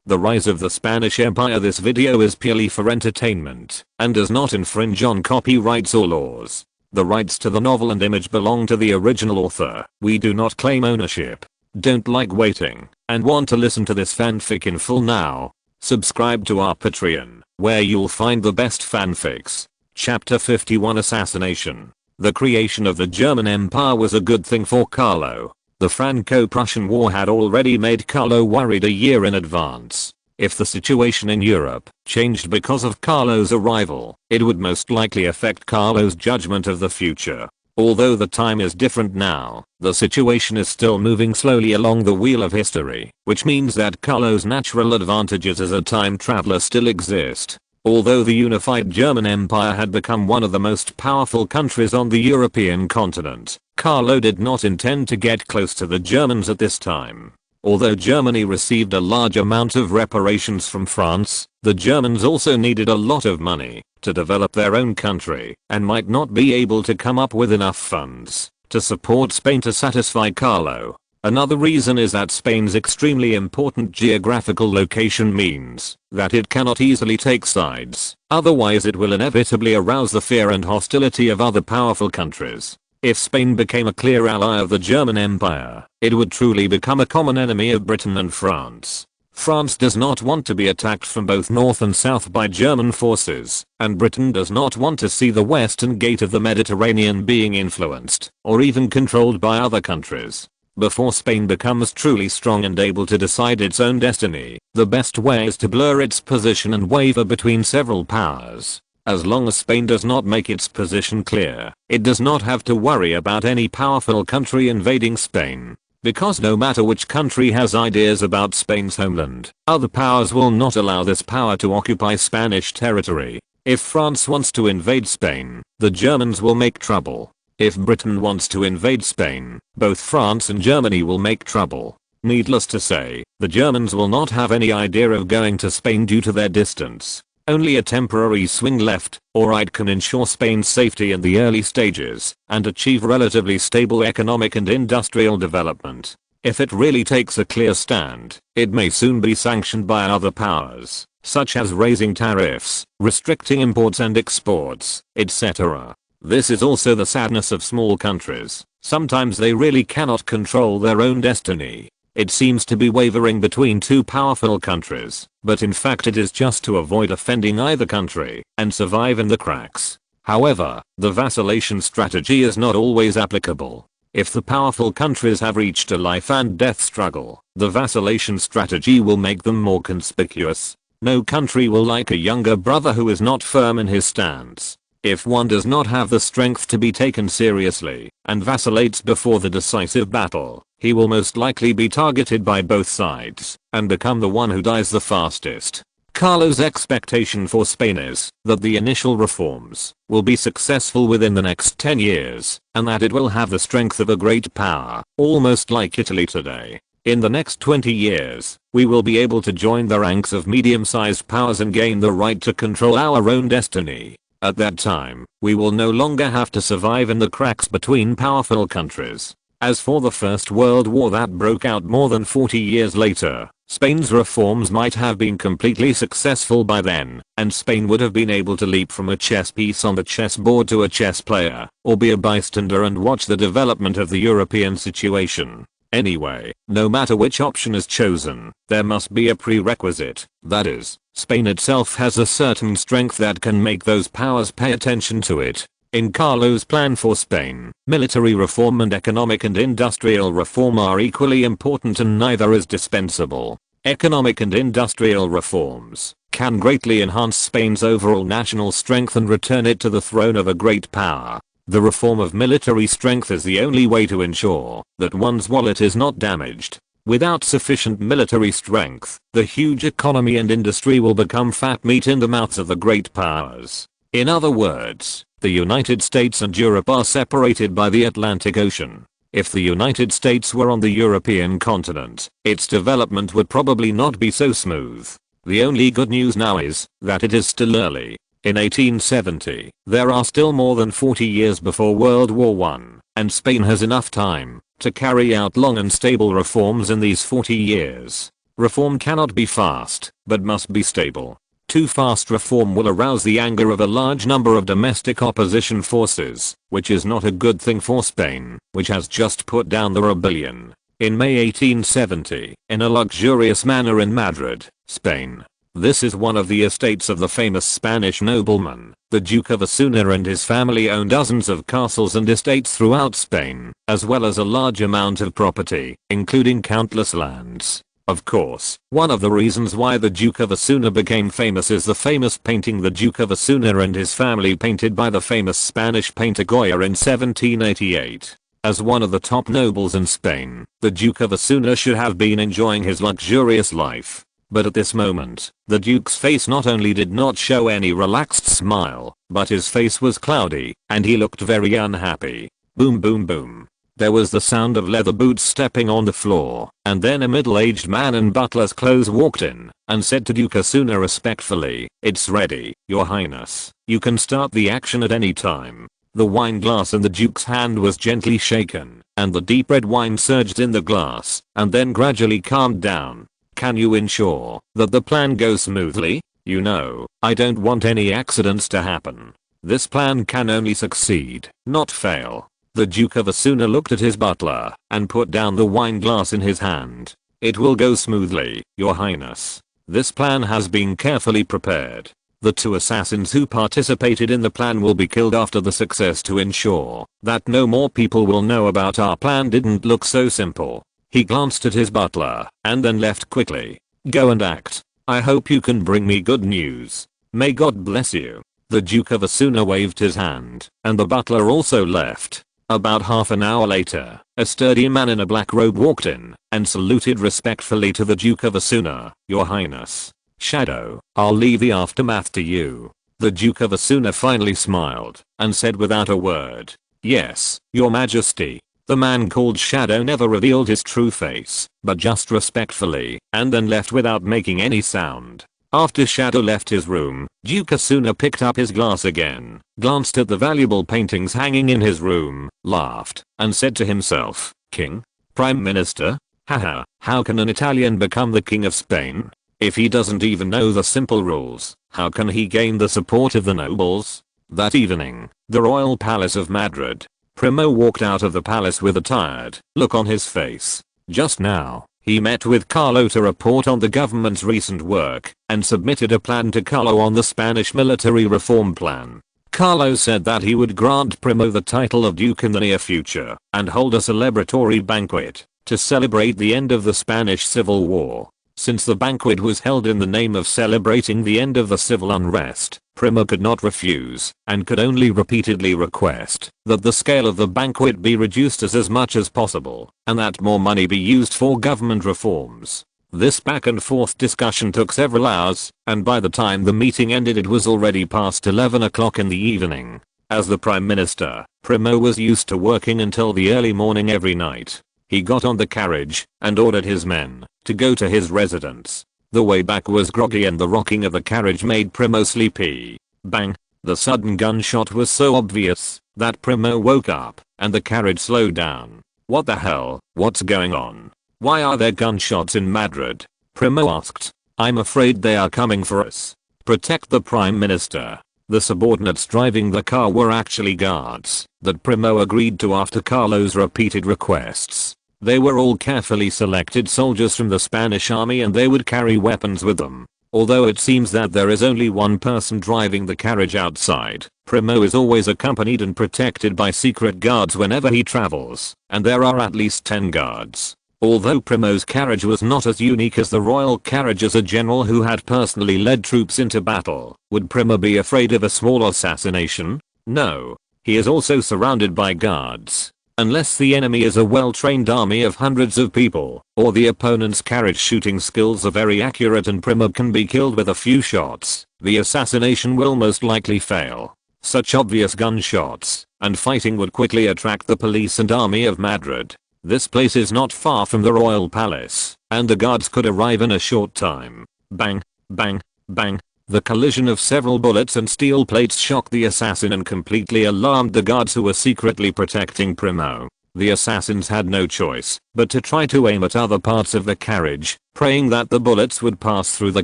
The rise of the Spanish Empire. This video is purely for entertainment and does not infringe on copyrights or laws. The rights to the novel and image belong to the original author. We do not claim ownership. Don't like waiting and want to listen to this fanfic in full now? Subscribe to our Patreon, where you'll find the best fanfics. Chapter 51 Assassination. The creation of the German Empire was a good thing for Carlo. The Franco-Prussian War had already made Carlo worried a year in advance. If the situation in Europe changed because of Carlo's arrival, it would most likely affect Carlo's judgment of the future. Although the time is different now, the situation is still moving slowly along the wheel of history, which means that Carlo's natural advantages as a time traveler still exist. Although the unified German Empire had become one of the most powerful countries on the European continent, Carlo did not intend to get close to the Germans at this time. Although Germany received a large amount of reparations from France, the Germans also needed a lot of money to develop their own country and might not be able to come up with enough funds to support Spain to satisfy Carlo. Another reason is that Spain's extremely important geographical location means that it cannot easily take sides, otherwise it will inevitably arouse the fear and hostility of other powerful countries. If Spain became a clear ally of the German Empire, it would truly become a common enemy of Britain and France. France does not want to be attacked from both north and south by German forces, and Britain does not want to see the western gate of the Mediterranean being influenced or even controlled by other countries. Before Spain becomes truly strong and able to decide its own destiny, the best way is to blur its position and waver between several powers. As long as Spain does not make its position clear, it does not have to worry about any powerful country invading Spain. Because no matter which country has ideas about Spain's homeland, other powers will not allow this power to occupy Spanish territory. If France wants to invade Spain, the Germans will make trouble. If Britain wants to invade Spain, both France and Germany will make trouble. Needless to say, the Germans will not have any idea of going to Spain due to their distance. Only a temporary swing left or right can ensure Spain's safety in the early stages and achieve relatively stable economic and industrial development. If it really takes a clear stand, it may soon be sanctioned by other powers, such as raising tariffs, restricting imports and exports, etc. This is also the sadness of small countries. Sometimes they really cannot control their own destiny. It seems to be wavering between two powerful countries, but in fact it is just to avoid offending either country and survive in the cracks. However, the vacillation strategy is not always applicable. If the powerful countries have reached a life and death struggle, the vacillation strategy will make them more conspicuous. No country will like a younger brother who is not firm in his stance. If one does not have the strength to be taken seriously and vacillates before the decisive battle, he will most likely be targeted by both sides and become the one who dies the fastest. Carlo's expectation for Spain is that the initial reforms will be successful within the next 10 years and that it will have the strength of a great power, almost like Italy today. In the next 20 years, we will be able to join the ranks of medium-sized powers and gain the right to control our own destiny. At that time, we will no longer have to survive in the cracks between powerful countries. As for the First World War that broke out more than 40 years later, Spain's reforms might have been completely successful by then, and Spain would have been able to leap from a chess piece on the chessboard to a chess player, or be a bystander and watch the development of the European situation. Anyway, no matter which option is chosen, there must be a prerequisite, that is, Spain itself has a certain strength that can make those powers pay attention to it. In Carlo's plan for Spain, military reform and economic and industrial reform are equally important and neither is dispensable. Economic and industrial reforms can greatly enhance Spain's overall national strength and return it to the throne of a great power. The reform of military strength is the only way to ensure that one's wallet is not damaged. Without sufficient military strength, the huge economy and industry will become fat meat in the mouths of the great powers. In other words, the United States and Europe are separated by the Atlantic Ocean. If the United States were on the European continent, its development would probably not be so smooth. The only good news now is that it is still early. In 1870, there are still more than 40 years before World War I, and Spain has enough time to carry out long and stable reforms in these 40 years. Reform cannot be fast, but must be stable. Too fast reform will arouse the anger of a large number of domestic opposition forces, which is not a good thing for Spain, which has just put down the rebellion in May 1870, in a luxurious manor in Madrid, Spain. This is one of the estates of the famous Spanish nobleman. The Duke of Osuna and his family own dozens of castles and estates throughout Spain, as well as a large amount of property, including countless lands. Of course, one of the reasons why the Duke of Osuna became famous is the famous painting the Duke of Osuna and his family painted by the famous Spanish painter Goya in 1788. As one of the top nobles in Spain, the Duke of Osuna should have been enjoying his luxurious life. But at this moment, the Duke's face not only did not show any relaxed smile, but his face was cloudy, and he looked very unhappy. Boom boom boom. There was the sound of leather boots stepping on the floor, and then a middle-aged man in butler's clothes walked in, and said to Duke Osuna respectfully, "It's ready, your highness. You can start the action at any time." The wine glass in the Duke's hand was gently shaken, and the deep red wine surged in the glass, and then gradually calmed down. "Can you ensure that the plan goes smoothly? You know, I don't want any accidents to happen. This plan can only succeed, not fail." The Duke of Osuna looked at his butler and put down the wine glass in his hand. "It will go smoothly, your highness. This plan has been carefully prepared. The 2 assassins who participated in the plan will be killed after the success to ensure that no more people will know about our plan didn't look so simple." He glanced at his butler and then left quickly. "Go and act. I hope you can bring me good news. May God bless you." The Duke of Osuna waved his hand, and the butler also left. About half an hour later, a sturdy man in a black robe walked in and saluted respectfully to the Duke of Osuna. "Your Highness. Shadow, I'll leave the aftermath to you." The Duke of Osuna finally smiled and said without a word, "Yes, your majesty." The man called Shadow never revealed his true face, but just respectfully, and then left without making any sound. After Shadow left his room, Duke Osuna picked up his glass again, glanced at the valuable paintings hanging in his room, laughed, and said to himself, "King? Prime Minister? Haha, how can an Italian become the King of Spain? If he doesn't even know the simple rules, how can he gain the support of the nobles?" That evening, the royal palace of Madrid. Primo walked out of the palace with a tired look on his face. Just now, he met with Carlo to report on the government's recent work, and submitted a plan to Carlo on the Spanish military reform plan. Carlo said that he would grant Primo the title of Duke in the near future, and hold a celebratory banquet to celebrate the end of the Spanish Civil War. Since the banquet was held in the name of celebrating the end of the civil unrest, Primo could not refuse, and could only repeatedly request that the scale of the banquet be reduced as much as possible, and that more money be used for government reforms. This back and forth discussion took several hours, and by the time the meeting ended it was already past 11 o'clock in the evening. As the Prime Minister, Primo was used to working until the early morning every night. He got on the carriage and ordered his men to go to his residence. The way back was groggy and the rocking of the carriage made Primo sleepy. Bang! The sudden gunshot was so obvious that Primo woke up and the carriage slowed down. "What the hell? What's going on? Why are there gunshots in Madrid?" Primo asked. "I'm afraid they are coming for us. Protect the Prime Minister." The subordinates driving the car were actually guards that Primo agreed to after Carlo's repeated requests. They were all carefully selected soldiers from the Spanish army and they would carry weapons with them. Although it seems that there is only one person driving the carriage outside, Primo is always accompanied and protected by secret guards whenever he travels, and there are at least 10 guards. Although Primo's carriage was not as unique as the royal carriage as a general who had personally led troops into battle, would Primo be afraid of a small assassination? No. He is also surrounded by guards. Unless the enemy is a well-trained army of hundreds of people, or the opponent's carriage shooting skills are very accurate and Primo can be killed with a few shots, the assassination will most likely fail. Such obvious gunshots and fighting would quickly attract the police and army of Madrid. This place is not far from the royal palace, and the guards could arrive in a short time. Bang, bang, bang. The collision of several bullets and steel plates shocked the assassin and completely alarmed the guards who were secretly protecting Primo. The assassins had no choice but to try to aim at other parts of the carriage, praying that the bullets would pass through the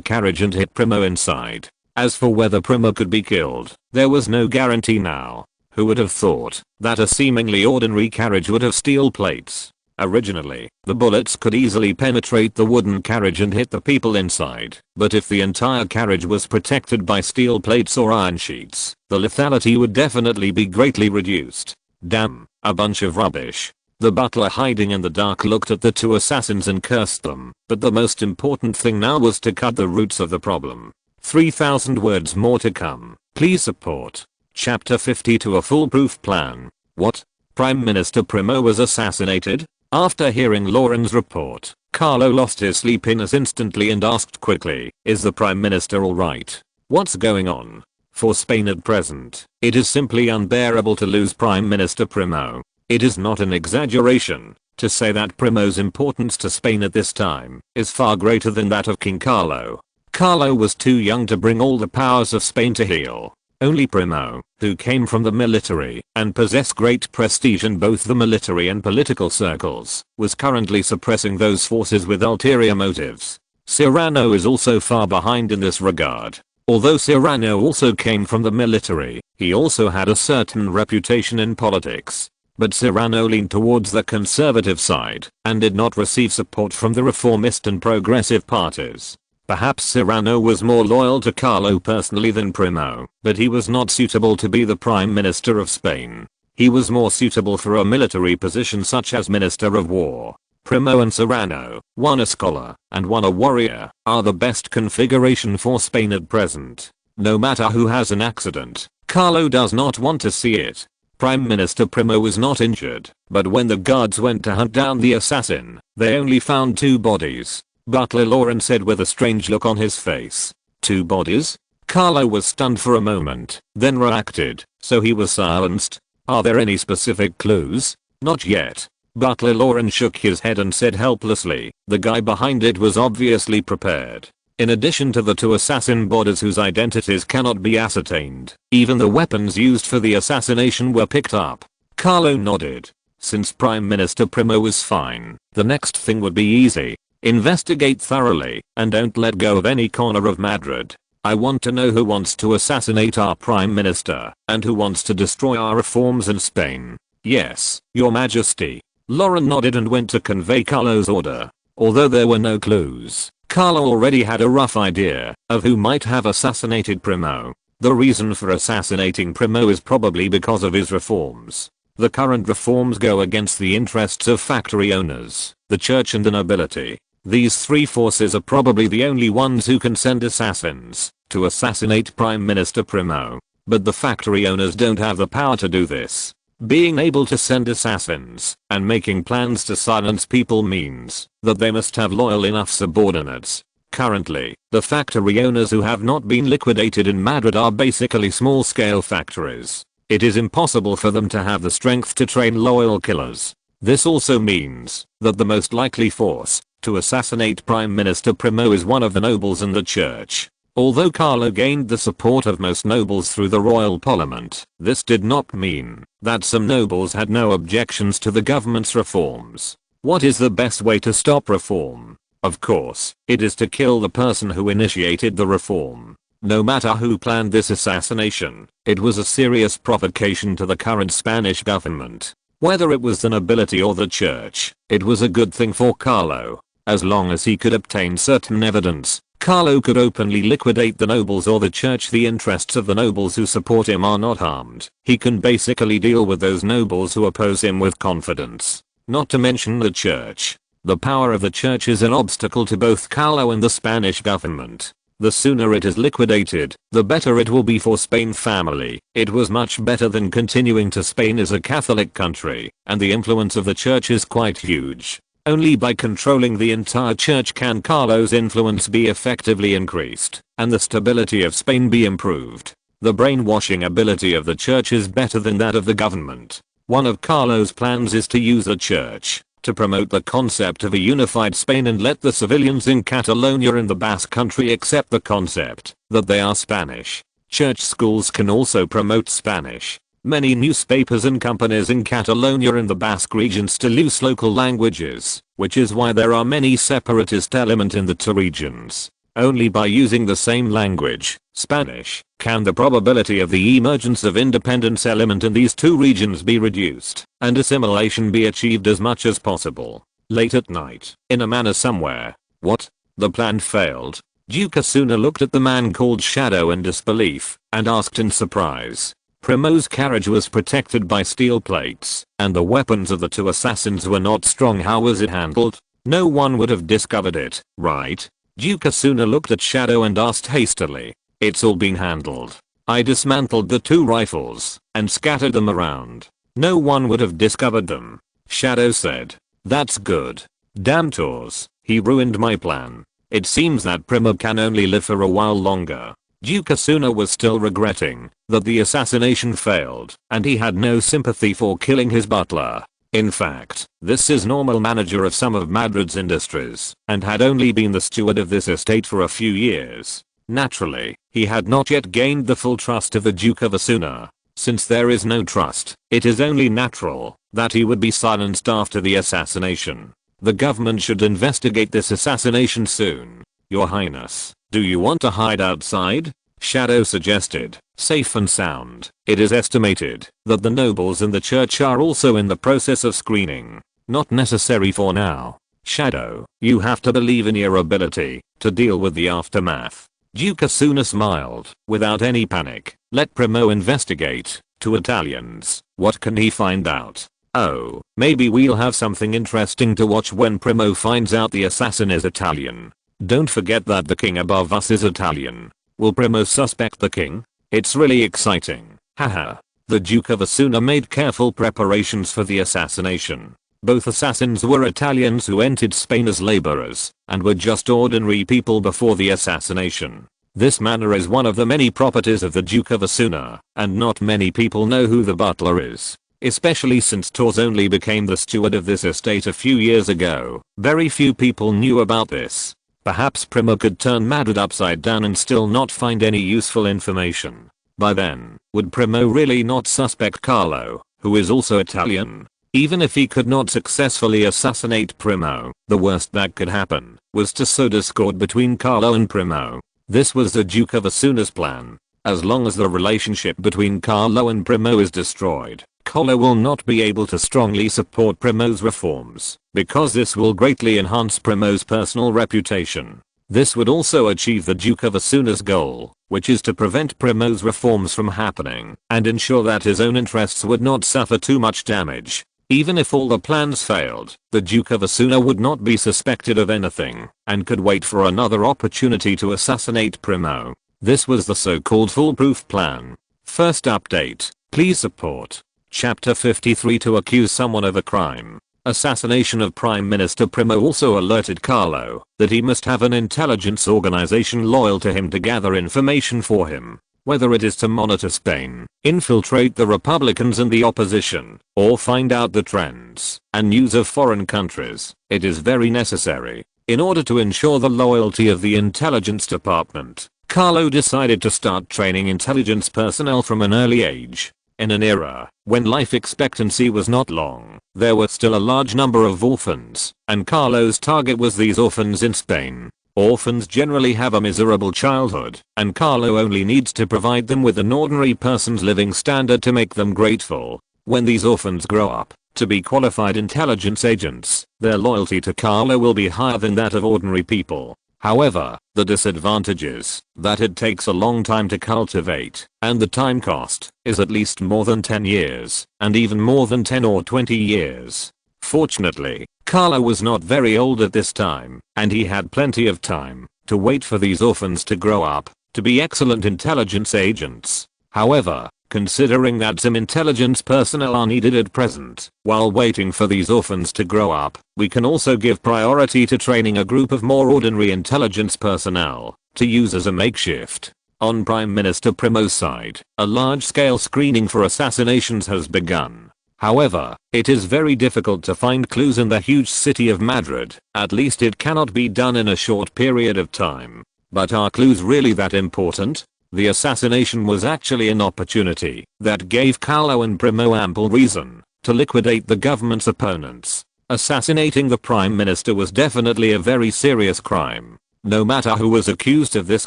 carriage and hit Primo inside. As for whether Primo could be killed, there was no guarantee now. Who would have thought that a seemingly ordinary carriage would have steel plates? Originally, the bullets could easily penetrate the wooden carriage and hit the people inside, but if the entire carriage was protected by steel plates or iron sheets, the lethality would definitely be greatly reduced. Damn, a bunch of rubbish. The butler hiding in the dark looked at the two assassins and cursed them, but the most important thing now was to cut the roots of the problem. 3,000 words more to come. Please support. Chapter 52, a foolproof plan. What? Prime Minister Primo was assassinated? After hearing Lauren's report, Carlo lost his sleepiness instantly and asked quickly, is the Prime Minister alright? What's going on? For Spain at present, it is simply unbearable to lose Prime Minister Primo. It is not an exaggeration to say that Primo's importance to Spain at this time is far greater than that of King Carlo. Carlo was too young to bring all the powers of Spain to heel. Only Primo, who came from the military and possessed great prestige in both the military and political circles, was currently suppressing those forces with ulterior motives. Cyrano is also far behind in this regard. Although Cyrano also came from the military, he also had a certain reputation in politics. But Cyrano leaned towards the conservative side and did not receive support from the reformist and progressive parties. Perhaps Cyrano was more loyal to Carlo personally than Primo, but he was not suitable to be the Prime Minister of Spain. He was more suitable for a military position such as Minister of War. Primo and Cyrano, one a scholar and one a warrior, are the best configuration for Spain at present. No matter who has an accident, Carlo does not want to see it. Prime Minister Primo was not injured, but when the guards went to hunt down the assassin, they only found 2 bodies. Butler Lauren said with a strange look on his face. 2 bodies? Carlo was stunned for a moment, then reacted, so he was silenced. Are there any specific clues? Not yet. Butler Lauren shook his head and said helplessly, the guy behind it was obviously prepared. In addition to the 2 assassin bodies whose identities cannot be ascertained, even the weapons used for the assassination were picked up. Carlo nodded. Since Prime Minister Primo was fine, the next thing would be easy. Investigate thoroughly and don't let go of any corner of Madrid. I want to know who wants to assassinate our Prime Minister and who wants to destroy our reforms in Spain. Yes, Your Majesty. Lauren nodded and went to convey Carlo's order. Although there were no clues, Carlo already had a rough idea of who might have assassinated Primo. The reason for assassinating Primo is probably because of his reforms. The current reforms go against the interests of factory owners, the church and the nobility. These 3 forces are probably the only ones who can send assassins to assassinate Prime Minister Primo. But the factory owners don't have the power to do this. Being able to send assassins and making plans to silence people means that they must have loyal enough subordinates. Currently, the factory owners who have not been liquidated in Madrid are basically small-scale factories. It is impossible for them to have the strength to train loyal killers. This also means that the most likely force to assassinate Prime Minister Primo is one of the nobles in the church. Although Carlo gained the support of most nobles through the royal parliament, this did not mean that some nobles had no objections to the government's reforms. What is the best way to stop reform? Of course, it is to kill the person who initiated the reform. No matter who planned this assassination, it was a serious provocation to the current Spanish government. Whether it was the nobility or the church, it was a good thing for Carlo. As long as he could obtain certain evidence, Carlo could openly liquidate the nobles or the church. The interests of the nobles who support him are not harmed. He can basically deal with those nobles who oppose him with confidence. Not to mention the church. The power of the church is an obstacle to both Carlo and the Spanish government. The sooner it is liquidated, the better it will be for Spain family. It was much better than continuing to. Spain is a Catholic country, and the influence of the church is quite huge. Only by controlling the entire church can Carlo's influence be effectively increased, and the stability of Spain be improved. The brainwashing ability of the church is better than that of the government. One of Carlo's plans is to use the church to promote the concept of a unified Spain and let the civilians in Catalonia and the Basque Country accept the concept that they are Spanish. Church schools can also promote Spanish. Many newspapers and companies in Catalonia and the Basque region still use local languages, which is why there are many separatist elements in the two regions. Only by using the same language, Spanish, can the probability of the emergence of independence element in these two regions be reduced, and assimilation be achieved as much as possible. Late at night, in a manor somewhere. What? The plan failed? Duke Asuna looked at the man called Shadow in disbelief, and asked in surprise. Primo's carriage was protected by steel plates, and the weapons of the two assassins were not strong. How was it handled? No one would have discovered it, right? Duke Asuna looked at Shadow and asked hastily. It's all been handled. I dismantled the two rifles, and scattered them around. No one would have discovered them. Shadow said. That's good. Damn Tours, he ruined my plan. It seems that Primo can only live for a while longer. Duke Asuna was still regretting that the assassination failed, and he had no sympathy for killing his butler. In fact, this is normal manager of some of Madrid's industries, and had only been the steward of this estate for a few years. Naturally, he had not yet gained the full trust of the Duke of Asuna. Since there is no trust, it is only natural that he would be silenced after the assassination. The government should investigate this assassination soon. Your Highness, do you want to hide outside? Shadow suggested. Safe and sound. It is estimated that the nobles in the church are also in the process of screening. Not necessary for now. Shadow, you have to believe in your ability to deal with the aftermath. Duke Asuna smiled, without any panic. Let Primo investigate. To Italians, what can he find out? Oh, maybe we'll have something interesting to watch when Primo finds out the assassin is Italian. Don't forget that the king above us is Italian. Will Primo suspect the king? It's really exciting. Haha. The Duke of Asuna made careful preparations for the assassination. Both assassins were Italians who entered Spain as laborers, and were just ordinary people before the assassination. This manor is one of the many properties of the Duke of Asuna, and not many people know who the butler is. Especially since Tours only became the steward of this estate a few years ago. Very few people knew about this. Perhaps Primo could turn Madrid upside down and still not find any useful information. By then, would Primo really not suspect Carlo, who is also Italian? Even if he could not successfully assassinate Primo, the worst that could happen was to sow discord between Carlo and Primo. This was the Duke of Asuna's plan. As long as the relationship between Carlo and Primo is destroyed, Carlo will not be able to strongly support Primo's reforms, because this will greatly enhance Primo's personal reputation. This would also achieve the Duke of Asuna's goal, which is to prevent Primo's reforms from happening, and ensure that his own interests would not suffer too much damage. Even if all the plans failed, the Duke of Asuna would not be suspected of anything, and could wait for another opportunity to assassinate Primo. This was the so-called foolproof plan. First update. Please support. Chapter 53 to accuse someone of a crime. Assassination of Prime Minister Primo also alerted Carlo that he must have an intelligence organization loyal to him to gather information for him. Whether it is to monitor Spain, infiltrate the Republicans and the opposition, or find out the trends and news of foreign countries, it is very necessary. In order to ensure the loyalty of the intelligence department, Carlo decided to start training intelligence personnel from an early age. In an era when life expectancy was not long, there were still a large number of orphans, and Carlo's target was these orphans in Spain. Orphans generally have a miserable childhood, and Carlo only needs to provide them with an ordinary person's living standard to make them grateful. When these orphans grow up to be qualified intelligence agents, their loyalty to Carlo will be higher than that of ordinary people. However, the disadvantage is that it takes a long time to cultivate, and the time cost is at least more than 10 years, and even more than 10 or 20 years. Fortunately, Carlo was not very old at this time, and he had plenty of time to wait for these orphans to grow up to be excellent intelligence agents. However, considering that some intelligence personnel are needed at present, while waiting for these orphans to grow up, we can also give priority to training a group of more ordinary intelligence personnel to use as a makeshift. On Prime Minister Primo's side, a large-scale screening for assassinations has begun. However, it is very difficult to find clues in the huge city of Madrid. At least it cannot be done in a short period of time. But are clues really that important? The assassination was actually an opportunity that gave Carlo and Primo ample reason to liquidate the government's opponents. Assassinating the prime minister was definitely a very serious crime. No matter who was accused of this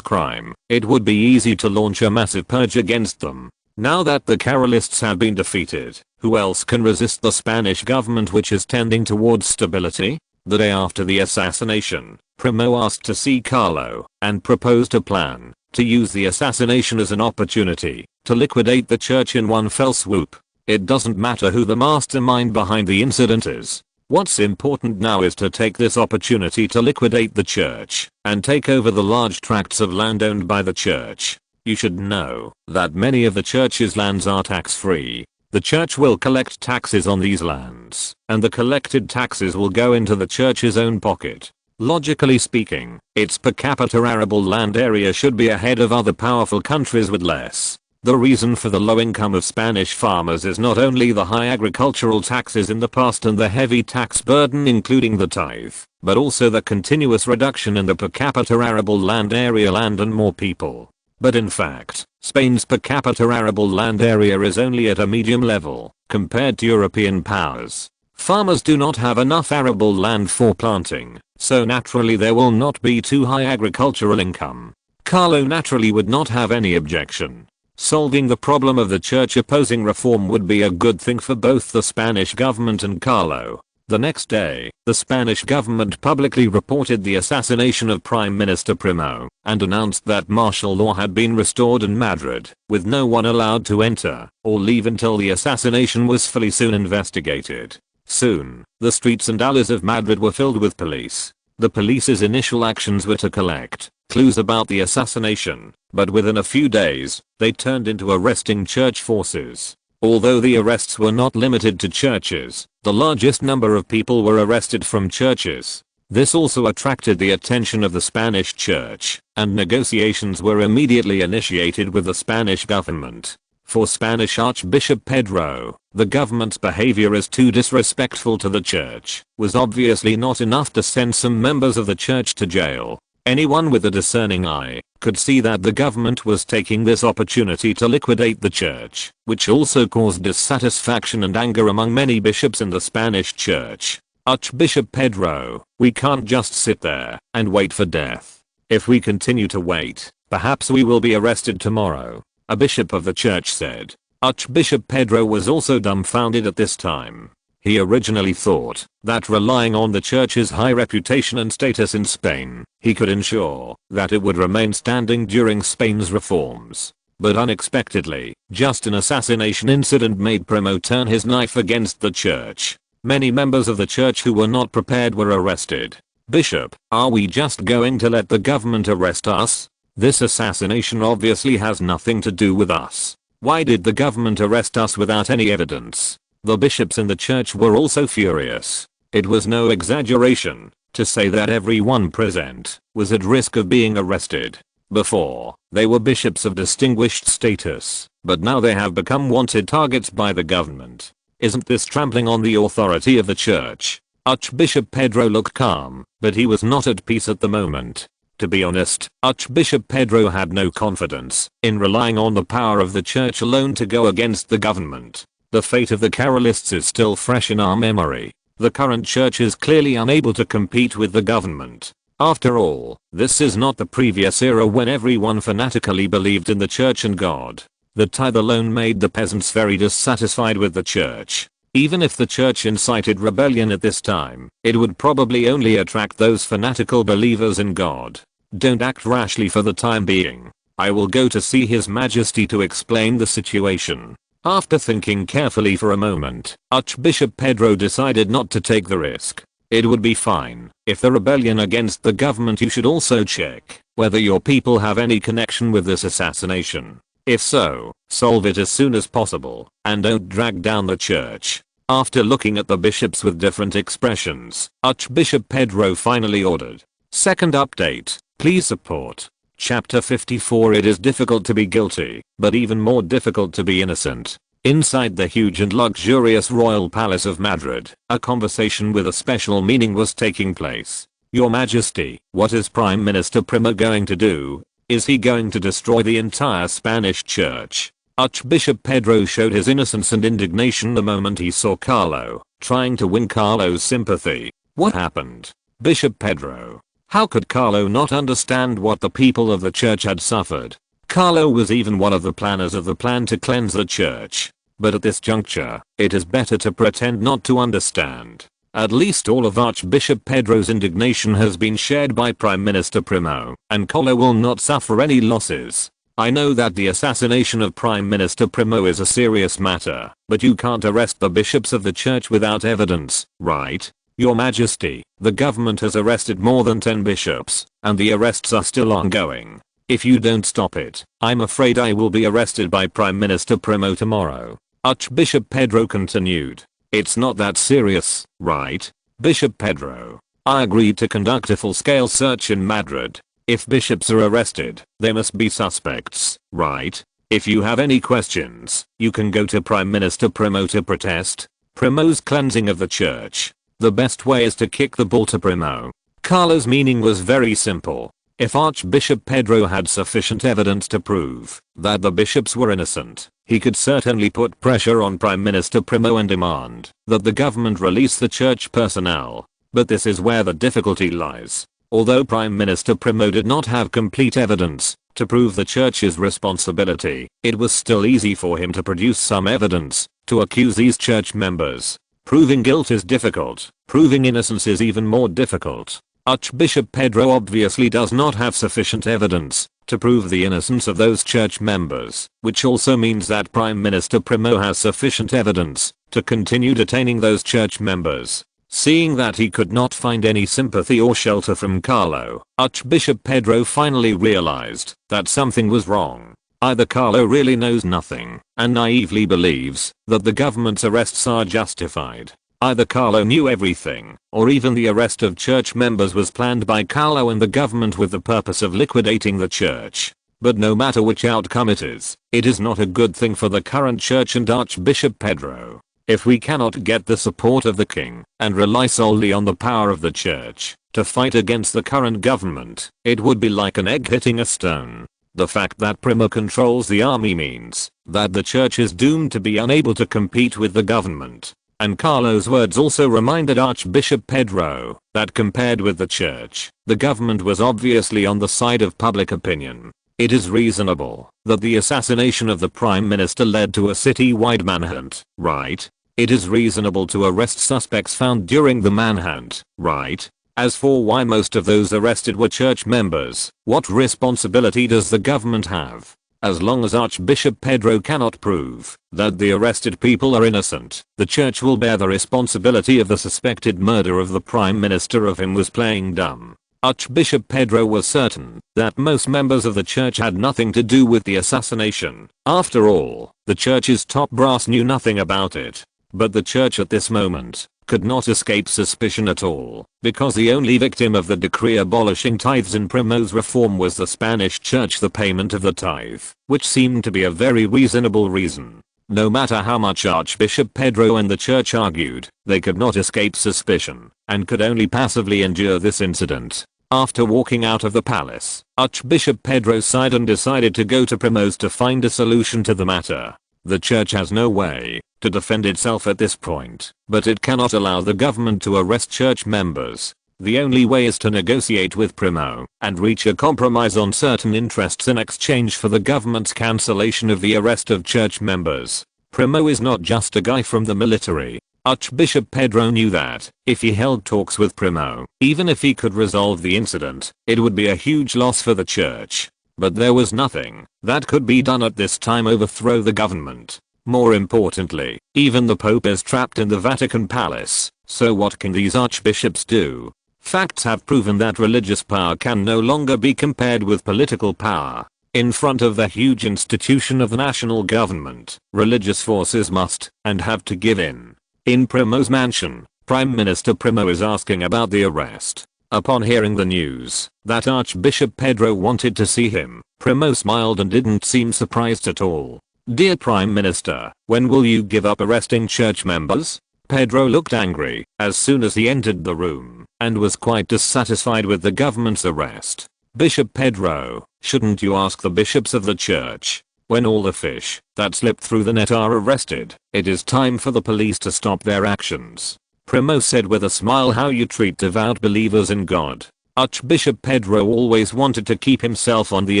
crime, it would be easy to launch a massive purge against them. Now that the Carolists have been defeated, who else can resist the Spanish government, which is tending towards stability? The day after the assassination, Primo asked to see Carlo and proposed a plan to use the assassination as an opportunity to liquidate the church in one fell swoop. It doesn't matter who the mastermind behind the incident is. What's important now is to take this opportunity to liquidate the church and take over the large tracts of land owned by the church. You should know that many of the church's lands are tax-free. The church will collect taxes on these lands, and the collected taxes will go into the church's own pocket. Logically speaking, its per capita arable land area should be ahead of other powerful countries with less. The reason for the low income of Spanish farmers is not only the high agricultural taxes in the past and the heavy tax burden including the tithe, but also the continuous reduction in the per capita arable land area and more people. But in fact, Spain's per capita arable land area is only at a medium level compared to European powers. Farmers do not have enough arable land for planting, so naturally there will not be too high agricultural income. Carlo naturally would not have any objection. Solving the problem of the church opposing reform would be a good thing for both the Spanish government and Carlo. The next day, the Spanish government publicly reported the assassination of Prime Minister Primo and announced that martial law had been restored in Madrid, with no one allowed to enter or leave until the assassination was fully investigated. Soon, the streets and alleys of Madrid were filled with police. The police's initial actions were to collect clues about the assassination, but within a few days, they turned into arresting church forces. Although the arrests were not limited to churches, the largest number of people were arrested from churches. This also attracted the attention of the Spanish church, and negotiations were immediately initiated with the Spanish government. For Spanish Archbishop Pedro, the government's behavior as too disrespectful to the church was obviously not enough to send some members of the church to jail. Anyone with a discerning eye could see that the government was taking this opportunity to liquidate the church, which also caused dissatisfaction and anger among many bishops in the Spanish church. Archbishop Pedro, we can't just sit there and wait for death. If we continue to wait, perhaps we will be arrested tomorrow, a bishop of the church said. Archbishop Pedro was also dumbfounded at this time. He originally thought that relying on the church's high reputation and status in Spain, he could ensure that it would remain standing during Spain's reforms. But unexpectedly, just an assassination incident made Primo turn his knife against the church. Many members of the church who were not prepared were arrested. Bishop, are we just going to let the government arrest us? This assassination obviously has nothing to do with us. Why did the government arrest us without any evidence? The bishops in the church were also furious. It was no exaggeration to say that everyone present was at risk of being arrested. Before, they were bishops of distinguished status, but now they have become wanted targets by the government. Isn't this trampling on the authority of the church? Archbishop Pedro looked calm, but he was not at peace at the moment. To be honest, Archbishop Pedro had no confidence in relying on the power of the church alone to go against the government. The fate of the Carolists is still fresh in our memory. The current church is clearly unable to compete with the government. After all, this is not the previous era when everyone fanatically believed in the church and God. The tithe alone made the peasants very dissatisfied with the church. Even if the church incited rebellion at this time, it would probably only attract those fanatical believers in God. Don't act rashly for the time being. I will go to see His Majesty to explain the situation. After thinking carefully for a moment, Archbishop Pedro decided not to take the risk. It would be fine if the rebellion against the government. You should also check whether your people have any connection with this assassination. If so, solve it as soon as possible and don't drag down the church. After looking at the bishops with different expressions, Archbishop Pedro finally ordered. Second update, please support. Chapter 54. It is difficult to be guilty, but even more difficult to be innocent. Inside the huge and luxurious royal palace of Madrid, a conversation with a special meaning was taking place. Your Majesty, what is Prime Minister Primo going to do? Is he going to destroy the entire Spanish church? Archbishop Pedro showed his innocence and indignation the moment he saw Carlo, trying to win Carlo's sympathy. What happened? Bishop Pedro. How could Carlo not understand what the people of the church had suffered? Carlo was even one of the planners of the plan to cleanse the church. But at this juncture, it is better to pretend not to understand. At least all of Archbishop Pedro's indignation has been shared by Prime Minister Primo, and Carlo will not suffer any losses. I know that the assassination of Prime Minister Primo is a serious matter, but you can't arrest the bishops of the church without evidence, right? Your Majesty, the government has arrested more than 10 bishops, and the arrests are still ongoing. If you don't stop it, I'm afraid I will be arrested by Prime Minister Primo tomorrow. Archbishop Pedro continued. It's not that serious, right? Bishop Pedro. I agreed to conduct a full-scale search in Madrid. If bishops are arrested, they must be suspects, right? If you have any questions, you can go to Prime Minister Primo to protest. Primo's cleansing of the church. The best way is to kick the ball to Primo. Carlo's meaning was very simple. If Archbishop Pedro had sufficient evidence to prove that the bishops were innocent, he could certainly put pressure on Prime Minister Primo and demand that the government release the church personnel. But this is where the difficulty lies. Although Prime Minister Primo did not have complete evidence to prove the church's responsibility, it was still easy for him to produce some evidence to accuse these church members. Proving guilt is difficult. Proving innocence is even more difficult. Archbishop Pedro obviously does not have sufficient evidence to prove the innocence of those church members, which also means that Prime Minister Primo has sufficient evidence to continue detaining those church members. Seeing that he could not find any sympathy or shelter from Carlo, Archbishop Pedro finally realized that something was wrong. Either Carlo really knows nothing and naively believes that the government's arrests are justified. Either Carlo knew everything, or even the arrest of church members was planned by Carlo and the government with the purpose of liquidating the church. But no matter which outcome it is not a good thing for the current church and Archbishop Pedro. If we cannot get the support of the king and rely solely on the power of the church to fight against the current government, it would be like an egg hitting a stone. The fact that Primo controls the army means that the church is doomed to be unable to compete with the government. And Carlo's words also reminded Archbishop Pedro that compared with the church, the government was obviously on the side of public opinion. It is reasonable that the assassination of the prime minister led to a city-wide manhunt, right? It is reasonable to arrest suspects found during the manhunt, right? As for why most of those arrested were church members, what responsibility does the government have? As long as Archbishop Pedro cannot prove that the arrested people are innocent, the church will bear the responsibility of the suspected murder of the prime minister of him was playing dumb. Archbishop Pedro was certain that most members of the church had nothing to do with the assassination. After all, the church's top brass knew nothing about it. But the church at this moment could not escape suspicion at all, because the only victim of the decree abolishing tithes in Primo's reform was the Spanish church, the payment of the tithe, which seemed to be a very reasonable reason. No matter how much Archbishop Pedro and the church argued, they could not escape suspicion, and could only passively endure this incident. After walking out of the palace, Archbishop Pedro sighed and decided to go to Primo's to find a solution to the matter. The church has no way to defend itself at this point, but it cannot allow the government to arrest church members. The only way is to negotiate with Primo and reach a compromise on certain interests in exchange for the government's cancellation of the arrest of church members. Primo is not just a guy from the military. Archbishop Pedro knew that if he held talks with Primo, even if he could resolve the incident, it would be a huge loss for the church. But there was nothing that could be done at this time to overthrow the government. More importantly, even the Pope is trapped in the Vatican Palace, so what can these archbishops do? Facts have proven that religious power can no longer be compared with political power. In front of the huge institution of the national government, religious forces must and have to give in. In Primo's mansion, Prime Minister Primo is asking about the arrest. Upon hearing the news that Archbishop Pedro wanted to see him, Primo smiled and didn't seem surprised at all. "Dear Prime Minister, when will you give up arresting church members?" Pedro looked angry as soon as he entered the room and was quite dissatisfied with the government's arrest. Bishop Pedro, shouldn't you ask the bishops of the church? When all the fish that slipped through the net are arrested, it is time for the police to stop their actions. Primo said with a smile, how you treat devout believers in God. Archbishop Pedro always wanted to keep himself on the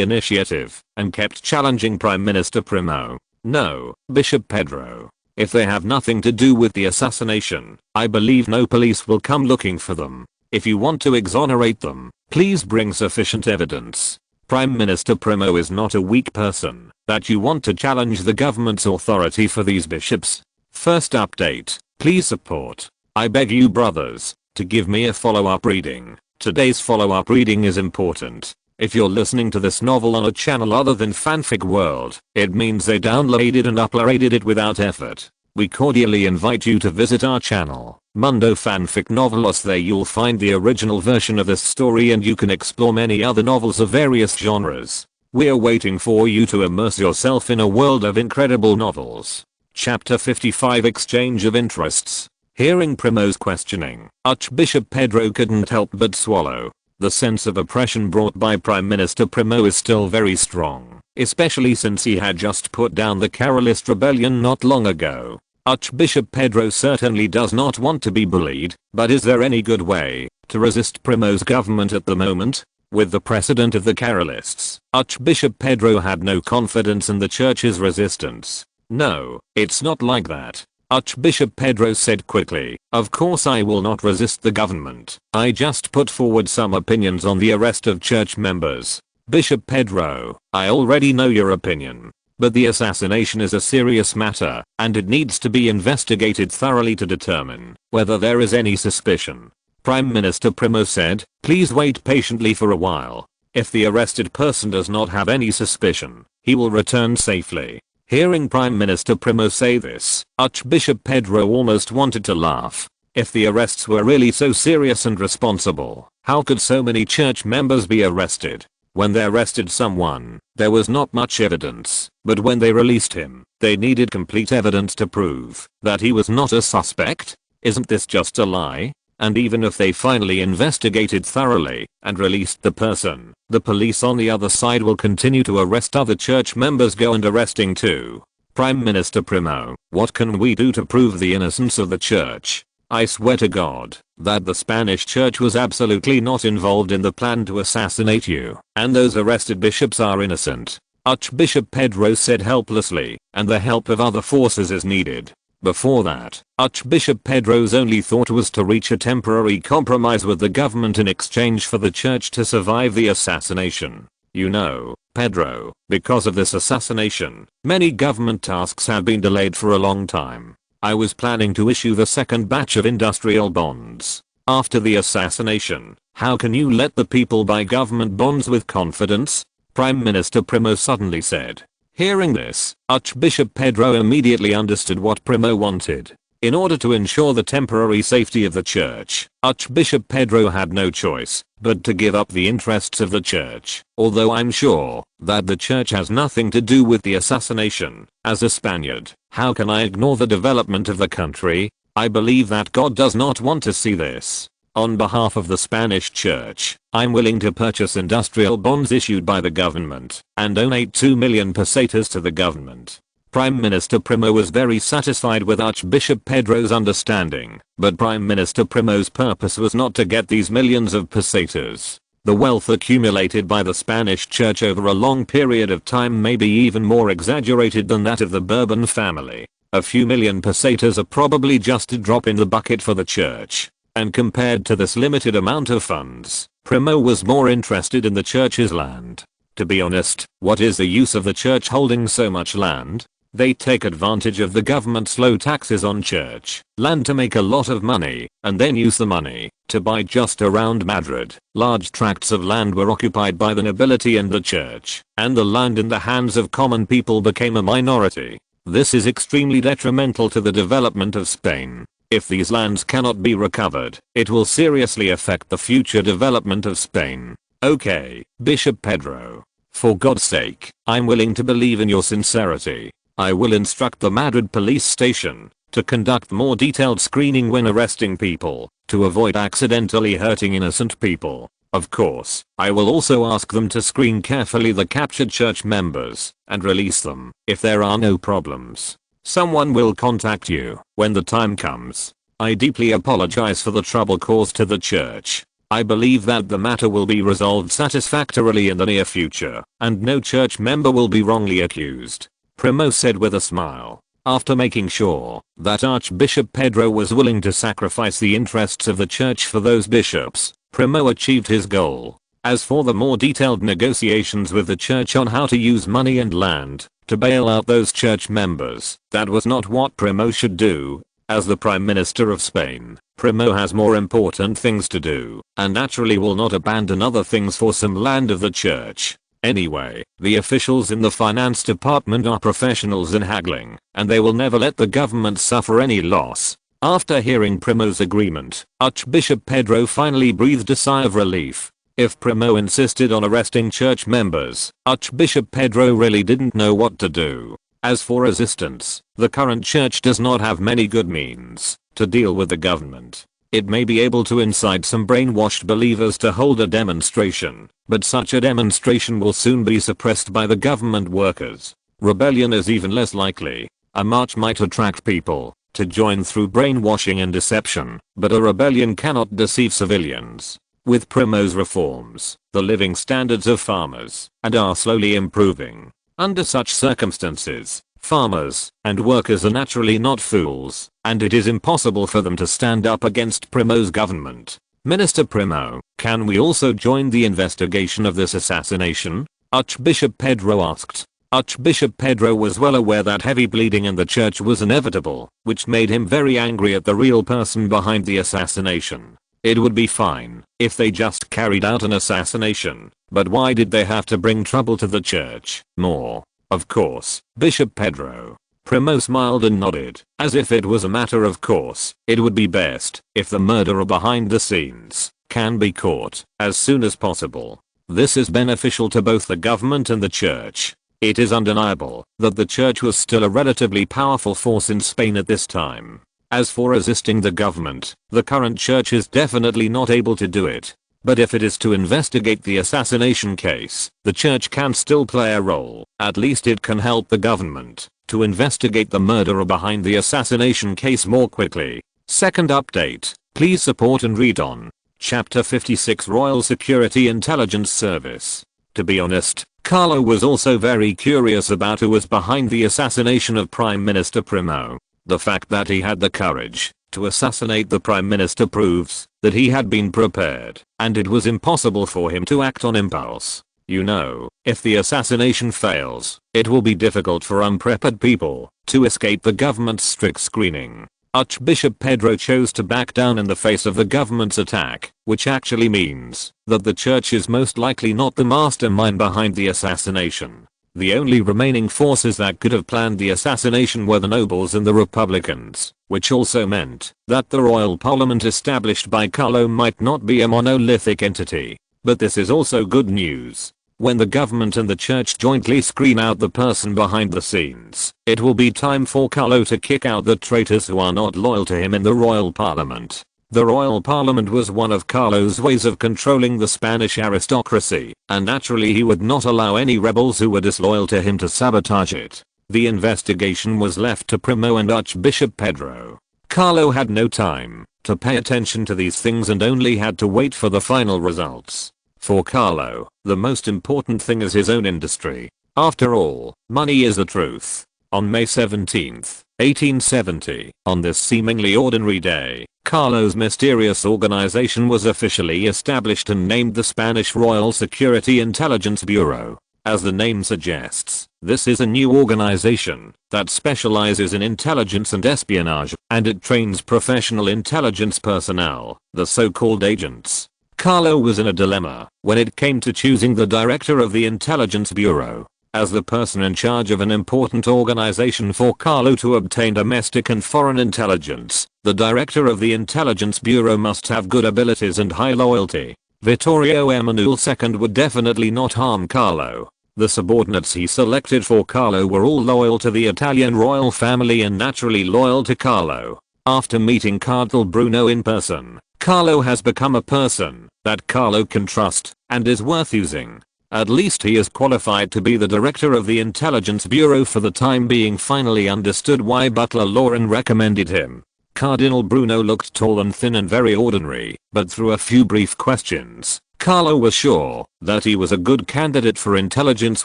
initiative and kept challenging Prime Minister Primo. No, Bishop Pedro. If they have nothing to do with the assassination, I believe no police will come looking for them. If you want to exonerate them, please bring sufficient evidence. Prime Minister Primo is not a weak person that you want to challenge the government's authority for these bishops. First update, please support. I beg you brothers to give me a follow-up reading. Today's follow-up reading is important. If you're listening to this novel on a channel other than Fanfic World, it means they downloaded and uploaded it without effort. We cordially invite you to visit our channel, Mundo Fanfic Novelos. There you'll find the original version of this story and you can explore many other novels of various genres. We're waiting for you to immerse yourself in a world of incredible novels. Chapter 55, Exchange of Interests. Hearing Primo's questioning, Archbishop Pedro couldn't help but swallow. The sense of oppression brought by Prime Minister Primo is still very strong, especially since he had just put down the Carolist rebellion not long ago. Archbishop Pedro certainly does not want to be bullied, but is there any good way to resist Primo's government at the moment? With the precedent of the Carolists, Archbishop Pedro had no confidence in the church's resistance. No, it's not like that. Archbishop Pedro said quickly, of course I will not resist the government. I just put forward some opinions on the arrest of church members. Bishop Pedro, I already know your opinion. But the assassination is a serious matter, and it needs to be investigated thoroughly to determine whether there is any suspicion. Prime Minister Primo said, please wait patiently for a while. If the arrested person does not have any suspicion, he will return safely. Hearing Prime Minister Primo say this, Archbishop Pedro almost wanted to laugh. If the arrests were really so serious and responsible, how could so many church members be arrested? When they arrested someone, there was not much evidence, but when they released him, they needed complete evidence to prove that he was not a suspect. Isn't this just a lie? And even if they finally investigated thoroughly and released the person, the police on the other side will continue to arrest other church members. Go and arresting too. Prime Minister Primo, what can we do to prove the innocence of the church? I swear to God that the Spanish church was absolutely not involved in the plan to assassinate you, and those arrested bishops are innocent. Archbishop Pedro said helplessly, and the help of other forces is needed. Before that, Archbishop Pedro's only thought was to reach a temporary compromise with the government in exchange for the church to survive the assassination. You know, Pedro, because of this assassination, many government tasks have been delayed for a long time. I was planning to issue the second batch of industrial bonds. After the assassination, how can you let the people buy government bonds with confidence? Prime Minister Primo suddenly said. Hearing this, Archbishop Pedro immediately understood what Primo wanted. In order to ensure the temporary safety of the church, Archbishop Pedro had no choice but to give up the interests of the church. Although I'm sure that the church has nothing to do with the assassination, as a Spaniard, how can I ignore the development of the country? I believe that God does not want to see this. On behalf of the Spanish church, I'm willing to purchase industrial bonds issued by the government and donate 2 million pesetas to the government. Prime Minister Primo was very satisfied with Archbishop Pedro's understanding, but Prime Minister Primo's purpose was not to get these millions of pesetas. The wealth accumulated by the Spanish church over a long period of time may be even more exaggerated than that of the Bourbon family. A few million pesetas are probably just a drop in the bucket for the church. And compared to this limited amount of funds, Primo was more interested in the church's land. To be honest, what is the use of the church holding so much land? They take advantage of the government's low taxes on church land to make a lot of money, and then use the money to buy just around Madrid. Large tracts of land were occupied by the nobility and the church, and the land in the hands of common people became a minority. This is extremely detrimental to the development of Spain. If these lands cannot be recovered, it will seriously affect the future development of Spain. Okay, Bishop Pedro. For God's sake, I'm willing to believe in your sincerity. I will instruct the Madrid police station to conduct more detailed screening when arresting people, to avoid accidentally hurting innocent people. Of course, I will also ask them to screen carefully the captured church members and release them if there are no problems. Someone will contact you when the time comes. I deeply apologize for the trouble caused to the church. I believe that the matter will be resolved satisfactorily in the near future, and no church member will be wrongly accused, Primo said with a smile. After making sure that Archbishop Pedro was willing to sacrifice the interests of the church for those bishops, Primo achieved his goal. As for the more detailed negotiations with the church on how to use money and land to bail out those church members, that was not what Primo should do. As the Prime Minister of Spain, Primo has more important things to do, and naturally will not abandon other things for some land of the church. Anyway, the officials in the finance department are professionals in haggling, and they will never let the government suffer any loss. After hearing Primo's agreement, Archbishop Pedro finally breathed a sigh of relief. If Primo insisted on arresting church members, Archbishop Pedro really didn't know what to do. As for resistance, the current church does not have many good means to deal with the government. It may be able to incite some brainwashed believers to hold a demonstration, but such a demonstration will soon be suppressed by the government workers. Rebellion is even less likely. A march might attract people to join through brainwashing and deception, but a rebellion cannot deceive civilians. With Primo's reforms, the living standards of farmers are slowly improving. Under such circumstances, farmers and workers are naturally not fools, and it is impossible for them to stand up against Primo's government. Minister Primo, can we also join the investigation of this assassination? Archbishop Pedro asked. Archbishop Pedro was well aware that heavy bleeding in the church was inevitable, which made him very angry at the real person behind the assassination. It would be fine if they just carried out an assassination, but why did they have to bring trouble to the church? More. Of course, Bishop Pedro. Primo smiled and nodded, as if it was a matter of course. It would be best if the murderer behind the scenes can be caught as soon as possible. This is beneficial to both the government and the church. It is undeniable that the church was still a relatively powerful force in Spain at this time. As for resisting the government, the current church is definitely not able to do it. But if it is to investigate the assassination case, the church can still play a role. At least it can help the government to investigate the murderer behind the assassination case more quickly. Second update. Please support and read on. Chapter 56 Royal Security Intelligence Service. To be honest, Carlo was also very curious about who was behind the assassination of Prime Minister Primo. The fact that he had the courage to assassinate the Prime Minister proves that he had been prepared, and it was impossible for him to act on impulse. You know, if the assassination fails, it will be difficult for unprepared people to escape the government's strict screening. Archbishop Pedro chose to back down in the face of the government's attack, which actually means that the church is most likely not the mastermind behind the assassination. The only remaining forces that could have planned the assassination were the nobles and the Republicans, which also meant that the royal parliament established by Carlo might not be a monolithic entity. But this is also good news. When the government and the church jointly screen out the person behind the scenes, it will be time for Carlo to kick out the traitors who are not loyal to him in the royal parliament. The royal parliament was one of Carlo's ways of controlling the Spanish aristocracy, and naturally he would not allow any rebels who were disloyal to him to sabotage it. The investigation was left to Primo and Archbishop Pedro. Carlo had no time to pay attention to these things and only had to wait for the final results. For Carlo, the most important thing is his own industry. After all, money is the truth. On May 17, 1870, on this seemingly ordinary day, Carlo's mysterious organization was officially established and named the Spanish Royal Security Intelligence Bureau. As the name suggests, this is a new organization that specializes in intelligence and espionage, and it trains professional intelligence personnel, the so-called agents. Carlo was in a dilemma when it came to choosing the director of the Intelligence Bureau. As the person in charge of an important organization for Carlo to obtain domestic and foreign intelligence, the director of the Intelligence Bureau must have good abilities and high loyalty. Vittorio Emanuele II would definitely not harm Carlo. The subordinates he selected for Carlo were all loyal to the Italian royal family and naturally loyal to Carlo. After meeting Cardinal Bruno in person, Carlo has become a person that Carlo can trust and is worth using. At least he is qualified to be the director of the Intelligence Bureau for the time being. Finally understood why Butler Lauren recommended him. Cardinal Bruno looked tall and thin and very ordinary, but through a few brief questions, Carlo was sure that he was a good candidate for intelligence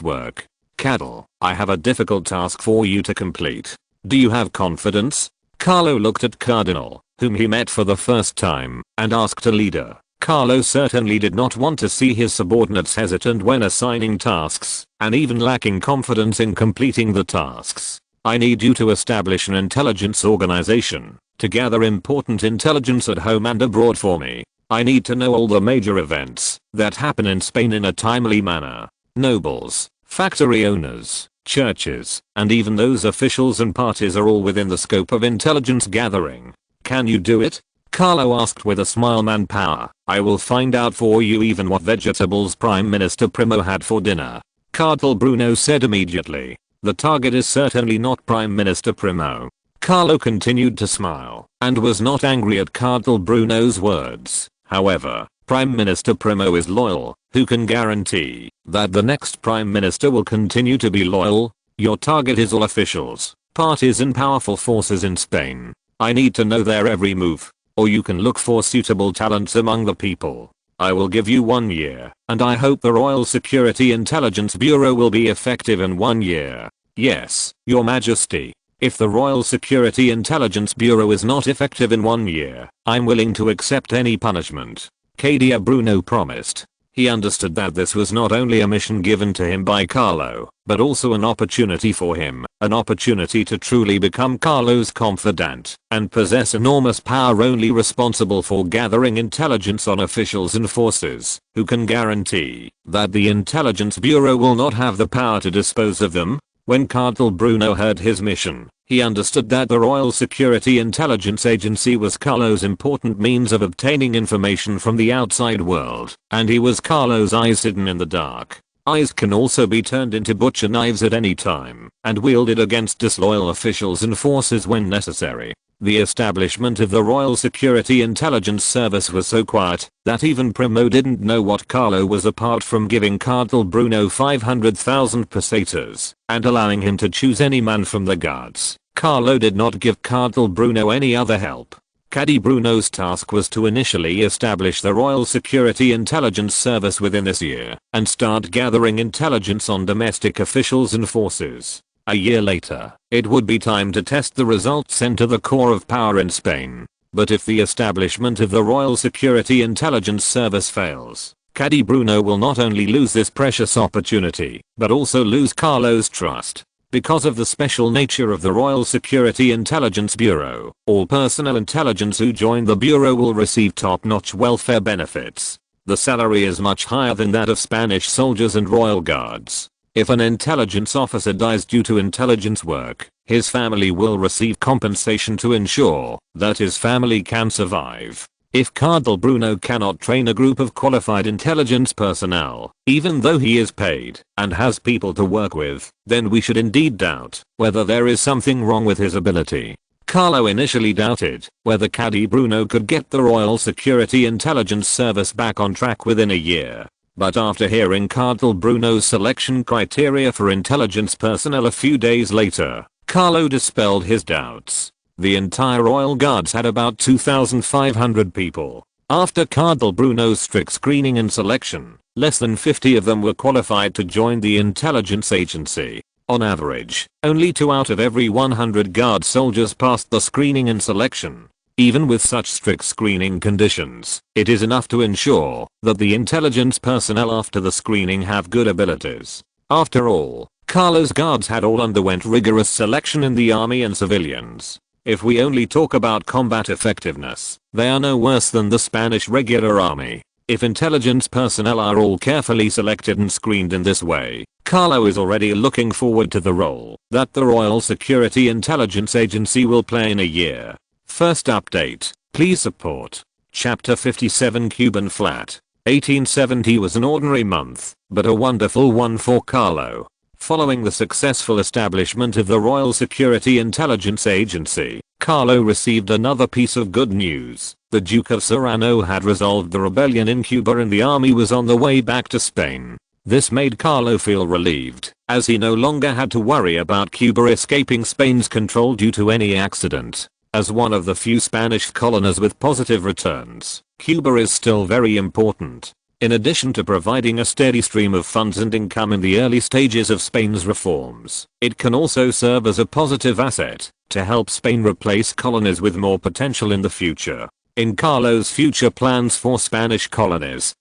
work. Cadell, I have a difficult task for you to complete. Do you have confidence? Carlo looked at Cardinal, whom he met for the first time, and asked a leader. Carlo certainly did not want to see his subordinates hesitant when assigning tasks, and even lacking confidence in completing the tasks. I need you to establish an intelligence organization, to gather important intelligence at home and abroad for me. I need to know all the major events that happen in Spain in a timely manner. Nobles, factory owners, churches, and even those officials and parties are all within the scope of intelligence gathering. Can you do it? Carlo asked with a smile. Manpower, I will find out for you even what vegetables Prime Minister Primo had for dinner. Cardinal Bruno said immediately. The target is certainly not Prime Minister Primo. Carlo continued to smile and was not angry at Cardinal Bruno's words. However, Prime Minister Primo is loyal. Who can guarantee that the next Prime Minister will continue to be loyal? Your target is all officials, parties and powerful forces in Spain. I need to know their every move. Or you can look for suitable talents among the people. I will give you 1 year, and I hope the Royal Security Intelligence Bureau will be effective in 1 year. Yes, Your Majesty. If the Royal Security Intelligence Bureau is not effective in 1 year, I'm willing to accept any punishment. Cadia Bruno promised. He understood that this was not only a mission given to him by Carlo, but also an opportunity for him, an opportunity to truly become Carlo's confidant and possess enormous power, only responsible for gathering intelligence on officials and forces. Who can guarantee that the Intelligence Bureau will not have the power to dispose of them? When Cardinal Bruno heard his mission, he understood that the Royal Security Intelligence Agency was Carlo's important means of obtaining information from the outside world, and he was Carlo's eyes hidden in the dark. Eyes can also be turned into butcher knives at any time, and wielded against disloyal officials and forces when necessary. The establishment of the Royal Security Intelligence Service was so quiet that even Primo didn't know what Carlo was, apart from giving Cardinal Bruno 500,000 pesetas and allowing him to choose any man from the guards. Carlo did not give Cardinal Bruno any other help. Caddy Bruno's task was to initially establish the Royal Security Intelligence Service within this year and start gathering intelligence on domestic officials and forces. A year later, it would be time to test the results into the core of power in Spain. But if the establishment of the Royal Security Intelligence Service fails, Caddy Bruno will not only lose this precious opportunity, but also lose Carlo's trust. Because of the special nature of the Royal Security Intelligence Bureau, all personnel intelligence who join the Bureau will receive top-notch welfare benefits. The salary is much higher than that of Spanish soldiers and royal guards. If an intelligence officer dies due to intelligence work, his family will receive compensation to ensure that his family can survive. If Cardinal Bruno cannot train a group of qualified intelligence personnel, even though he is paid and has people to work with, then we should indeed doubt whether there is something wrong with his ability. Carlo initially doubted whether Caddy Bruno could get the Royal Security Intelligence Service back on track within a year. But after hearing Cardinal Bruno's selection criteria for intelligence personnel a few days later, Carlo dispelled his doubts. The entire Royal Guards had about 2,500 people. After Cardinal Bruno's strict screening and selection, less than 50 of them were qualified to join the intelligence agency. On average, only 2 out of every 100 guard soldiers passed the screening and selection. Even with such strict screening conditions, it is enough to ensure that the intelligence personnel after the screening have good abilities. After all, Carlo's guards had all underwent rigorous selection in the army and civilians. If we only talk about combat effectiveness, they are no worse than the Spanish regular army. If intelligence personnel are all carefully selected and screened in this way, Carlo is already looking forward to the role that the Royal Security Intelligence Agency will play in a year. First update, please support. Chapter 57 Cuban Flat. 1870 was an ordinary month, but a wonderful one for Carlo. Following the successful establishment of the Royal Security Intelligence Agency, Carlo received another piece of good news. The The Duke of Serrano had resolved the rebellion in Cuba and the army was on the way back to Spain. This made Carlo feel relieved, as he no longer had to worry about Cuba escaping Spain's control due to any accident. As one of the few Spanish colonies with positive returns, Cuba is still very important. In addition to providing a steady stream of funds and income in the early stages of Spain's reforms, it can also serve as a positive asset to help Spain replace colonies with more potential in the future. In Carlo's future plans for Spanish colonies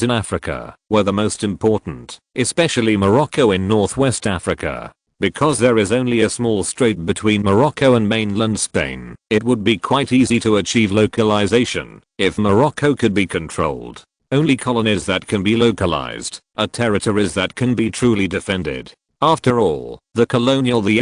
in Africa were the most important, especially Morocco in northwest Africa. Because there is only a small strait between Morocco and mainland Spain, it would be quite easy to achieve localization if Morocco could be controlled. Only colonies that can be localized are territories that can be truly defended. After all, the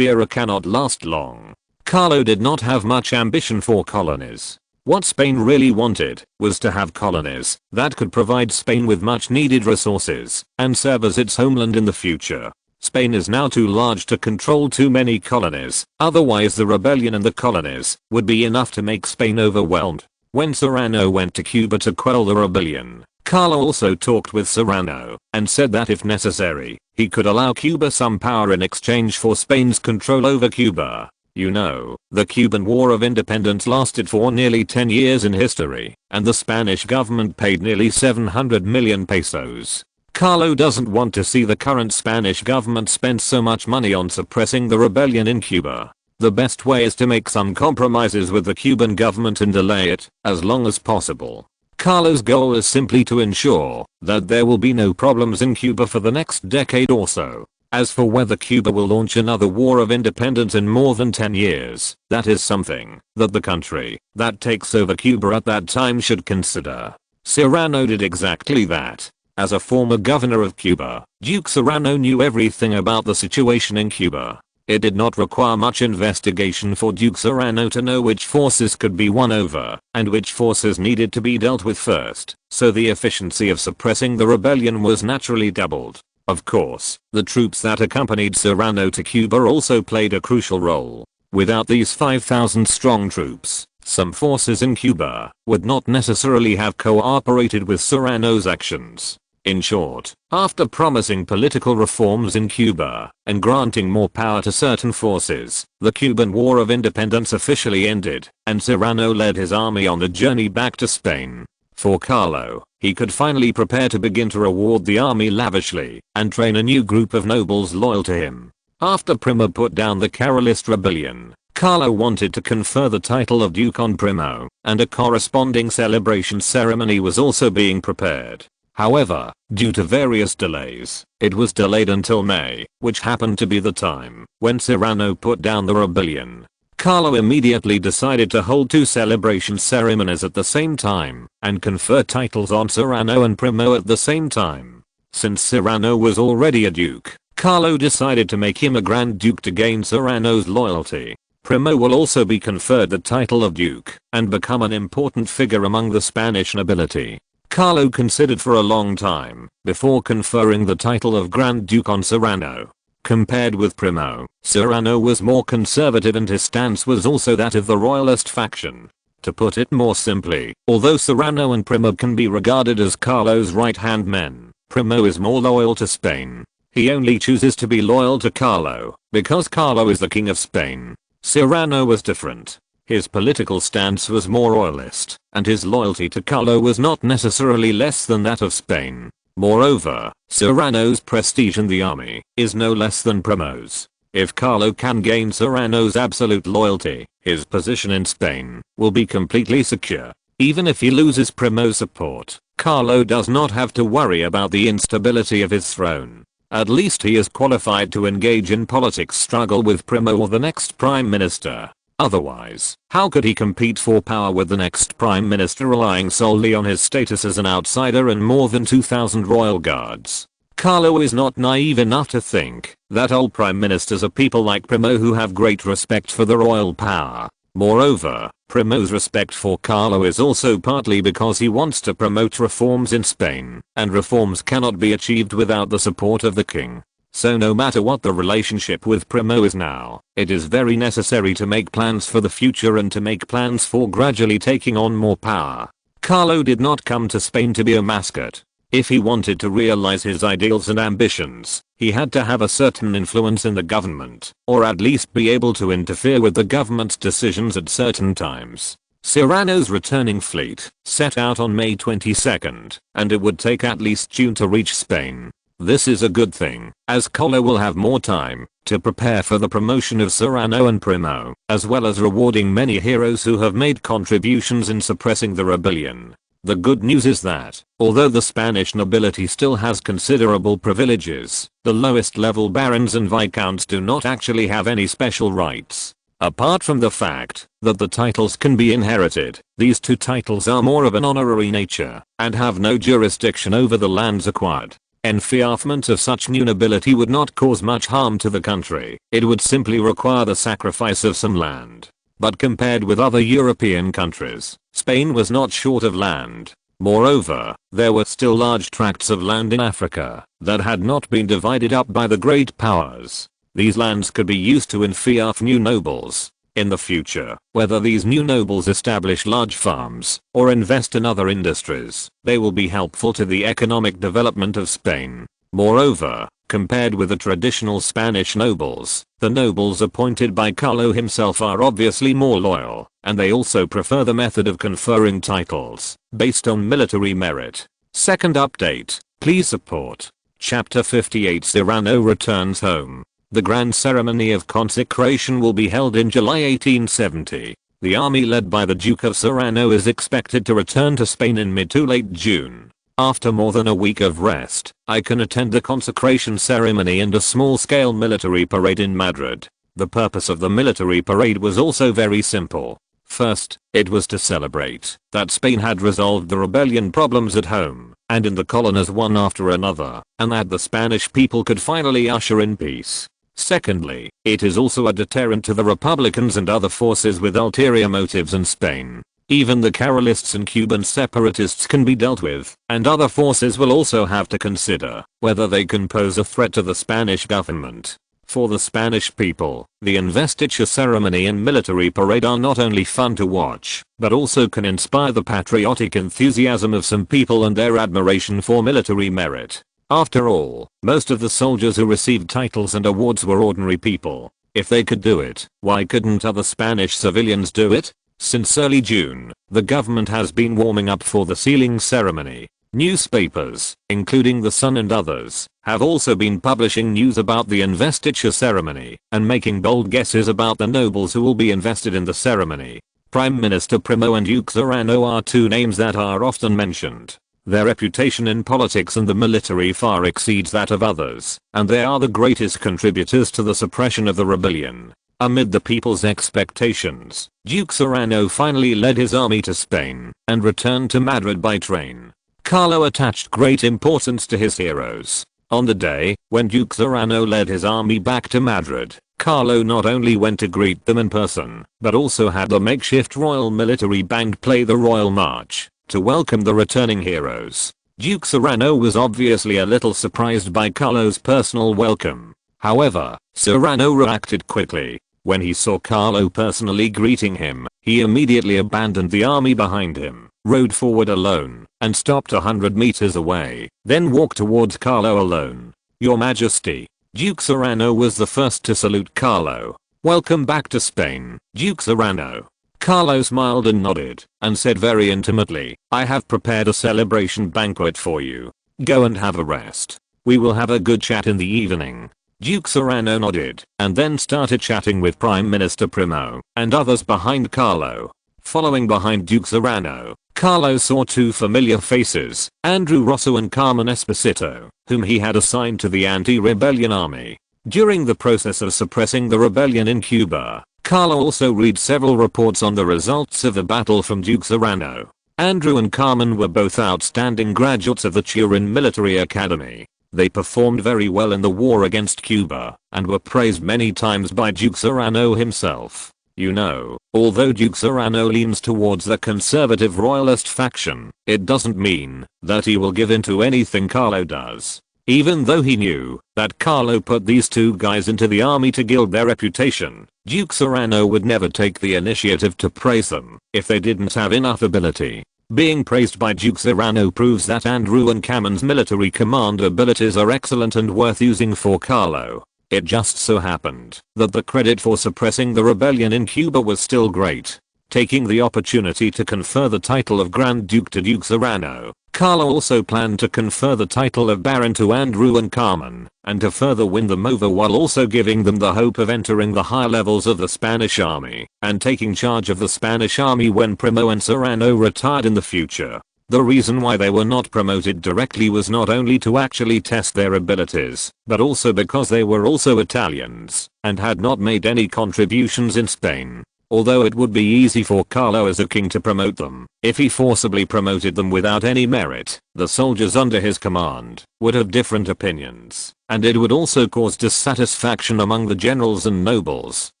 era cannot last long. Carlo did not have much ambition for colonies. What Spain really wanted was to have colonies that could provide Spain with much needed resources and serve as its homeland in the future. Spain is now too large to control too many colonies, otherwise the rebellion and the colonies would be enough to make Spain overwhelmed. When Serrano went to Cuba to quell the rebellion, Carlo also talked with Serrano and said that if necessary, he could allow Cuba some power in exchange for Spain's control over Cuba. You know, the Cuban War of Independence lasted for nearly 10 years in history, and the Spanish government paid nearly 700 million pesos. Carlo doesn't want to see the current Spanish government spend so much money on suppressing the rebellion in Cuba. The best way is to make some compromises with the Cuban government and delay it as long as possible. Carlo's goal is simply to ensure that there will be no problems in Cuba for the next decade or so. As for whether Cuba will launch another war of independence in more than 10 years, that is something that the country that takes over Cuba at that time should consider. Serrano did exactly that. As a former governor of Cuba, Duke Serrano knew everything about the situation in Cuba. It did not require much investigation for Duke Serrano to know which forces could be won over and which forces needed to be dealt with first, so the efficiency of suppressing the rebellion was naturally doubled. Of course, the troops that accompanied Serrano to Cuba also played a crucial role. Without these 5,000 strong troops, some forces in Cuba would not necessarily have cooperated with Serrano's actions. In short, after promising political reforms in Cuba and granting more power to certain forces, the Cuban War of Independence officially ended, and Serrano led his army on the journey back to Spain. For Carlo, he could finally prepare to begin to reward the army lavishly and train a new group of nobles loyal to him. After Primo put down the Carlist rebellion, Carlo wanted to confer the title of Duke on Primo, and a corresponding celebration ceremony was also being prepared. However, due to various delays, it was delayed until May, which happened to be the time when Serrano put down the rebellion. Carlo immediately decided to hold two celebration ceremonies at the same time and confer titles on Serrano and Primo at the same time. Since Serrano was already a duke, Carlo decided to make him a Grand Duke to gain Serrano's loyalty. Primo will also be conferred the title of duke and become an important figure among the Spanish nobility. Carlo considered for a long time before conferring the title of Grand Duke on Serrano. Compared with Primo, Serrano was more conservative and his stance was also that of the royalist faction. To put it more simply, although Serrano and Primo can be regarded as Carlo's right-hand men, Primo is more loyal to Spain. He only chooses to be loyal to Carlo because Carlo is the king of Spain. Serrano was different. His political stance was more royalist, and his loyalty to Carlo was not necessarily less than that of Spain. Moreover, Serrano's prestige in the army is no less than Primo's. If Carlo can gain Serrano's absolute loyalty, his position in Spain will be completely secure. Even if he loses Primo's support, Carlo does not have to worry about the instability of his throne. At least he is qualified to engage in politics struggle with Primo or the next prime minister. Otherwise, how could he compete for power with the next prime minister relying solely on his status as an outsider and more than 2,000 royal guards? Carlo is not naive enough to think that all prime ministers are people like Primo who have great respect for the royal power. Moreover, Primo's respect for Carlo is also partly because he wants to promote reforms in Spain, and reforms cannot be achieved without the support of the king. So no matter what the relationship with Primo is now, it is very necessary to make plans for the future and to make plans for gradually taking on more power. Carlo did not come to Spain to be a mascot. If he wanted to realize his ideals and ambitions, he had to have a certain influence in the government, or at least be able to interfere with the government's decisions at certain times. Serrano's returning fleet set out on May 22nd, and it would take at least June to reach Spain. This is a good thing, as Carlo will have more time to prepare for the promotion of Serrano and Primo, as well as rewarding many heroes who have made contributions in suppressing the rebellion. The good news is that, although the Spanish nobility still has considerable privileges, the lowest level barons and viscounts do not actually have any special rights. Apart from the fact that the titles can be inherited, these two titles are more of an honorary nature and have no jurisdiction over the lands acquired. Enfeoffment of such new nobility would not cause much harm to the country, it would simply require the sacrifice of some land. But compared with other European countries, Spain was not short of land. Moreover, there were still large tracts of land in Africa that had not been divided up by the great powers. These lands could be used to enfeoff new nobles. In the future, whether these new nobles establish large farms or invest in other industries, they will be helpful to the economic development of Spain. Moreover, compared with the traditional Spanish nobles, the nobles appointed by Carlo himself are obviously more loyal, and they also prefer the method of conferring titles based on military merit. Second update, please support. Chapter 58 Serrano returns home. The grand ceremony of consecration will be held in July 1870. The army led by the Duke of Serrano is expected to return to Spain in mid to late June. After more than a week of rest, I can attend the consecration ceremony and a small-scale military parade in Madrid. The purpose of the military parade was also very simple. First, it was to celebrate that Spain had resolved the rebellion problems at home and in the colonies one after another, and that the Spanish people could finally usher in peace. Secondly, it is also a deterrent to the Republicans and other forces with ulterior motives in Spain. Even the Carlists and Cuban separatists can be dealt with, and other forces will also have to consider whether they can pose a threat to the Spanish government. For the Spanish people, the investiture ceremony and military parade are not only fun to watch, but also can inspire the patriotic enthusiasm of some people and their admiration for military merit. After all, most of the soldiers who received titles and awards were ordinary people. If they could do it, why couldn't other Spanish civilians do it? Since early June, the government has been warming up for the sealing ceremony. Newspapers, including The Sun and others, have also been publishing news about the investiture ceremony and making bold guesses about the nobles who will be invested in the ceremony. Prime Minister Primo and Duke Serrano are two names that are often mentioned. Their reputation in politics and the military far exceeds that of others, and they are the greatest contributors to the suppression of the rebellion. Amid the people's expectations, Duke Serrano finally led his army to Spain and returned to Madrid by train. Carlo attached great importance to his heroes. On the day when Duke Serrano led his army back to Madrid, Carlo not only went to greet them in person, but also had the makeshift royal military band play the royal march to welcome the returning heroes. Duke Serrano was obviously a little surprised by Carlo's personal welcome. However, Serrano reacted quickly. When he saw Carlo personally greeting him, he immediately abandoned the army behind him, rode forward alone, and stopped 100 meters away, then walked towards Carlo alone. "Your Majesty." Duke Serrano was the first to salute Carlo. "Welcome back to Spain, Duke Serrano." Carlo smiled and nodded, and said very intimately, "I have prepared a celebration banquet for you. Go and have a rest. We will have a good chat in the evening." Duke Serrano nodded, and then started chatting with Prime Minister Primo and others behind Carlo. Following behind Duke Serrano, Carlo saw two familiar faces, Andrew Rosso and Carmen Esposito, whom he had assigned to the anti-rebellion army. During the process of suppressing the rebellion in Cuba, Carlo also read several reports on the results of the battle from Duke Serrano. Andrew and Carmen were both outstanding graduates of the Turin Military Academy. They performed very well in the war against Cuba and were praised many times by Duke Serrano himself. You know, although Duke Serrano leans towards the conservative royalist faction, it doesn't mean that he will give in to anything Carlo does. Even though he knew that Carlo put these two guys into the army to gild their reputation, Duke Serrano would never take the initiative to praise them if they didn't have enough ability. Being praised by Duke Serrano proves that Andrew and Camen's military command abilities are excellent and worth using for Carlo. It just so happened that the credit for suppressing the rebellion in Cuba was still great. Taking the opportunity to confer the title of Grand Duke to Duke Serrano, Carlo also planned to confer the title of Baron to Andrew and Carmen, and to further win them over while also giving them the hope of entering the higher levels of the Spanish army, and taking charge of the Spanish army when Primo and Serrano retired in the future. The reason why they were not promoted directly was not only to actually test their abilities, but also because they were also Italians, and had not made any contributions in Spain. Although it would be easy for Carlo as a king to promote them, if he forcibly promoted them without any merit, the soldiers under his command would have different opinions, and it would also cause dissatisfaction among the generals and nobles.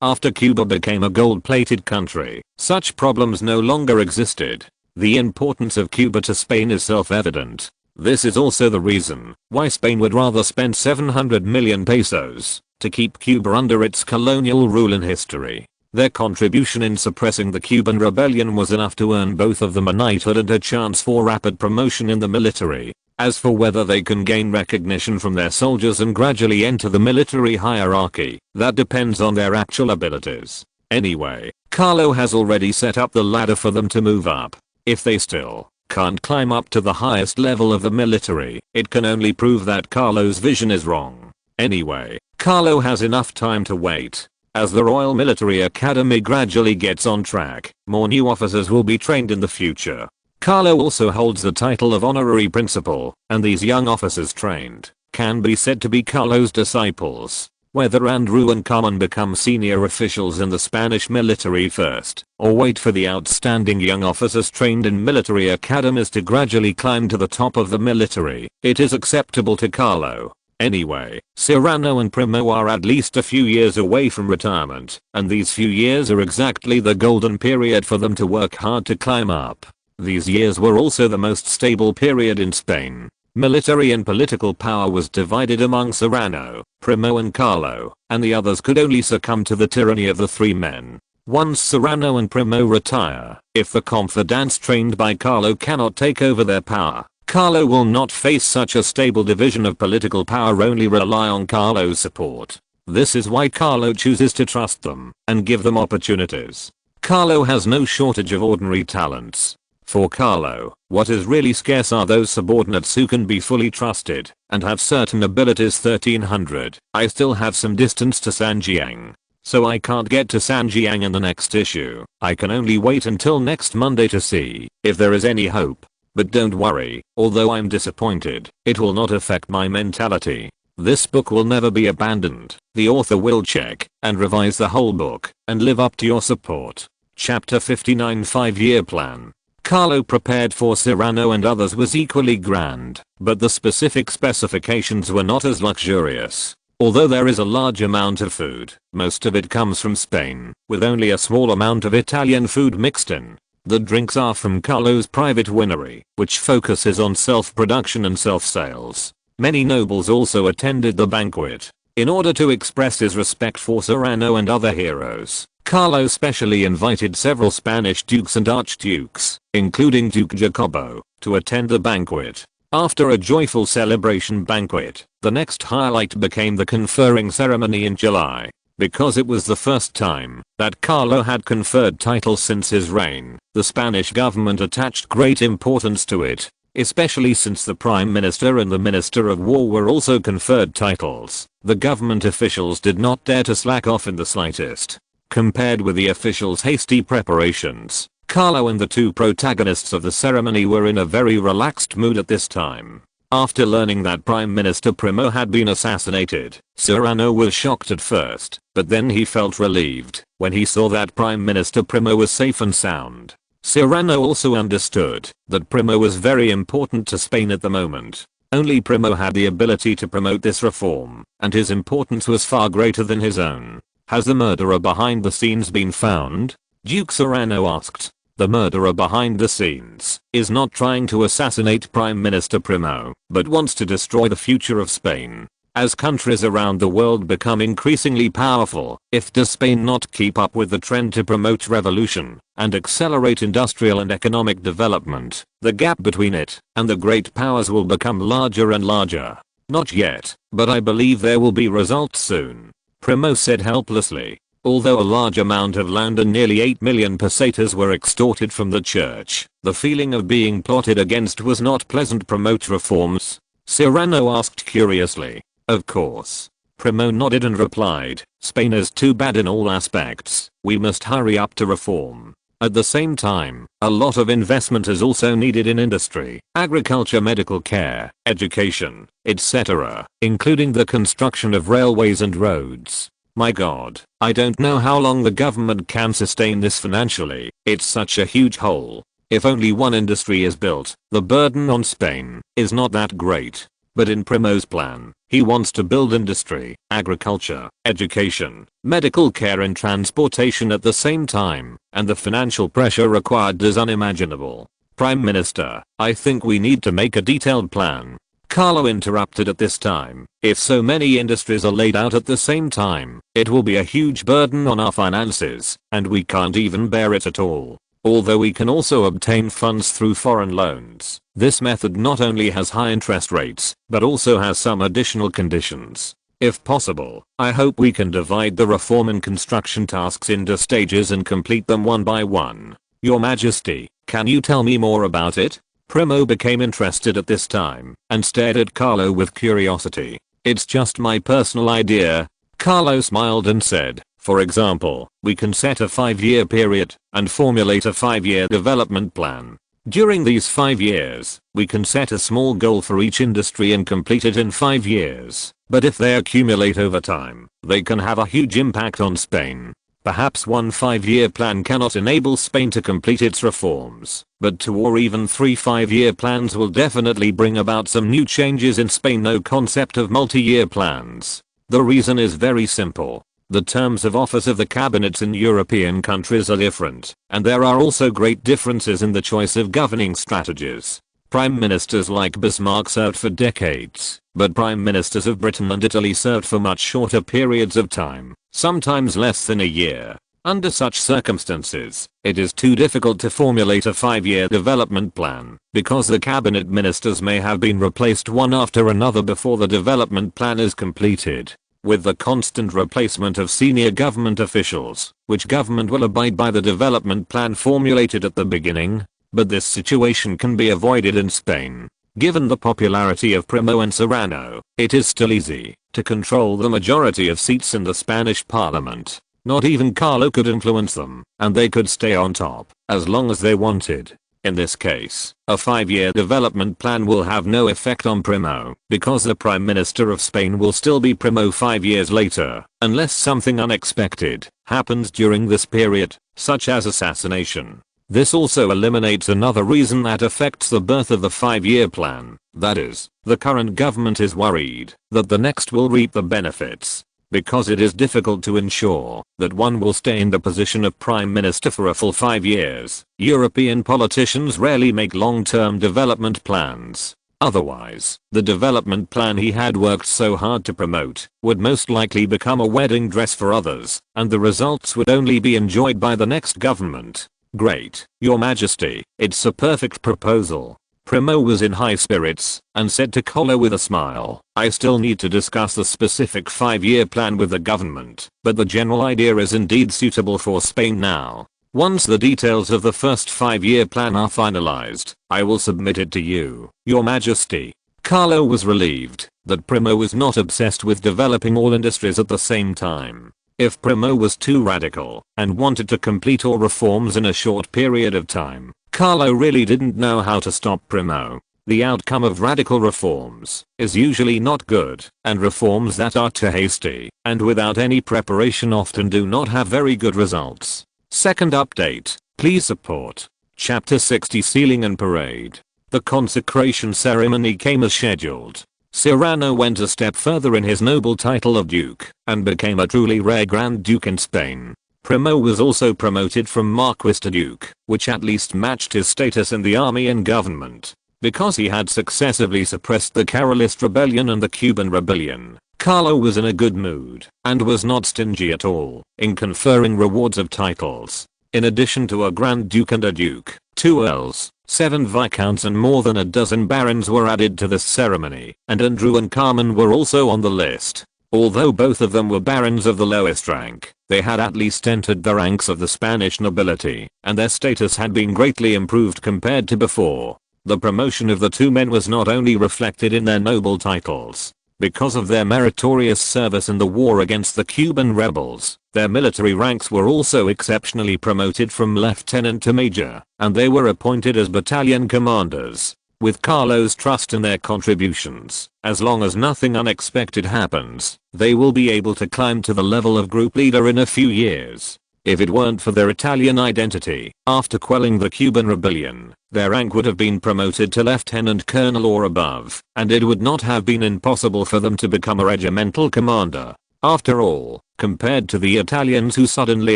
After Cuba became a gold-plated country, such problems no longer existed. The importance of Cuba to Spain is self-evident. This is also the reason why Spain would rather spend 700 million pesos to keep Cuba under its colonial rule in history. Their contribution in suppressing the Cuban rebellion was enough to earn both of them a knighthood and a chance for rapid promotion in the military. As for whether they can gain recognition from their soldiers and gradually enter the military hierarchy, that depends on their actual abilities. Anyway, Carlo has already set up the ladder for them to move up. If they still can't climb up to the highest level of the military, it can only prove that Carlo's vision is wrong. Anyway, Carlo has enough time to wait. As the Royal Military Academy gradually gets on track, more new officers will be trained in the future. Carlo also holds the title of honorary principal, and these young officers trained can be said to be Carlo's disciples. Whether Andrew and Carmen become senior officials in the Spanish military first, or wait for the outstanding young officers trained in military academies to gradually climb to the top of the military, it is acceptable to Carlo. Anyway, Serrano and Primo are at least a few years away from retirement, and these few years are exactly the golden period for them to work hard to climb up. These years were also the most stable period in Spain. Military and political power was divided among Serrano, Primo and Carlo, and the others could only succumb to the tyranny of the three men. Once Serrano and Primo retire, if the confidants trained by Carlo cannot take over their power, Carlo will not face such a stable division of political power, only rely on Carlo's support. This is why Carlo chooses to trust them and give them opportunities. Carlo has no shortage of ordinary talents. For Carlo, what is really scarce are those subordinates who can be fully trusted and have certain abilities. 1300. I still have some distance to Sanjiang, so I can't get to Sanjiang in the next issue. I can only wait until next Monday to see if there is any hope. But don't worry, although I'm disappointed, it will not affect my mentality. This book will never be abandoned. The author will check and revise the whole book and live up to your support. Chapter 59 5-Year Plan. Carlo prepared for Serrano and others was equally grand, but the specific specifications were not as luxurious. Although there is a large amount of food, most of it comes from Spain, with only a small amount of Italian food mixed in. The drinks are from Carlo's private winery, which focuses on self-production and self-sales. Many nobles also attended the banquet. In order to express his respect for Serrano and other heroes, Carlo specially invited several Spanish dukes and archdukes, including Duke Jacobo, to attend the banquet. After a joyful celebration banquet, the next highlight became the conferring ceremony in July. Because it was the first time that Carlo had conferred titles since his reign, the Spanish government attached great importance to it, especially since the Prime Minister and the Minister of War were also conferred titles. The government officials did not dare to slack off in the slightest. Compared with the officials' hasty preparations, Carlo and the two protagonists of the ceremony were in a very relaxed mood at this time. After learning that Prime Minister Primo had been assassinated, Serrano was shocked at first, but then he felt relieved when he saw that Prime Minister Primo was safe and sound. Serrano also understood that Primo was very important to Spain at the moment. Only Primo had the ability to promote this reform, and his importance was far greater than his own. Has the murderer behind the scenes been found? Duke Serrano asked. the murderer behind the scenes, is not trying to assassinate Prime Minister Primo, but wants to destroy the future of Spain. As countries around the world become increasingly powerful, if does Spain not keep up with the trend to promote revolution and accelerate industrial and economic development, the gap between it and the great powers will become larger and larger. Not yet, but I believe there will be results soon, Primo said helplessly. Although a large amount of land and nearly 8 million pesetas were extorted from the church, the feeling of being plotted against was not pleasant. Promote reforms? Serrano asked curiously. Of course. Primo nodded and replied, Spain is too bad in all aspects, we must hurry up to reform. At the same time, a lot of investment is also needed in industry, agriculture, medical care, education, etc., including the construction of railways and roads. My god, I don't know how long the government can sustain this financially, it's such a huge hole. If only one industry is built, the burden on Spain is not that great. But in Primo's plan, he wants to build industry, agriculture, education, medical care and transportation at the same time, and the financial pressure required is unimaginable. Prime Minister, I think we need to make a detailed plan. Carlo interrupted at this time. If so many industries are laid out at the same time, it will be a huge burden on our finances, and we can't even bear it at all. Although we can also obtain funds through foreign loans, this method not only has high interest rates, but also has some additional conditions. If possible, I hope we can divide the reform and construction tasks into stages and complete them one by one. Your Majesty, can you tell me more about it? Primo became interested at this time and stared at Carlo with curiosity. It's just my personal idea. Carlo smiled and said, for example, we can set a 5-year period and formulate a 5-year development plan. During these 5 years, we can set a small goal for each industry and complete it in 5 years. But if they accumulate over time, they can have a huge impact on Spain. Perhaps one 5-year plan cannot enable Spain to complete its reforms, but 2 or even 3 5-year plans will definitely bring about some new changes in Spain. No concept of multi-year plans. The reason is very simple. The terms of office of the cabinets in European countries are different, and there are also great differences in the choice of governing strategies. Prime ministers like Bismarck served for decades, but prime ministers of Britain and Italy served for much shorter periods of time, sometimes less than a year. Under such circumstances, it is too difficult to formulate a 5-year development plan, because the cabinet ministers may have been replaced one after another before the development plan is completed. With the constant replacement of senior government officials, which government will abide by the development plan formulated at the beginning? But this situation can be avoided in Spain. Given the popularity of Primo and Serrano, it is still easy to control the majority of seats in the Spanish parliament. Not even Carlo could influence them, and they could stay on top as long as they wanted. In this case, a 5-year development plan will have no effect on Primo, because the Prime Minister of Spain will still be Primo 5 years later, unless something unexpected happens during this period, such as assassination. This also eliminates another reason that affects the birth of the 5-year plan, that is, the current government is worried that the next will reap the benefits. Because it is difficult to ensure that one will stay in the position of Prime Minister for a full 5 years, European politicians rarely make long-term development plans. Otherwise, the development plan he had worked so hard to promote would most likely become a wedding dress for others, and the results would only be enjoyed by the next government. Great, Your Majesty, it's a perfect proposal. Primo was in high spirits and said to Carlo with a smile, I still need to discuss the specific 5-year plan with the government, but the general idea is indeed suitable for Spain now. Once the details of the first 5-year plan are finalized, I will submit it to you, Your Majesty. Carlo was relieved that Primo was not obsessed with developing all industries at the same time. If Primo was too radical and wanted to complete all reforms in a short period of time, Carlo really didn't know how to stop Primo. The outcome of radical reforms is usually not good, and reforms that are too hasty and without any preparation often do not have very good results. Second update, please support. Chapter 60 Sealing and Parade. The consecration ceremony came as scheduled. Serrano went a step further in his noble title of Duke and became a truly rare Grand Duke in Spain. Primo was also promoted from Marquis to Duke, which at least matched his status in the army and government. Because he had successively suppressed the Carolist rebellion and the Cuban rebellion, Carlo was in a good mood and was not stingy at all in conferring rewards of titles. In addition to a Grand Duke and a Duke, 2 Earls, 7 Viscounts and more than a dozen barons were added to this ceremony, and Andrew and Carmen were also on the list. Although both of them were barons of the lowest rank, they had at least entered the ranks of the Spanish nobility, and their status had been greatly improved compared to before. The promotion of the two men was not only reflected in their noble titles. Because of their meritorious service in the war against the Cuban rebels, their military ranks were also exceptionally promoted from lieutenant to major, and they were appointed as battalion commanders. With Carlo's trust in their contributions, as long as nothing unexpected happens, they will be able to climb to the level of group leader in a few years. If it weren't for their Italian identity, after quelling the Cuban rebellion, their rank would have been promoted to lieutenant colonel or above, and it would not have been impossible for them to become a regimental commander. After all, compared to the Italians who suddenly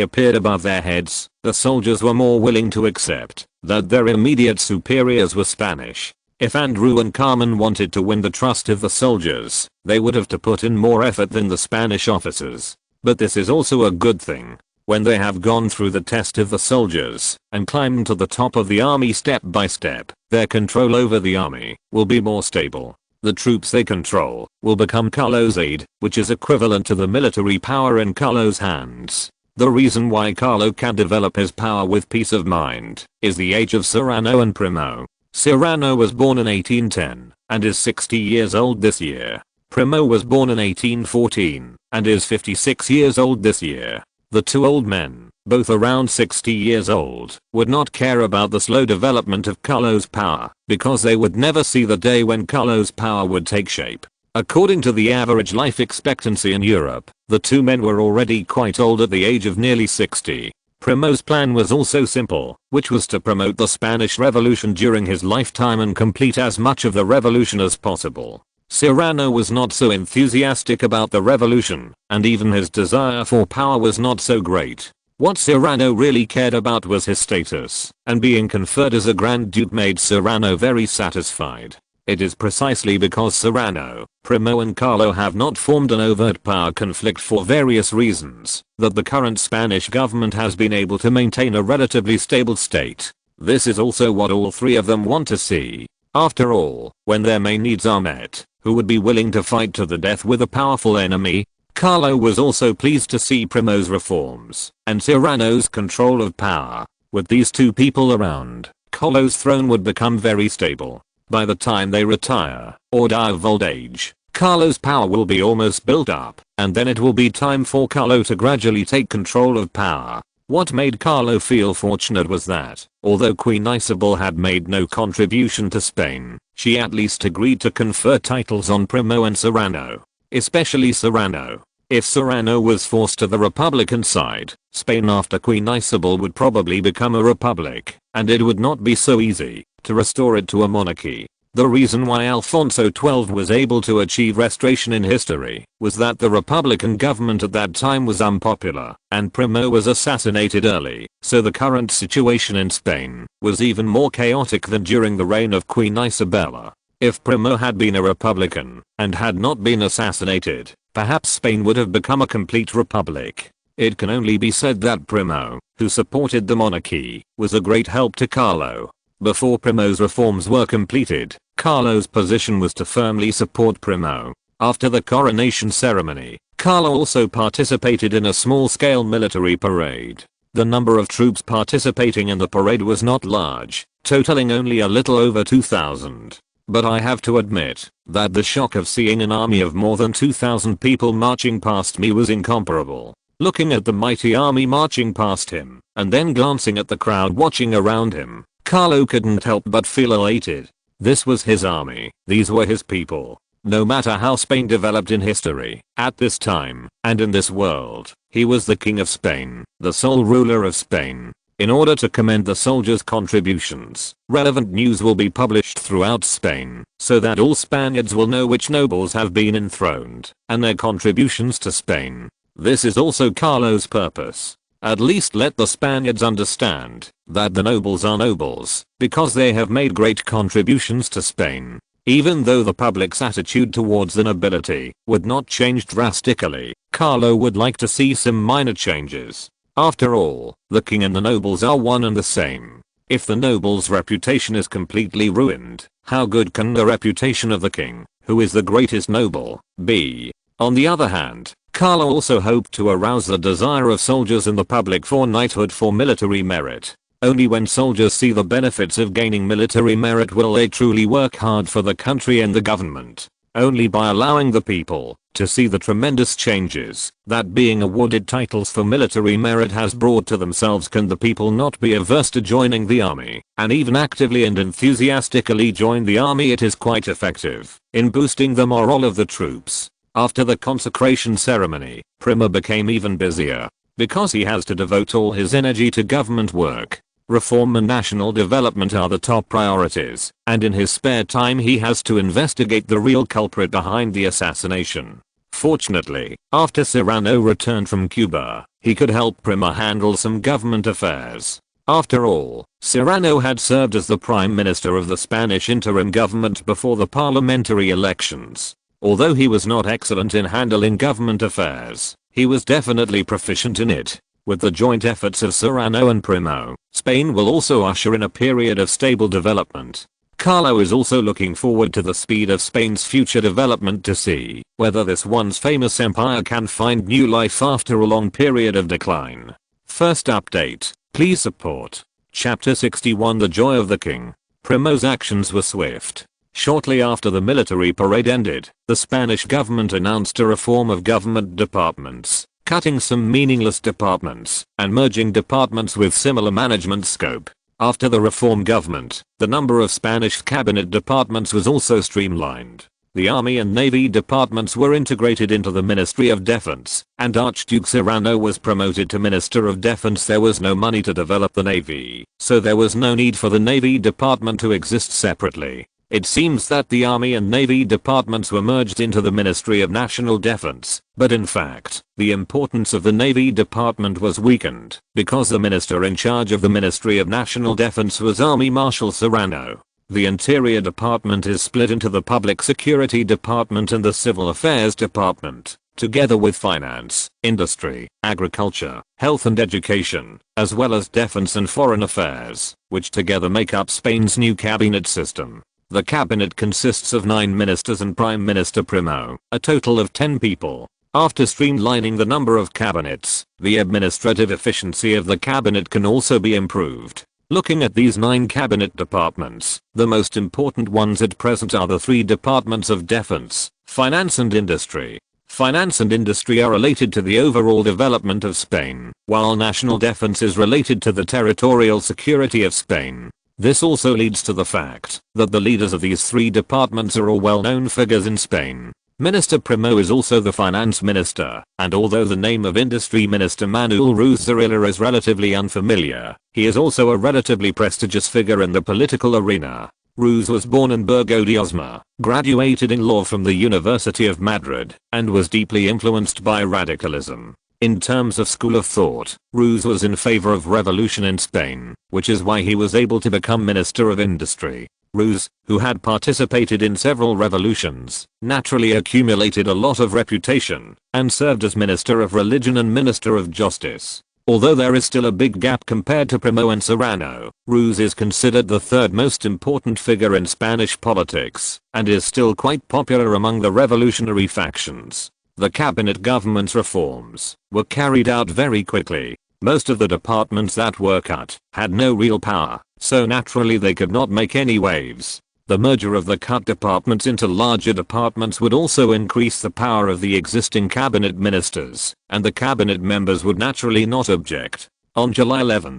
appeared above their heads, the soldiers were more willing to accept that their immediate superiors were Spanish. If Andrew and Carmen wanted to win the trust of the soldiers, they would have to put in more effort than the Spanish officers. But this is also a good thing. When they have gone through the test of the soldiers and climbed to the top of the army step by step, their control over the army will be more stable. The troops they control will become Carlo's aid, which is equivalent to the military power in Carlo's hands. The reason why Carlo can develop his power with peace of mind is the age of Serrano and Primo. Serrano was born in 1810 and is 60 years old this year. Primo was born in 1814 and is 56 years old this year. The two old men, both around 60 years old, would not care about the slow development of Carlo's power, because they would never see the day when Carlo's power would take shape. According to the average life expectancy in Europe, the two men were already quite old at the age of nearly 60. Primo's plan was also simple, which was to promote the Spanish Revolution during his lifetime and complete as much of the revolution as possible. Serrano was not so enthusiastic about the revolution, and even his desire for power was not so great. What Serrano really cared about was his status, and being conferred as a Grand Duke made Serrano very satisfied. It is precisely because Serrano, Primo and Carlo have not formed an overt power conflict for various reasons that the current Spanish government has been able to maintain a relatively stable state. This is also what all three of them want to see. After all, when their main needs are met, who would be willing to fight to the death with a powerful enemy? Carlo was also pleased to see Primo's reforms and Serrano's control of power. With these two people around, Carlo's throne would become very stable. By the time they retire or die of old age, Carlo's power will be almost built up, and then it will be time for Carlo to gradually take control of power. What made Carlo feel fortunate was that, although Queen Isabel had made no contribution to Spain, she at least agreed to confer titles on Primo and Serrano. Especially Serrano. If Serrano was forced to the Republican side, Spain after Queen Isabel would probably become a republic, and it would not be so easy to restore it to a monarchy. The reason why Alfonso XII was able to achieve restoration in history was that the Republican government at that time was unpopular, and Primo was assassinated early, so the current situation in Spain was even more chaotic than during the reign of Queen Isabella. If Primo had been a Republican and had not been assassinated, perhaps Spain would have become a complete republic. It can only be said that Primo, who supported the monarchy, was a great help to Carlo. Before Primo's reforms were completed, Carlo's position was to firmly support Primo. After the coronation ceremony, Carlo also participated in a small-scale military parade. The number of troops participating in the parade was not large, totaling only a little over 2,000. But I have to admit that the shock of seeing an army of more than 2,000 people marching past me was incomparable. Looking at the mighty army marching past him, and then glancing at the crowd watching around him, Carlo couldn't help but feel elated. This was his army, these were his people. No matter how Spain developed in history, at this time, and in this world, he was the king of Spain, the sole ruler of Spain. In order to commend the soldiers' contributions, relevant news will be published throughout Spain, so that all Spaniards will know which nobles have been enthroned, and their contributions to Spain. This is also Carlo's purpose. At least let the Spaniards understand that the nobles are nobles because they have made great contributions to Spain. Even though the public's attitude towards the nobility would not change drastically, Carlo would like to see some minor changes. After all, the king and the nobles are one and the same. If the noble's reputation is completely ruined, how good can the reputation of the king, who is the greatest noble, be? On the other hand, Carlo also hoped to arouse the desire of soldiers in the public for knighthood for military merit. Only when soldiers see the benefits of gaining military merit will they truly work hard for the country and the government. Only by allowing the people to see the tremendous changes that being awarded titles for military merit has brought to themselves can the people not be averse to joining the army, and even actively and enthusiastically join the army. It is quite effective in boosting the morale of the troops. After the consecration ceremony, Primo became even busier because he has to devote all his energy to government work. Reform and national development are the top priorities, and in his spare time he has to investigate the real culprit behind the assassination. Fortunately, after Serrano returned from Cuba, he could help Primo handle some government affairs. After all, Serrano had served as the prime minister of the Spanish interim government before the parliamentary elections. Although he was not excellent in handling government affairs, he was definitely proficient in it. With the joint efforts of Serrano and Primo, Spain will also usher in a period of stable development. Carlo is also looking forward to the speed of Spain's future development to see whether this once famous empire can find new life after a long period of decline. First update, please support. Chapter 61 The Joy of the King. Primo's actions were swift. Shortly after the military parade ended, the Spanish government announced a reform of government departments, cutting some meaningless departments and merging departments with similar management scope. After the reform government, the number of Spanish cabinet departments was also streamlined. The army and navy departments were integrated into the Ministry of Defense, and Archduke Serrano was promoted to Minister of Defense. There was no money to develop the navy, so there was no need for the navy department to exist separately. It seems that the Army and Navy departments were merged into the Ministry of National Defense, but in fact, the importance of the Navy department was weakened because the minister in charge of the Ministry of National Defense was Army Marshal Serrano. The Interior Department is split into the Public Security Department and the Civil Affairs Department, together with Finance, Industry, Agriculture, Health and Education, as well as Defense and Foreign Affairs, which together make up Spain's new cabinet system. The cabinet consists of 9 ministers and Prime Minister Primo, a total of 10 people. After streamlining the number of cabinets, the administrative efficiency of the cabinet can also be improved. Looking at these 9 cabinet departments, the most important ones at present are the 3 departments of Defense, Finance and Industry. Finance and industry are related to the overall development of Spain, while national defense is related to the territorial security of Spain. This also leads to the fact that the leaders of these 3 departments are all well-known figures in Spain. Minister Primo is also the finance minister, and although the name of industry minister Manuel Ruz Zorrilla is relatively unfamiliar, he is also a relatively prestigious figure in the political arena. Ruz was born in Burgo de Osma, graduated in law from the University of Madrid, and was deeply influenced by radicalism. In terms of school of thought, Ruz was in favor of revolution in Spain, which is why he was able to become Minister of Industry. Ruz, who had participated in several revolutions, naturally accumulated a lot of reputation, and served as Minister of Religion and Minister of Justice. Although there is still a big gap compared to Primo and Serrano, Ruz is considered the 3rd most important figure in Spanish politics, and is still quite popular among the revolutionary factions. The cabinet government's reforms were carried out very quickly. Most of the departments that were cut had no real power, so naturally they could not make any waves. The merger of the cut departments into larger departments would also increase the power of the existing cabinet ministers, and the cabinet members would naturally not object. On July 11,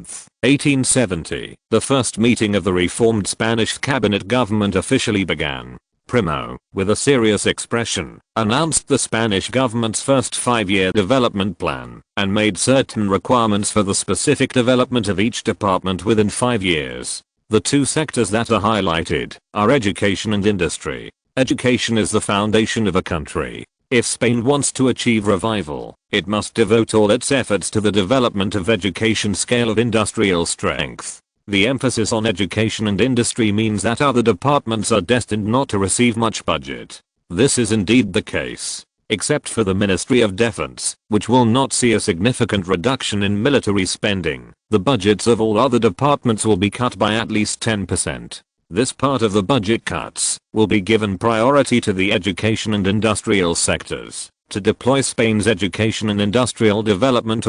1870, the first meeting of the reformed Spanish cabinet government officially began. Primo, with a serious expression, announced the Spanish government's first 5-year development plan and made certain requirements for the specific development of each department within 5 years. The 2 sectors that are highlighted are education and industry. Education is the foundation of a country. If Spain wants to achieve revival, it must devote all its efforts to the development of education scale of industrial strength. The emphasis on education and industry means that other departments are destined not to receive much budget. This is indeed the case, except for the Ministry of Defense, which will not see a significant reduction in military spending. The budgets of all other departments will be cut by at least 10%. This part of the budget cuts will be given priority to the education and industrial sectors. To deploy Spain's education and industrial development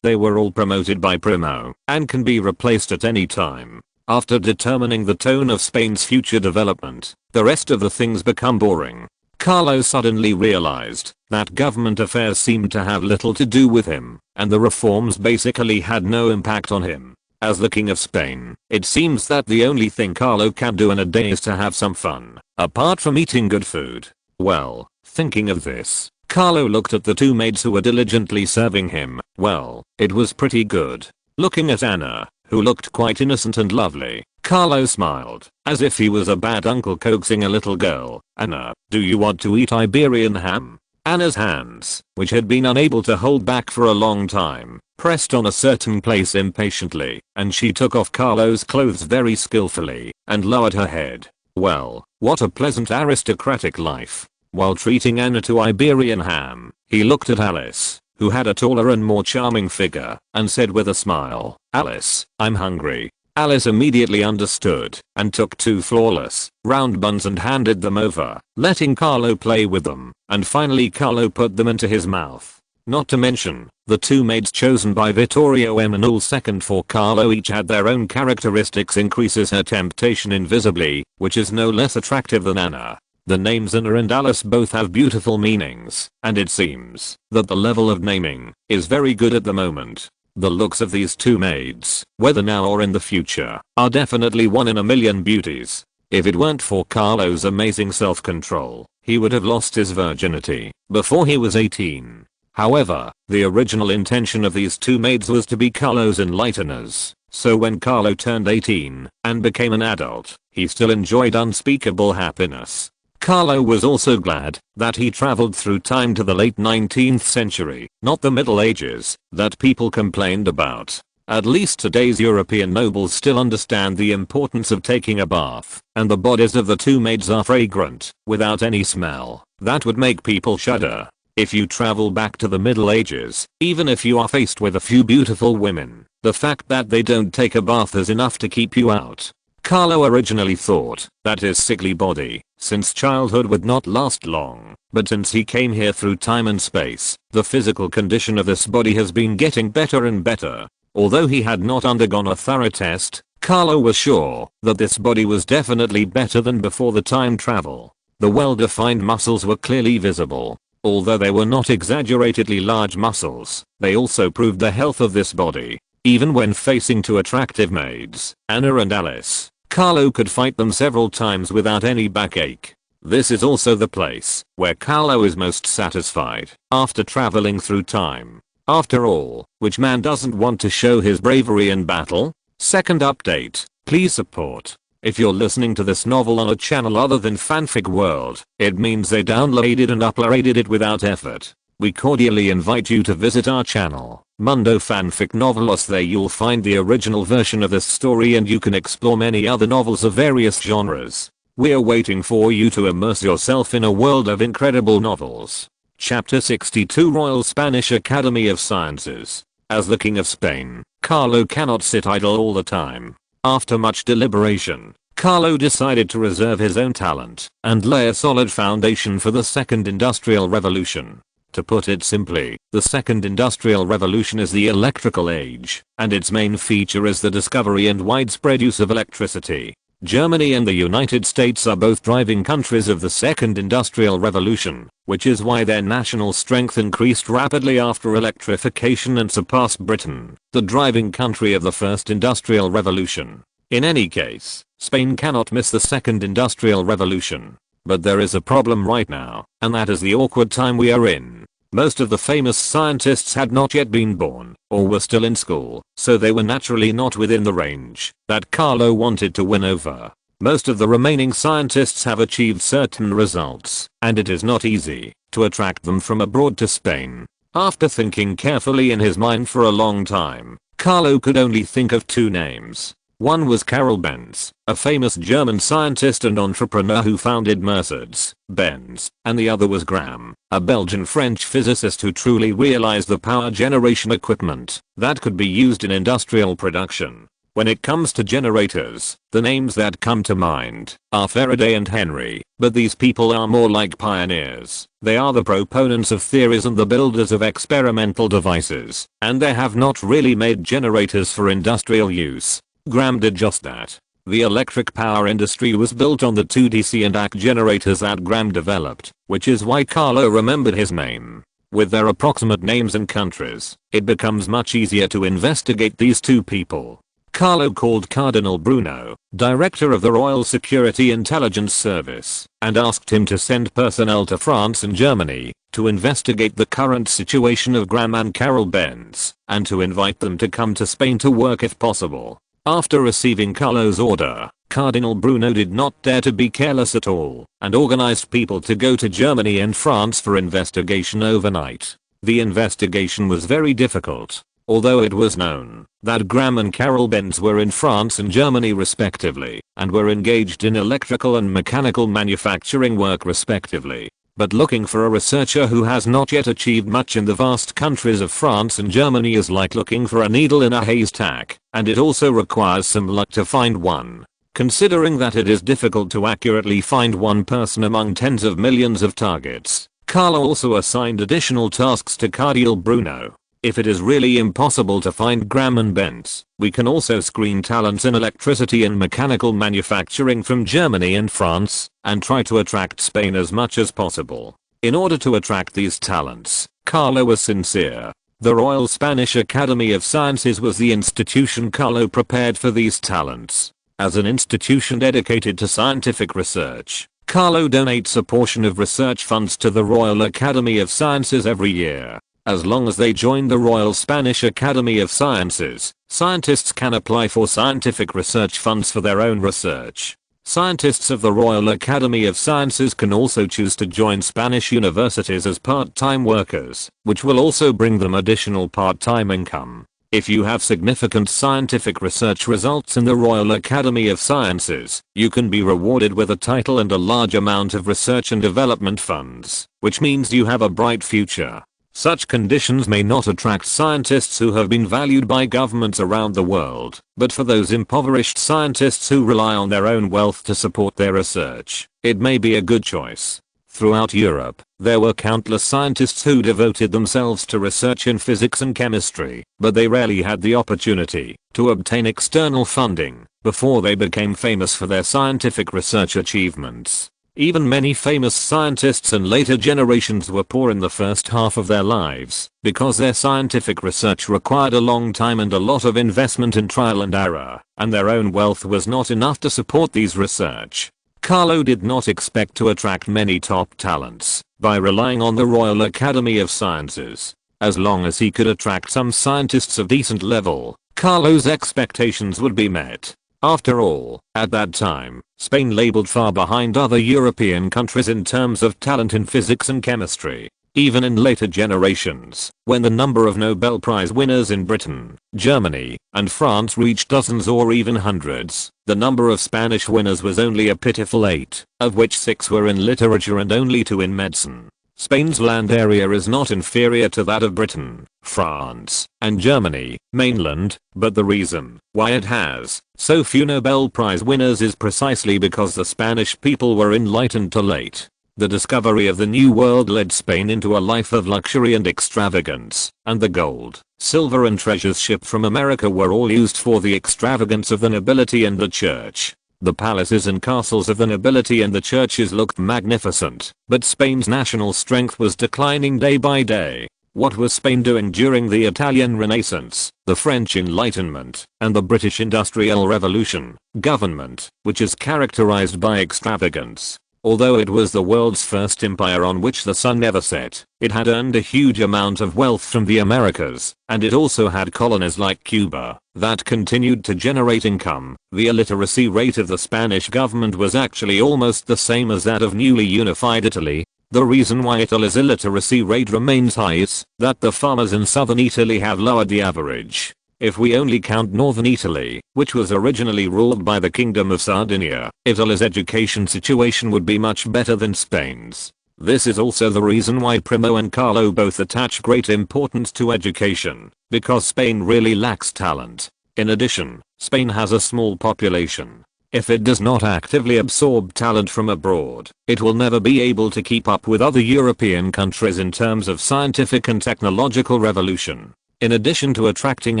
they were all promoted by Primo and can be replaced at any time. After determining the tone of Spain's future development, the rest of the things become boring. Carlo suddenly realized that government affairs seemed to have little to do with him, and the reforms basically had no impact on him. As the King of Spain, it seems that the only thing Carlo can do in a day is to have some fun, apart from eating good food. Well, thinking of this, Carlo looked at the two maids who were diligently serving him. Well, it was pretty good. Looking at Anna, who looked quite innocent and lovely, Carlo smiled, as if he was a bad uncle coaxing a little girl. "Anna, do you want to eat Iberian ham?" Anna's hands, which had been unable to hold back for a long time, pressed on a certain place impatiently, and she took off Carlo's clothes very skillfully and lowered her head. Well, what a pleasant aristocratic life. While treating Anna to Iberian ham, he looked at Alice, who had a taller and more charming figure, and said with a smile, "Alice, I'm hungry." Alice immediately understood and took two flawless, round buns and handed them over, letting Carlo play with them, and finally Carlo put them into his mouth. Not to mention, the two maids chosen by Vittorio Emanuele second for Carlo each had their own characteristics increases her temptation invisibly, which is no less attractive than Anna. The names Anna and Alice both have beautiful meanings, and it seems that the level of naming is very good at the moment. The looks of these two maids, whether now or in the future, are definitely one in a million beauties. If it weren't for Carlo's amazing self-control, he would have lost his virginity before he was 18. However, the original intention of these two maids was to be Carlo's enlighteners, so when Carlo turned 18 and became an adult, he still enjoyed unspeakable happiness. Carlo was also glad that he traveled through time to the late 19th century, not the Middle Ages, that people complained about. At least today's European nobles still understand the importance of taking a bath, and the bodies of the two maids are fragrant, without any smell. That would make people shudder. If you travel back to the Middle Ages, even if you are faced with a few beautiful women, the fact that they don't take a bath is enough to keep you out. Carlo originally thought that his sickly body, since childhood, would not last long, but since he came here through time and space, the physical condition of this body has been getting better and better. Although he had not undergone a thorough test, Carlo was sure that this body was definitely better than before the time travel. The well-defined muscles were clearly visible. Although they were not exaggeratedly large muscles, they also proved the health of this body. Even when facing two attractive maids, Anna and Alice, Carlo could fight them several times without any backache. This is also the place where Carlo is most satisfied after traveling through time. After all, which man doesn't want to show his bravery in battle? Second update, please support. If you're listening to this novel on a channel other than Fanfic World, it means they downloaded and uploaded it without effort. We cordially invite you to visit our channel, Mundo Fanfic Novelos. There you'll find the original version of this story and you can explore many other novels of various genres. We're waiting for you to immerse yourself in a world of incredible novels. Chapter 62 Royal Spanish Academy of Sciences. As the King of Spain, Carlo cannot sit idle all the time. After much deliberation, Carlo decided to reserve his own talent and lay a solid foundation for the Second Industrial Revolution. To put it simply, the Second Industrial Revolution is the electrical age, and its main feature is the discovery and widespread use of electricity. Germany and the United States are both driving countries of the Second Industrial Revolution, which is why their national strength increased rapidly after electrification and surpassed Britain, the driving country of the First Industrial Revolution. In any case, Spain cannot miss the Second Industrial Revolution. But there is a problem right now, and that is the awkward time we are in. Most of the famous scientists had not yet been born, or were still in school, so they were naturally not within the range that Carlo wanted to win over. Most of the remaining scientists have achieved certain results, and it is not easy to attract them from abroad to Spain. After thinking carefully in his mind for a long time, Carlo could only think of two names. One was Karl Benz, a famous German scientist and entrepreneur who founded Mercedes-Benz, and the other was Graham, a Belgian-French physicist who truly realized the power generation equipment that could be used in industrial production. When it comes to generators, the names that come to mind are Faraday and Henry, but these people are more like pioneers. They are the proponents of theories and the builders of experimental devices, and they have not really made generators for industrial use. Graham did just that. The electric power industry was built on the 2 DC and AC generators that Graham developed, which is why Carlo remembered his name. With their approximate names and countries, it becomes much easier to investigate these two people. Carlo called Cardinal Bruno, director of the Royal Security Intelligence Service, and asked him to send personnel to France and Germany to investigate the current situation of Graham and Karl Benz, and to invite them to come to Spain to work if possible. After receiving Carlo's order, Cardinal Bruno did not dare to be careless at all, and organized people to go to Germany and France for investigation overnight. The investigation was very difficult. Although it was known that Graham and Karl Benz were in France and Germany respectively, and were engaged in electrical and mechanical manufacturing work respectively. But looking for a researcher who has not yet achieved much in the vast countries of France and Germany is like looking for a needle in a haystack, and it also requires some luck to find one. Considering that it is difficult to accurately find one person among tens of millions of targets, Carlo also assigned additional tasks to Cardinal Bruno. If it is really impossible to find Graham and Benz, we can also screen talents in electricity and mechanical manufacturing from Germany and France, and try to attract Spain as much as possible. In order to attract these talents, Carlo was sincere. The Royal Spanish Academy of Sciences was the institution Carlo prepared for these talents. As an institution dedicated to scientific research, Carlo donates a portion of research funds to the Royal Academy of Sciences every year. As long as they join the Royal Spanish Academy of Sciences, scientists can apply for scientific research funds for their own research. Scientists of the Royal Academy of Sciences can also choose to join Spanish universities as part-time workers, which will also bring them additional part-time income. If you have significant scientific research results in the Royal Academy of Sciences, you can be rewarded with a title and a large amount of research and development funds, which means you have a bright future. Such conditions may not attract scientists who have been valued by governments around the world, but for those impoverished scientists who rely on their own wealth to support their research, it may be a good choice. Throughout Europe, there were countless scientists who devoted themselves to research in physics and chemistry, but they rarely had the opportunity to obtain external funding before they became famous for their scientific research achievements. Even many famous scientists and later generations were poor in the first half of their lives because their scientific research required a long time and a lot of investment in trial and error, and their own wealth was not enough to support these research. Carlo did not expect to attract many top talents by relying on the Royal Academy of Sciences. As long as he could attract some scientists of decent level, Carlo's expectations would be met. After all, at that time, Spain labeled far behind other European countries in terms of talent in physics and chemistry. Even in later generations, when the number of Nobel Prize winners in Britain, Germany, and France reached dozens or even hundreds, the number of Spanish winners was only a pitiful 8, of which 6 were in literature and only 2 in medicine. Spain's land area is not inferior to that of Britain, France, and Germany, mainland, but the reason why it has so few Nobel Prize winners is precisely because the Spanish people were enlightened too late. The discovery of the New World led Spain into a life of luxury and extravagance, and the gold, silver and treasures shipped from America were all used for the extravagance of the nobility and the church. The palaces and castles of the nobility and the churches looked magnificent, but Spain's national strength was declining day by day. What was Spain doing during the Italian Renaissance, the French Enlightenment, and the British Industrial Revolution? Government, which is characterized by extravagance. Although it was the world's first empire on which the sun never set, it had earned a huge amount of wealth from the Americas, and it also had colonies like Cuba that continued to generate income. The illiteracy rate of the Spanish government was actually almost the same as that of newly unified Italy. The reason why Italy's illiteracy rate remains high is that the farmers in southern Italy have lowered the average. If we only count northern Italy, which was originally ruled by the Kingdom of Sardinia, Italy's education situation would be much better than Spain's. This is also the reason why Primo and Carlo both attach great importance to education, because Spain really lacks talent. In addition, Spain has a small population. If it does not actively absorb talent from abroad, it will never be able to keep up with other European countries in terms of scientific and technological revolution. In addition to attracting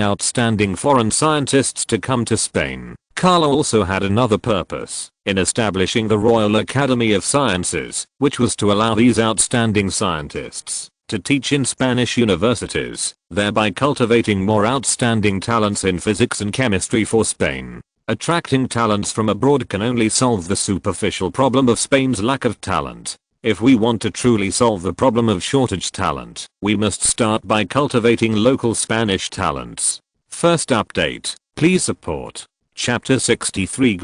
outstanding foreign scientists to come to Spain, Carlo also had another purpose in establishing the Royal Academy of Sciences, which was to allow these outstanding scientists to teach in Spanish universities, thereby cultivating more outstanding talents in physics and chemistry for Spain. Attracting talents from abroad can only solve the superficial problem of Spain's lack of talent. If we want to truly solve the problem of shortage talent, we must start by cultivating local Spanish talents. First update, please support. Chapter 63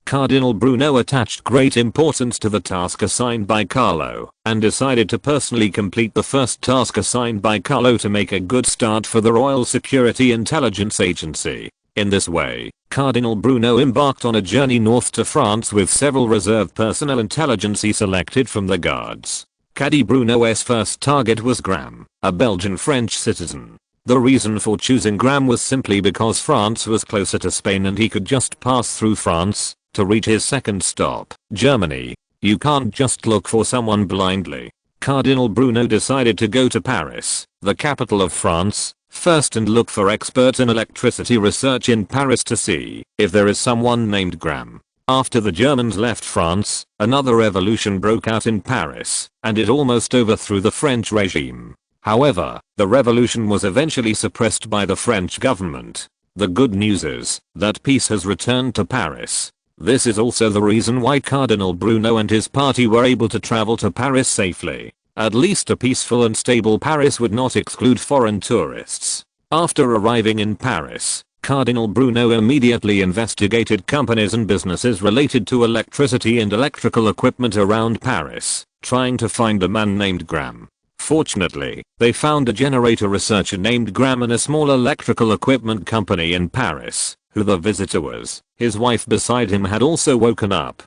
Cardinal Bruno attached great importance to the task assigned by Carlo, and decided to personally complete the first task assigned by Carlo to make a good start for the Royal Security Intelligence Agency. In this way, Cardinal Bruno embarked on a journey north to France with several reserve personnel intelligence he selected from the guards. Caddy Bruno's first target was Graham, a Belgian-French citizen. The reason for choosing Graham was simply because France was closer to Spain and he could just pass through France to reach his second stop, Germany. You can't just look for someone blindly. Cardinal Bruno decided to go to Paris, the capital of France, first and look for experts in electricity research in Paris to see if there is someone named Graham. After the Germans left France, another revolution broke out in Paris, and it almost overthrew the French regime. However, the revolution was eventually suppressed by the French government. The good news is that peace has returned to Paris. This is also the reason why Cardinal Bruno and his party were able to travel to Paris safely. At least a peaceful and stable Paris would not exclude foreign tourists. After arriving in Paris, Cardinal Bruno immediately investigated companies and businesses related to electricity and electrical equipment around Paris, trying to find a man named Graham. Fortunately, they found a generator researcher named Graham in a small electrical equipment company in Paris, who the visitor was. His wife beside him had also woken up.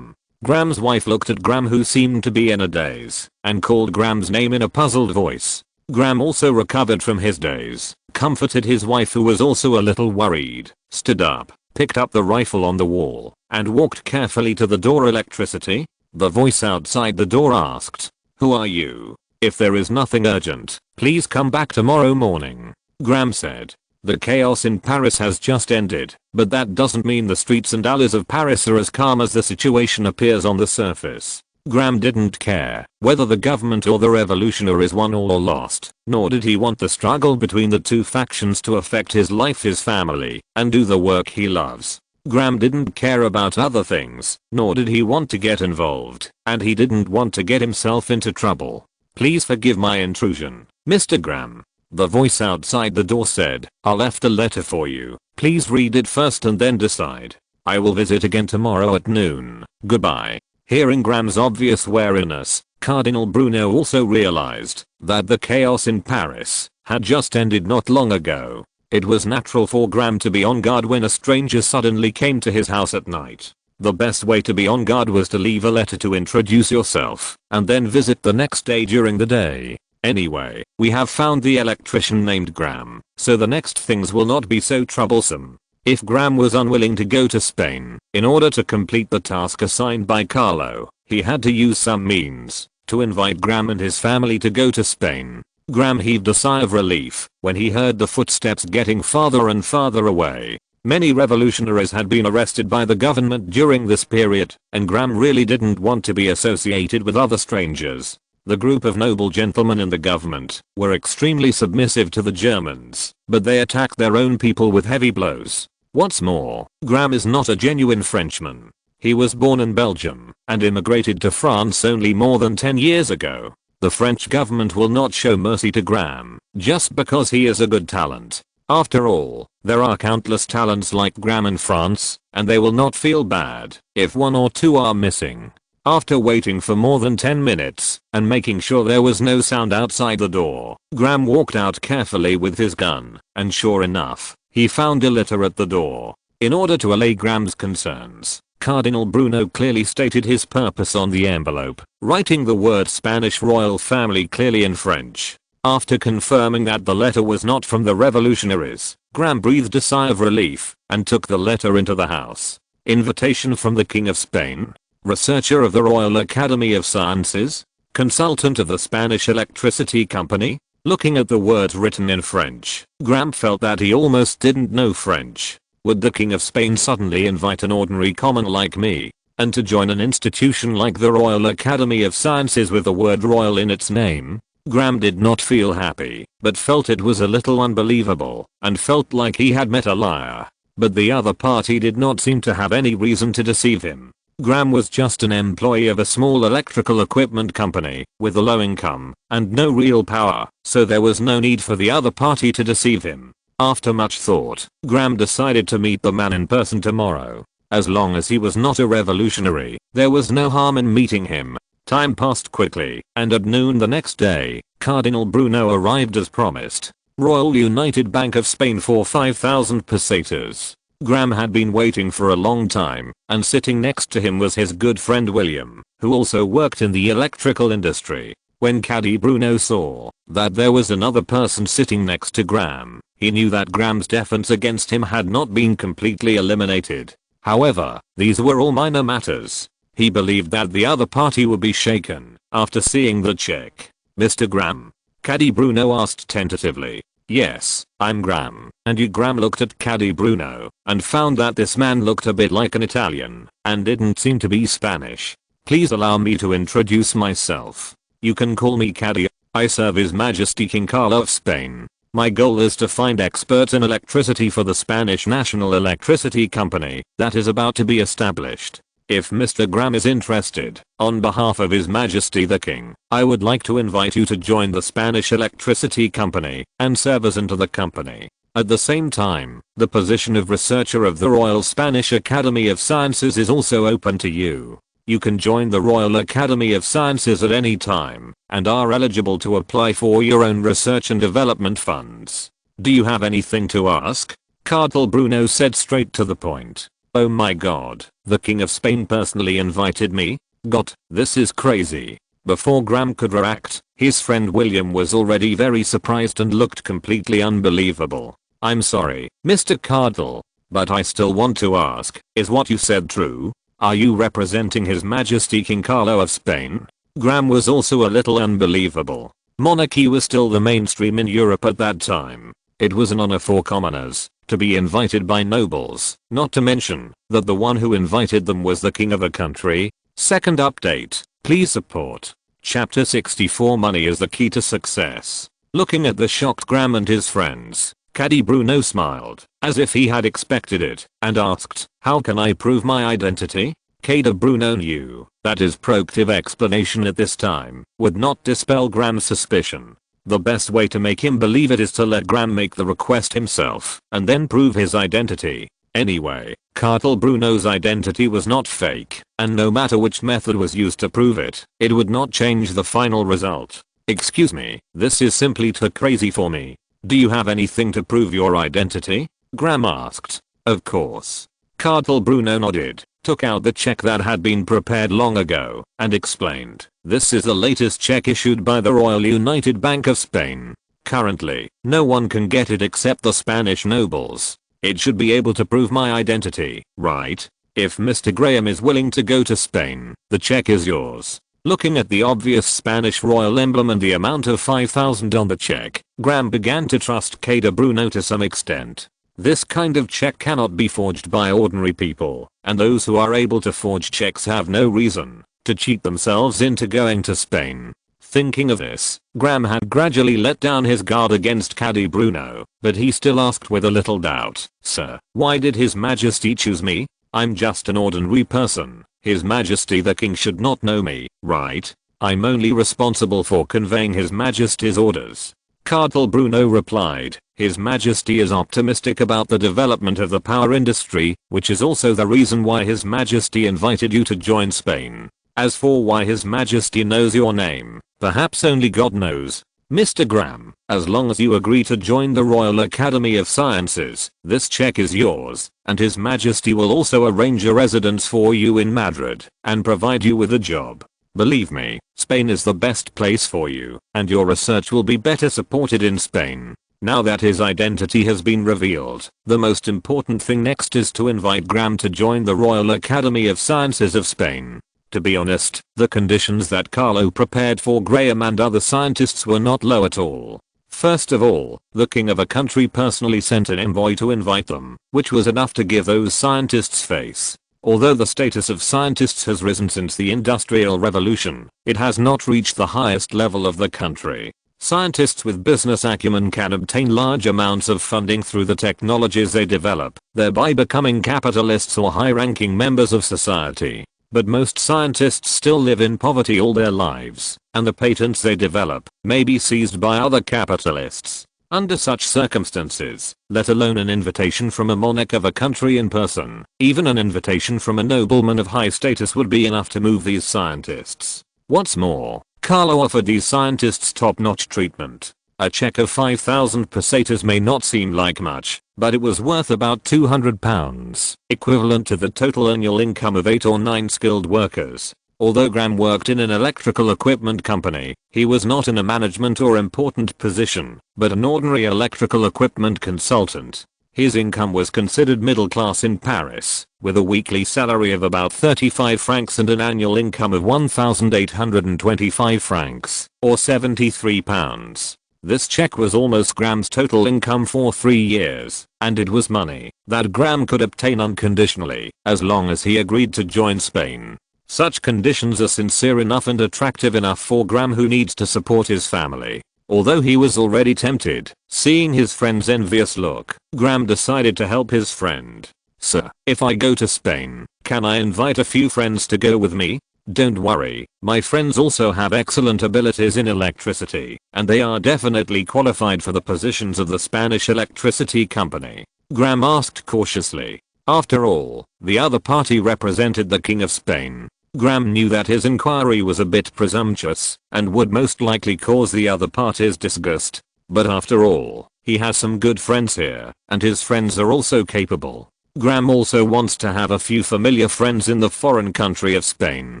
Graham's wife looked at Graham, who seemed to be in a daze, and called Graham's name in a puzzled voice. Graham also recovered from his daze, comforted his wife, who was also a little worried, stood up, picked up the rifle on the wall, and walked carefully to the door. Electricity? The voice outside the door asked. Who are you? If there is nothing urgent, please come back tomorrow morning. Graham said. The chaos in Paris has just ended, but that doesn't mean the streets and alleys of Paris are as calm as the situation appears on the surface. Graham didn't care whether the government or the revolutionaries won or lost, nor did he want the struggle between the two factions to affect his life, his family, and do the work he loves. Graham didn't care about other things, nor did he want to get involved, and he didn't want to get himself into trouble. Please forgive my intrusion, Mr. Graham. The voice outside the door said. I left a letter for you. Please read it first and then decide. I will visit again tomorrow at noon. Goodbye. Hearing Graham's obvious wariness, Cardinal Bruno also realized that the chaos in Paris had just ended not long ago. It was natural for Graham to be on guard when a stranger suddenly came to his house at night. The best way to be on guard was to leave a letter to introduce yourself, and then visit the next day during the day. Anyway, we have found the electrician named Graham, so the next things will not be so troublesome. If Graham was unwilling to go to Spain, in order to complete the task assigned by Carlo, he had to use some means to invite Graham and his family to go to Spain. Graham heaved a sigh of relief when he heard the footsteps getting farther and farther away. Many revolutionaries had been arrested by the government during this period, and Graham really didn't want to be associated with other strangers. The group of noble gentlemen in the government were extremely submissive to the Germans, but they attacked their own people with heavy blows. What's more, Graham is not a genuine Frenchman. He was born in Belgium and immigrated to France only more than 10 years ago. The French government will not show mercy to Graham just because he is a good talent. After all, there are countless talents like Graham in France, and they will not feel bad if one or two are missing. After waiting for more than 10 minutes and making sure there was no sound outside the door, Graham walked out carefully with his gun, and sure enough, he found a letter at the door. In order to allay Graham's concerns, Cardinal Bruno clearly stated his purpose on the envelope, writing the word Spanish royal family clearly in French. After confirming that the letter was not from the revolutionaries, Graham breathed a sigh of relief and took the letter into the house. Invitation from the King of Spain, researcher of the Royal Academy of Sciences, consultant of the Spanish Electricity Company. Looking at the words written in French, Graham felt that he almost didn't know French. Would the King of Spain suddenly invite an ordinary common like me, and to join an institution like the Royal Academy of Sciences with the word royal in its name? Graham did not feel happy, but felt it was a little unbelievable, and felt like he had met a liar. But the other party did not seem to have any reason to deceive him. Graham was just an employee of a small electrical equipment company with a low income and no real power, so there was no need for the other party to deceive him. After much thought, Graham decided to meet the man in person tomorrow. As long as he was not a revolutionary, there was no harm in meeting him. Time passed quickly, and at noon the next day, Cardinal Bruno arrived as promised. Royal United Bank of Spain for 5,000 pesetas. Graham had been waiting for a long time, and sitting next to him was his good friend William, who also worked in the electrical industry. When Caddy Bruno saw that there was another person sitting next to Graham, he knew that Graham's defense against him had not been completely eliminated. However, these were all minor matters. He believed that the other party would be shaken after seeing the check. "Mr. Graham?" Caddy Bruno asked tentatively. "Yes, I'm Graham." And you? Graham looked at Caddy Bruno and found that this man looked a bit like an Italian and didn't seem to be Spanish. "Please allow me to introduce myself. You can call me Caddy. I serve His Majesty King Carlo of Spain. My goal is to find experts in electricity for the Spanish National Electricity Company that is about to be established. If Mr. Graham is interested, on behalf of His Majesty the King, I would like to invite you to join the Spanish Electricity Company and serve as into the company. At the same time, the position of researcher of the Royal Spanish Academy of Sciences is also open to you. You can join the Royal Academy of Sciences at any time and are eligible to apply for your own research and development funds. Do you have anything to ask?" Cardinal Bruno said straight to the point. "Oh my god, the King of Spain personally invited me? God, this is crazy." Before Graham could react, his friend William was already very surprised and looked completely unbelievable. "I'm sorry, Mr. Cardinal, but I still want to ask, is what you said true? Are you representing His Majesty King Carlo of Spain?" Graham was also a little unbelievable. Monarchy was still the mainstream in Europe at that time. It was an honor for commoners to be invited by nobles, not to mention that the one who invited them was the king of a country. Second update, please support. Chapter 64 Money is the key to success. Looking at the shocked Graham and his friends, Caddy Bruno smiled, as if he had expected it, and asked, "How can I prove my identity?" Caddy Bruno knew that his proactive explanation at this time would not dispel Graham's suspicion. The best way to make him believe it is to let Graham make the request himself and then prove his identity. Anyway, Cardinal Bruno's identity was not fake, and no matter which method was used to prove it, it would not change the final result. "Excuse me, this is simply too crazy for me. Do you have anything to prove your identity?" Graham asked. "Of course." Cardinal Bruno nodded, took out the check that had been prepared long ago, and explained, "This is the latest check issued by the Royal United Bank of Spain. Currently, no one can get it except the Spanish nobles. It should be able to prove my identity, right? If Mr. Graham is willing to go to Spain, the check is yours." Looking at the obvious Spanish royal emblem and the amount of 5,000 on the check, Graham began to trust Caddy Bruno to some extent. This kind of check cannot be forged by ordinary people, and those who are able to forge checks have no reason to cheat themselves into going to Spain. Thinking of this, Graham had gradually let down his guard against Caddy Bruno, but he still asked with a little doubt, "Sir, why did His Majesty choose me? I'm just an ordinary person. His Majesty the King should not know me, right? I'm only responsible for conveying His Majesty's orders." Cardinal Bruno replied, "His Majesty is optimistic about the development of the power industry, which is also the reason why His Majesty invited you to join Spain. As for why His Majesty knows your name, perhaps only God knows. Mr. Graham, as long as you agree to join the Royal Academy of Sciences, this check is yours, and His Majesty will also arrange a residence for you in Madrid and provide you with a job. Believe me, Spain is the best place for you, and your research will be better supported in Spain. Now that his identity has been revealed, the most important thing next is to invite Graham to join the Royal Academy of Sciences of Spain. To be honest, the conditions that Carlo prepared for Graham and other scientists were not low at all. First of all, the king of a country personally sent an envoy to invite them, which was enough to give those scientists face. Although the status of scientists has risen since the Industrial Revolution, it has not reached the highest level of the country. Scientists with business acumen can obtain large amounts of funding through the technologies they develop, thereby becoming capitalists or high-ranking members of society. But most scientists still live in poverty all their lives, and the patents they develop may be seized by other capitalists. Under such circumstances, let alone an invitation from a monarch of a country in person, even an invitation from a nobleman of high status would be enough to move these scientists. What's more, Carlo offered these scientists top-notch treatment. A check of 5,000 pesetas may not seem like much, but it was worth about £200, equivalent to the total annual income of 8 or 9 skilled workers. Although Graham worked in an electrical equipment company, he was not in a management or important position, but an ordinary electrical equipment consultant. His income was considered middle class in Paris, with a weekly salary of about 35 francs and an annual income of 1,825 francs, or £73. This check was almost Graham's total income for 3 years, and it was money that Graham could obtain unconditionally, as long as he agreed to join Spain. Such conditions are sincere enough and attractive enough for Graham, who needs to support his family. Although he was already tempted, seeing his friend's envious look, Graham decided to help his friend. "Sir, if I go to Spain, can I invite a few friends to go with me?" "Don't worry, my friends also have excellent abilities in electricity, and they are definitely qualified for the positions of the Spanish electricity company," Graham asked cautiously. After all, the other party represented the King of Spain. Graham knew that his inquiry was a bit presumptuous, and would most likely cause the other party's disgust. But after all, he has some good friends here, and his friends are also capable. Graham also wants to have a few familiar friends in the foreign country of Spain.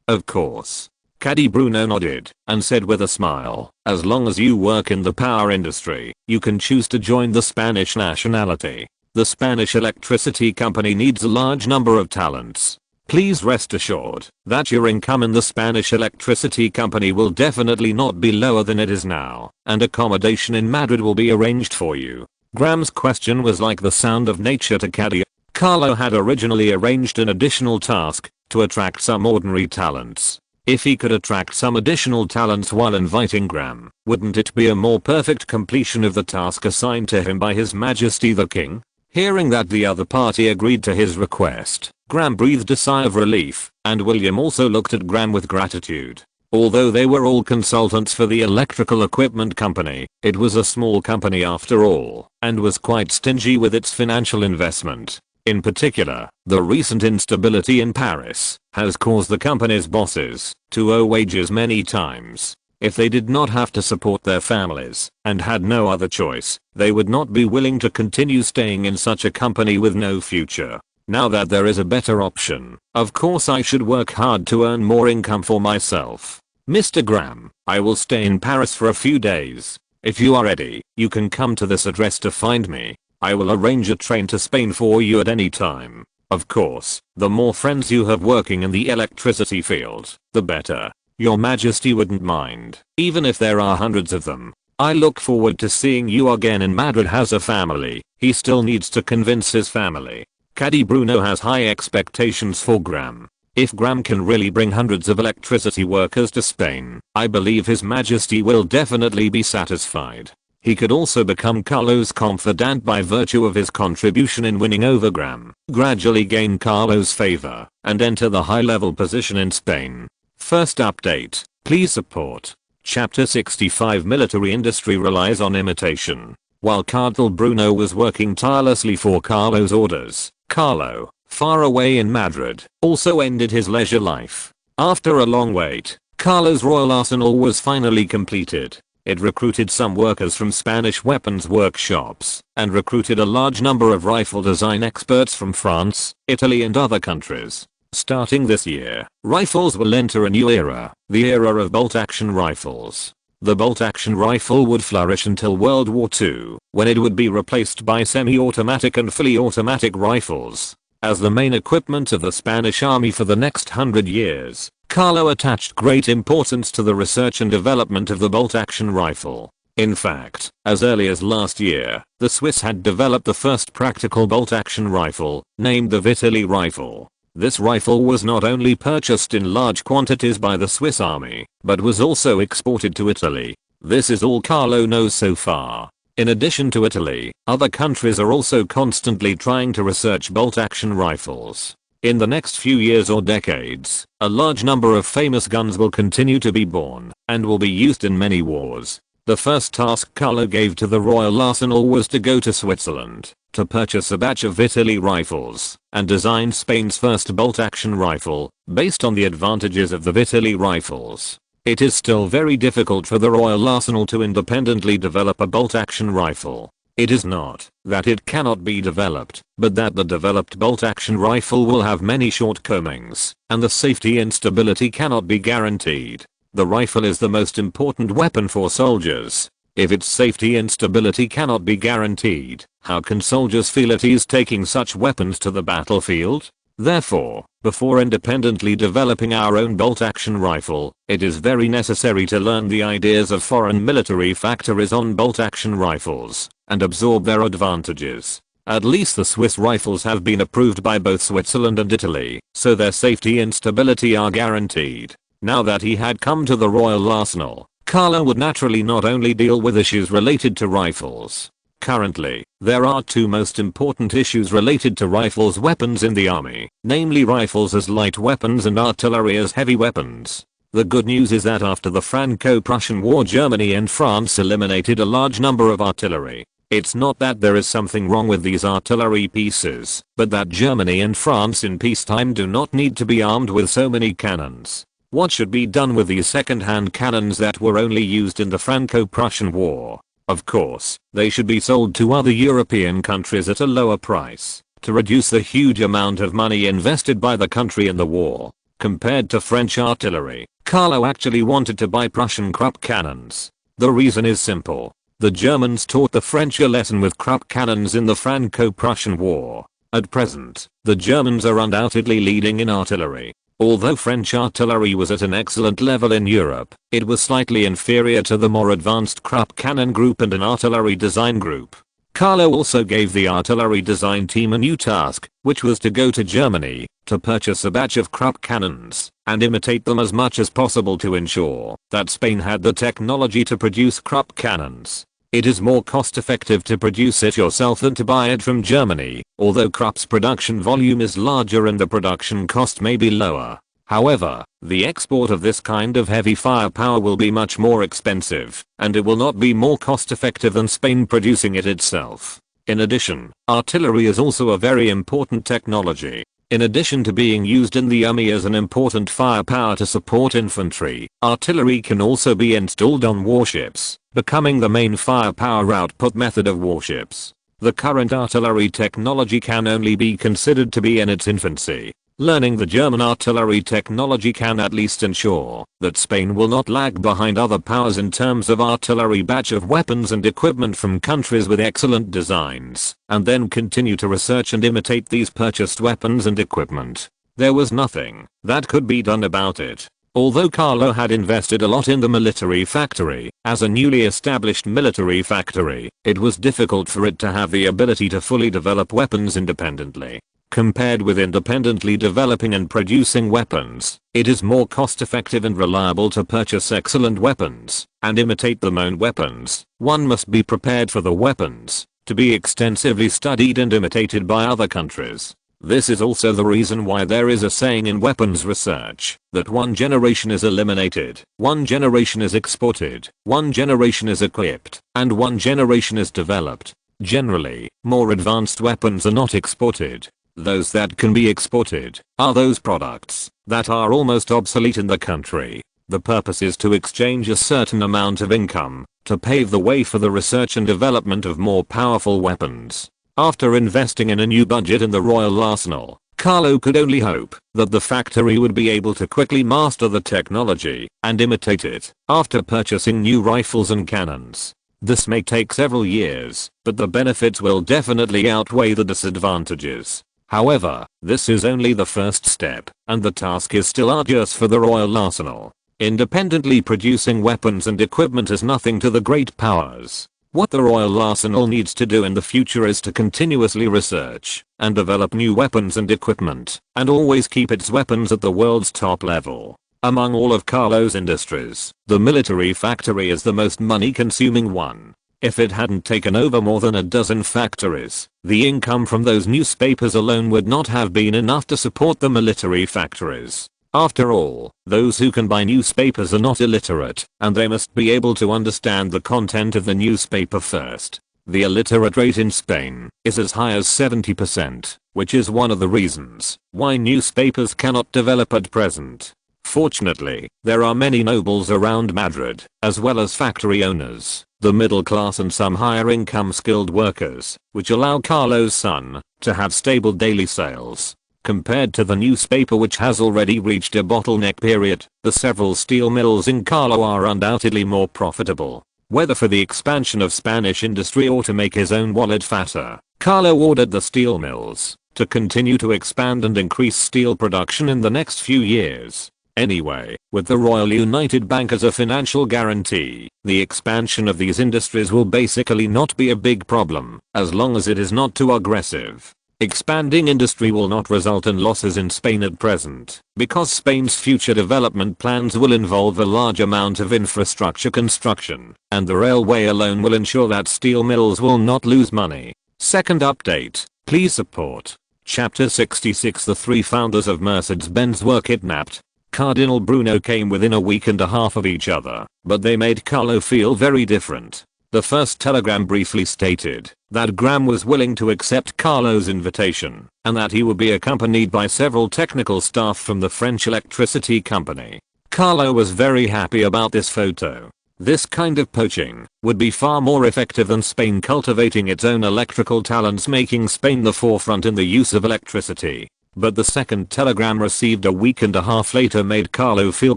Of course. Caddy Bruno nodded, and said with a smile, "As long as you work in the power industry, you can choose to join the Spanish nationality. The Spanish electricity company needs a large number of talents. Please rest assured that your income in the Spanish electricity company will definitely not be lower than it is now, and accommodation in Madrid will be arranged for you." Graham's question was like the sound of nature to Caddy. Carlo had originally arranged an additional task to attract some ordinary talents. If he could attract some additional talents while inviting Graham, wouldn't it be a more perfect completion of the task assigned to him by His Majesty the King? Hearing that the other party agreed to his request, Graham breathed a sigh of relief, and William also looked at Graham with gratitude. Although they were all consultants for the electrical equipment company, it was a small company after all, and was quite stingy with its financial investment. In particular, the recent instability in Paris has caused the company's bosses to owe wages many times. If they did not have to support their families and had no other choice, they would not be willing to continue staying in such a company with no future. Now that there is a better option, of course I should work hard to earn more income for myself. Mr. Graham, I will stay in Paris for a few days. If you are ready, you can come to this address to find me. I will arrange a train to Spain for you at any time. Of course, the more friends you have working in the electricity field, the better. Your Majesty wouldn't mind, even if there are hundreds of them. I look forward to seeing you again in Madrid." Has a family, he still needs to convince his family. Caddy Bruno has high expectations for Graham. If Graham can really bring hundreds of electricity workers to Spain, I believe His Majesty will definitely be satisfied. He could also become Carlo's confidant by virtue of his contribution in winning over Graham, gradually gain Carlo's favor, and enter the high-level position in Spain. First update, please support. Chapter 65 Military industry relies on imitation. While Cardinal Bruno was working tirelessly for Carlo's orders, Carlo, far away in Madrid, also ended his leisure life. After a long wait, Carlo's royal arsenal was finally completed. It recruited some workers from Spanish weapons workshops and recruited a large number of rifle design experts from France, Italy and other countries. Starting this year, rifles will enter a new era, the era of bolt-action rifles. The bolt-action rifle would flourish until World War II, when it would be replaced by semi-automatic and fully automatic rifles. As the main equipment of the Spanish army for the next 100 years, Carlo attached great importance to the research and development of the bolt-action rifle. In fact, as early as last year, the Swiss had developed the first practical bolt-action rifle, named the Vittorio rifle. This rifle was not only purchased in large quantities by the Swiss army, but was also exported to Italy. This is all Carlo knows so far. In addition to Italy, other countries are also constantly trying to research bolt-action rifles. In the next few years or decades, a large number of famous guns will continue to be born and will be used in many wars. The first task Carlo gave to the royal arsenal was to go to Switzerland to purchase a batch of Vittorio rifles and design Spain's first bolt-action rifle based on the advantages of the Vittorio rifles. It is still very difficult for the royal arsenal to independently develop a bolt-action rifle. It is not that it cannot be developed, but that the developed bolt-action rifle will have many shortcomings, and the safety and stability cannot be guaranteed. The rifle is the most important weapon for soldiers. If its safety and stability cannot be guaranteed, how can soldiers feel at ease taking such weapons to the battlefield? Therefore, before independently developing our own bolt-action rifle, it is very necessary to learn the ideas of foreign military factories on bolt-action rifles and absorb their advantages. At least the Swiss rifles have been approved by both Switzerland and Italy, so their safety and stability are guaranteed. Now that he had come to the royal arsenal, Carlo would naturally not only deal with issues related to rifles. Currently, there are two most important issues related to rifles weapons in the army, namely rifles as light weapons and artillery as heavy weapons. The good news is that after the Franco-Prussian War, Germany and France eliminated a large number of artillery. It's not that there is something wrong with these artillery pieces, but that Germany and France in peacetime do not need to be armed with so many cannons. What should be done with these second-hand cannons that were only used in the Franco-Prussian War? Of course, they should be sold to other European countries at a lower price to reduce the huge amount of money invested by the country in the war. Compared to French artillery, Carlo actually wanted to buy Prussian Krupp cannons. The reason is simple. The Germans taught the French a lesson with Krupp cannons in the Franco-Prussian War. At present, the Germans are undoubtedly leading in artillery. Although French artillery was at an excellent level in Europe, it was slightly inferior to the more advanced Krupp cannon group and an artillery design group. Carlo also gave the artillery design team a new task, which was to go to Germany to purchase a batch of Krupp cannons and imitate them as much as possible to ensure that Spain had the technology to produce Krupp cannons. It is more cost effective to produce it yourself than to buy it from Germany, although Krupp's production volume is larger and the production cost may be lower. However, the export of this kind of heavy firepower will be much more expensive, and it will not be more cost effective than Spain producing it itself. In addition, artillery is also a very important technology. In addition to being used in the army as an important firepower to support infantry, artillery can also be installed on warships, becoming the main firepower output method of warships. The current artillery technology can only be considered to be in its infancy. Learning the German artillery technology can at least ensure that Spain will not lag behind other powers in terms of artillery batch of weapons and equipment from countries with excellent designs, and then continue to research and imitate these purchased weapons and equipment. There was nothing that could be done about it. Although Carlo had invested a lot in the military factory, as a newly established military factory, it was difficult for it to have the ability to fully develop weapons independently. Compared with independently developing and producing weapons, it is more cost-effective and reliable to purchase excellent weapons and imitate them own weapons. One must be prepared for the weapons to be extensively studied and imitated by other countries. This is also the reason why there is a saying in weapons research that one generation is eliminated, one generation is exported, one generation is equipped, and one generation is developed. Generally, more advanced weapons are not exported. Those that can be exported are those products that are almost obsolete in the country. The purpose is to exchange a certain amount of income to pave the way for the research and development of more powerful weapons. After investing in a new budget in the royal arsenal, Carlo could only hope that the factory would be able to quickly master the technology and imitate it after purchasing new rifles and cannons. This may take several years, but the benefits will definitely outweigh the disadvantages. However, this is only the first step, and the task is still arduous for the royal arsenal. Independently producing weapons and equipment is nothing to the great powers. What the royal arsenal needs to do in the future is to continuously research and develop new weapons and equipment, and always keep its weapons at the world's top level. Among all of Carlo's industries, the military factory is the most money-consuming one. If it hadn't taken over more than a dozen factories, the income from those newspapers alone would not have been enough to support the military factories. After all, those who can buy newspapers are not illiterate, and they must be able to understand the content of the newspaper first. The illiterate rate in Spain is as high as 70%, which is one of the reasons why newspapers cannot develop at present. Fortunately, there are many nobles around Madrid, as well as factory owners, the middle class and some higher income skilled workers, which allow Carlo's son to have stable daily sales. Compared to the newspaper, which has already reached a bottleneck period, the several steel mills in Carlo are undoubtedly more profitable. Whether for the expansion of Spanish industry or to make his own wallet fatter, Carlo ordered the steel mills to continue to expand and increase steel production in the next few years. Anyway, with the Royal United Bank as a financial guarantee, the expansion of these industries will basically not be a big problem, as long as it is not too aggressive. Expanding industry will not result in losses in Spain at present, because Spain's future development plans will involve a large amount of infrastructure construction, and the railway alone will ensure that steel mills will not lose money. Second update, please support. Chapter 66. The three founders of Mercedes-Benz were kidnapped. Cardinal Bruno came within a week and a half of each other, but they made Carlo feel very different. The first telegram briefly stated that Graham was willing to accept Carlo's invitation, and that he would be accompanied by several technical staff from the French electricity company. Carlo was very happy about this photo. This kind of poaching would be far more effective than Spain cultivating its own electrical talents, making Spain the forefront in the use of electricity. But the second telegram received a week and a half later made Carlo feel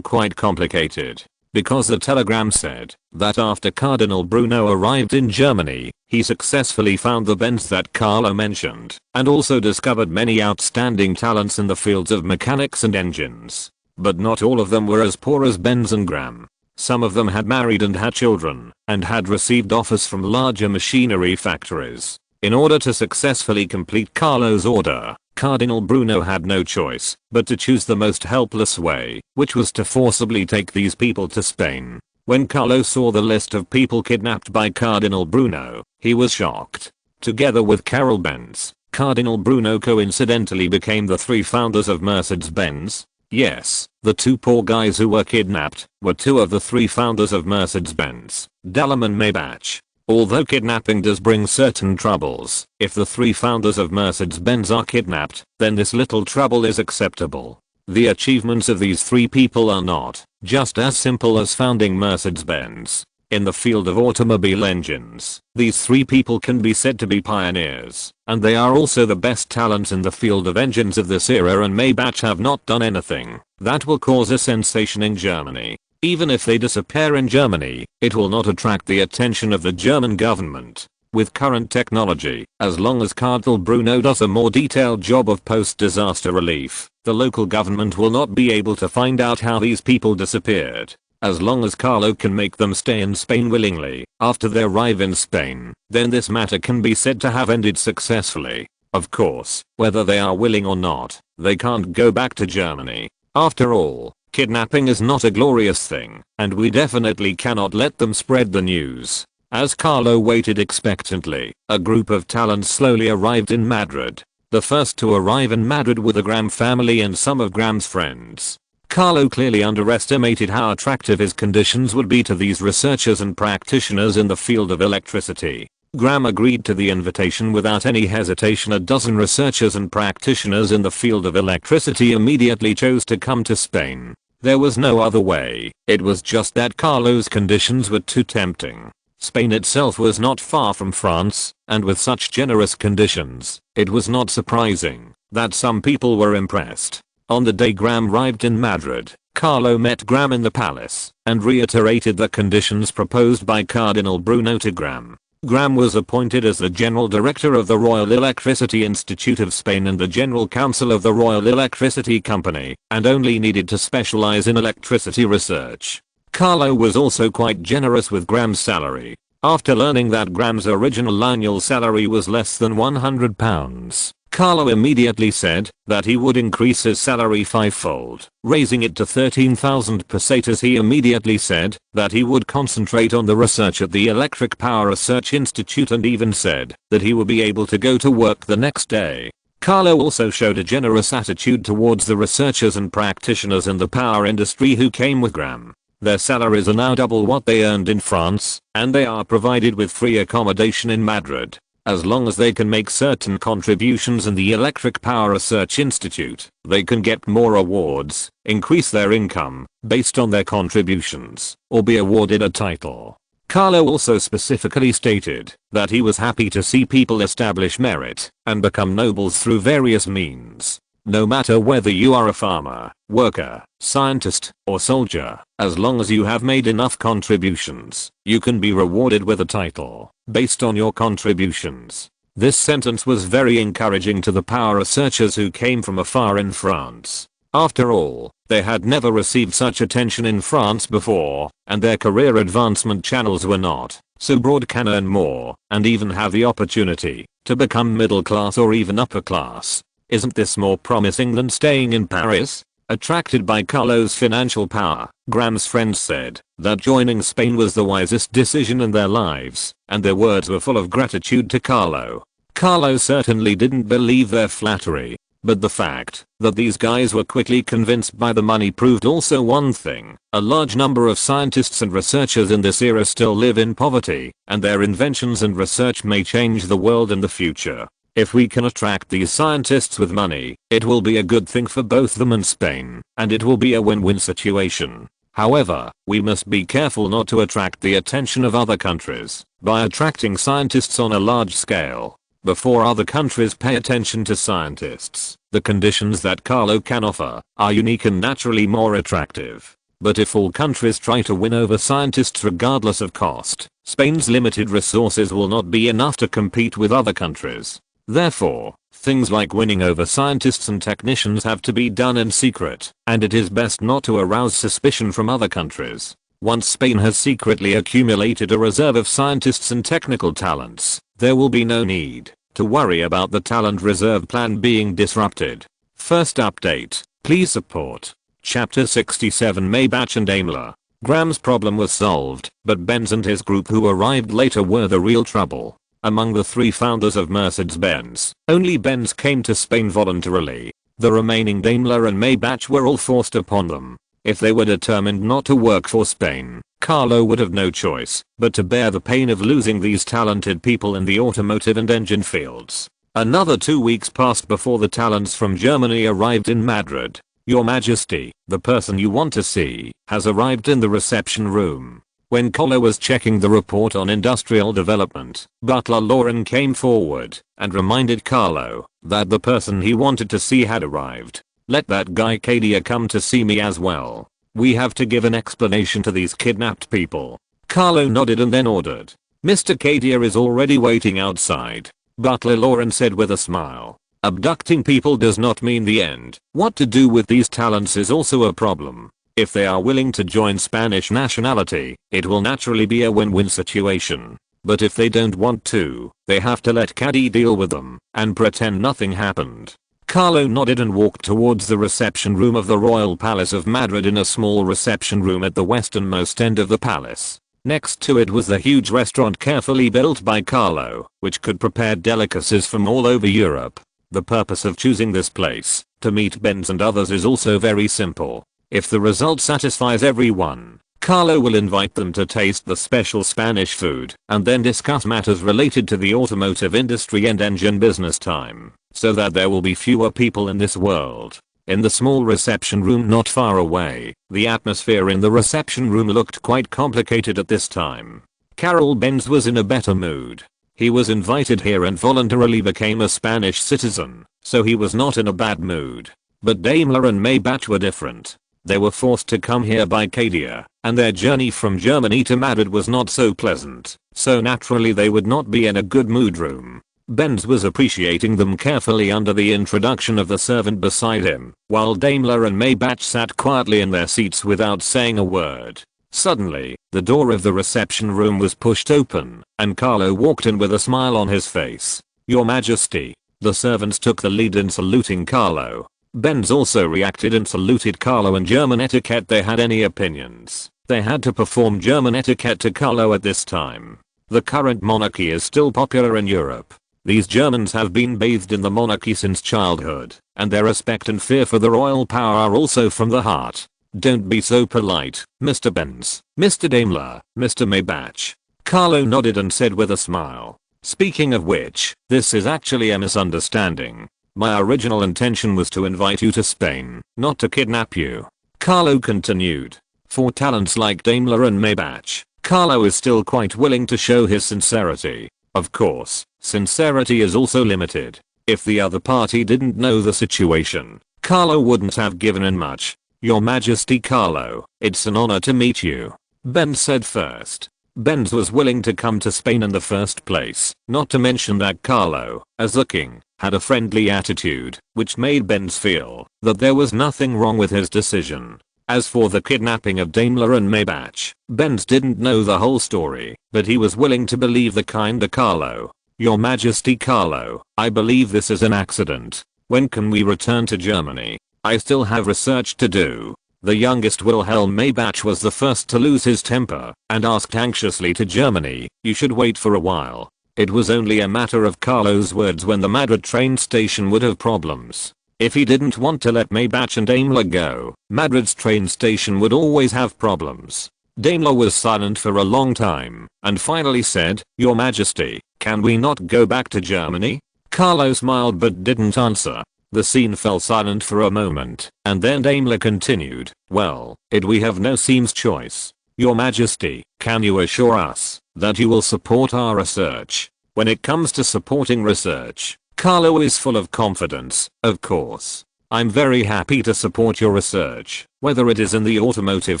quite complicated. Because the telegram said that after Cardinal Bruno arrived in Germany, he successfully found the Benz that Carlo mentioned, and also discovered many outstanding talents in the fields of mechanics and engines. But not all of them were as poor as Benz and Graham. Some of them had married and had children, and had received offers from larger machinery factories. In order to successfully complete Carlo's order, Cardinal Bruno had no choice but to choose the most helpless way, which was to forcibly take these people to Spain. When Carlo saw the list of people kidnapped by Cardinal Bruno, he was shocked. Together with Carol Benz, Cardinal Bruno coincidentally became the three founders of Mercedes-Benz. Yes, the two poor guys who were kidnapped were two of the three founders of Mercedes-Benz, Dahlem and Maybach. Although kidnapping does bring certain troubles, if the three founders of Mercedes-Benz are kidnapped, then this little trouble is acceptable. The achievements of these three people are not just as simple as founding Mercedes-Benz. In the field of automobile engines, these three people can be said to be pioneers, and they are also the best talents in the field of engines of this era, and Maybach have not done anything that will cause a sensation in Germany. Even if they disappear in Germany, it will not attract the attention of the German government. With current technology, as long as Cardinal Bruno does a more detailed job of post-disaster relief, the local government will not be able to find out how these people disappeared. As long as Carlo can make them stay in Spain willingly after they arrive in Spain, then this matter can be said to have ended successfully. Of course, whether they are willing or not, they can't go back to Germany. After all, kidnapping is not a glorious thing, and we definitely cannot let them spread the news. As Carlo waited expectantly, a group of talents slowly arrived in Madrid. The first to arrive in Madrid were the Graham family and some of Graham's friends. Carlo clearly underestimated how attractive his conditions would be to these researchers and practitioners in the field of electricity. Graham agreed to the invitation without any hesitation. A dozen researchers and practitioners in the field of electricity immediately chose to come to Spain. There was no other way. It was just that Carlo's conditions were too tempting. Spain itself was not far from France, and with such generous conditions, it was not surprising that some people were impressed. On the day Graham arrived in Madrid, Carlo met Graham in the palace and reiterated the conditions proposed by Cardinal Bruno to Graham. Graham was appointed as the General Director of the Royal Electricity Institute of Spain and the General Counsel of the Royal Electricity Company, and only needed to specialize in electricity research. Carlo was also quite generous with Graham's salary. After learning that Graham's original annual salary was less than £100, Carlo immediately said that he would increase his salary fivefold, raising it to 13,000 pesetas. He immediately said that he would concentrate on the research at the Electric Power Research Institute and even said that he would be able to go to work the next day. Carlo also showed a generous attitude towards the researchers and practitioners in the power industry who came with Graham. Their salaries are now double what they earned in France, and they are provided with free accommodation in Madrid. As long as they can make certain contributions in the Electric Power Research Institute, they can get more awards, increase their income based on their contributions, or be awarded a title. Carlo also specifically stated that he was happy to see people establish merit and become nobles through various means. No matter whether you are a farmer, worker, scientist, or soldier, as long as you have made enough contributions, you can be rewarded with a title based on your contributions. This sentence was very encouraging to the power researchers who came from afar in France. After all, they had never received such attention in France before, and their career advancement channels were not so broad, can earn more, and even have the opportunity to become middle class or even upper class. Isn't this more promising than staying in Paris? Attracted by Carlo's financial power, Graham's friends said that joining Spain was the wisest decision in their lives, and their words were full of gratitude to Carlo. Carlo certainly didn't believe their flattery, but the fact that these guys were quickly convinced by the money proved also one thing: a large number of scientists and researchers in this era still live in poverty, and their inventions and research may change the world in the future. If we can attract these scientists with money, it will be a good thing for both them and Spain, and it will be a win-win situation. However, we must be careful not to attract the attention of other countries by attracting scientists on a large scale. Before other countries pay attention to scientists, the conditions that Carlo can offer are unique and naturally more attractive. But if all countries try to win over scientists regardless of cost, Spain's limited resources will not be enough to compete with other countries. Therefore, things like winning over scientists and technicians have to be done in secret, and it is best not to arouse suspicion from other countries. Once Spain has secretly accumulated a reserve of scientists and technical talents, there will be no need to worry about the talent reserve plan being disrupted. First update, please support Chapter 67 Maybach and Daimler. Graham's problem was solved, but Benz and his group who arrived later were the real trouble. Among the three founders of Mercedes-Benz, only Benz came to Spain voluntarily. The remaining Daimler and Maybach were all forced upon them. If they were determined not to work for Spain, Carlo would have no choice but to bear the pain of losing these talented people in the automotive and engine fields. Another 2 weeks passed before the talents from Germany arrived in Madrid. Your Majesty, the person you want to see has arrived in the reception room. When Carlo was checking the report on industrial development, butler Lauren came forward and reminded Carlo that the person he wanted to see had arrived. Let that guy Cadia come to see me as well. We have to give an explanation to these kidnapped people. Carlo nodded and then ordered. Mr. Cadia is already waiting outside. Butler Lauren said with a smile. Abducting people does not mean the end. What to do with these talents is also a problem. If they are willing to join Spanish nationality, it will naturally be a win-win situation. But if they don't want to, they have to let Caddy deal with them and pretend nothing happened. Carlo nodded and walked towards the reception room of the Royal Palace of Madrid. In a small reception room at the westernmost end of the palace. Next to it was the huge restaurant carefully built by Carlo, which could prepare delicacies from all over Europe. The purpose of choosing this place to meet Benz and others is also very simple. If the result satisfies everyone, Carlo will invite them to taste the special Spanish food and then discuss matters related to the automotive industry and engine business time, so that there will be fewer people in this world. In the small reception room not far away, the atmosphere in the reception room looked quite complicated at this time. Carol Benz was in a better mood. He was invited here and voluntarily became a Spanish citizen, so he was not in a bad mood. But Daimler and Maybach were different. They were forced to come here by Cadia, and their journey from Germany to Madrid was not so pleasant, so naturally they would not be in a good mood room. Benz was appreciating them carefully under the introduction of the servant beside him, while Daimler and Maybach sat quietly in their seats without saying a word. Suddenly, the door of the reception room was pushed open, and Carlo walked in with a smile on his face. "Your Majesty." The servants took the lead in saluting Carlo. Benz also reacted and saluted Carlo in German etiquette. They had any opinions, they had to perform German etiquette to Carlo at this time. The current monarchy is still popular in Europe. These Germans have been bathed in the monarchy since childhood, and their respect and fear for the royal power are also from the heart. "Don't be so polite, Mr. Benz, Mr. Daimler, Mr. Maybach." Carlo nodded and said with a smile, "Speaking of which, this is actually a misunderstanding. My original intention was to invite you to Spain, not to kidnap you." Carlo continued. For talents like Daimler and Maybach, Carlo is still quite willing to show his sincerity. Of course, sincerity is also limited. If the other party didn't know the situation, Carlo wouldn't have given in much. "Your Majesty Carlo, it's an honor to meet you," Benz said first. Benz was willing to come to Spain in the first place, not to mention that Carlo, as the king, had a friendly attitude, which made Benz feel that there was nothing wrong with his decision. As for the kidnapping of Daimler and Maybach, Benz didn't know the whole story, but he was willing to believe the kinder Carlo. "Your Majesty Carlo, I believe this is an accident. When can we return to Germany? I still have research to do." The youngest Wilhelm Maybach was the first to lose his temper and asked anxiously to Germany, "You should wait for a while." It was only a matter of Carlo's words when the Madrid train station would have problems. If he didn't want to let Maybach and Daimler go, Madrid's train station would always have problems. Daimler was silent for a long time and finally said, "Your Majesty, can we not go back to Germany?" Carlo smiled but didn't answer. The scene fell silent for a moment, and then Daimler continued, "Well, we have no seems choice. Your Majesty, can you assure us that you will support our research?" When it comes to supporting research, Carlo is full of confidence. "Of course. I'm very happy to support your research, whether it is in the automotive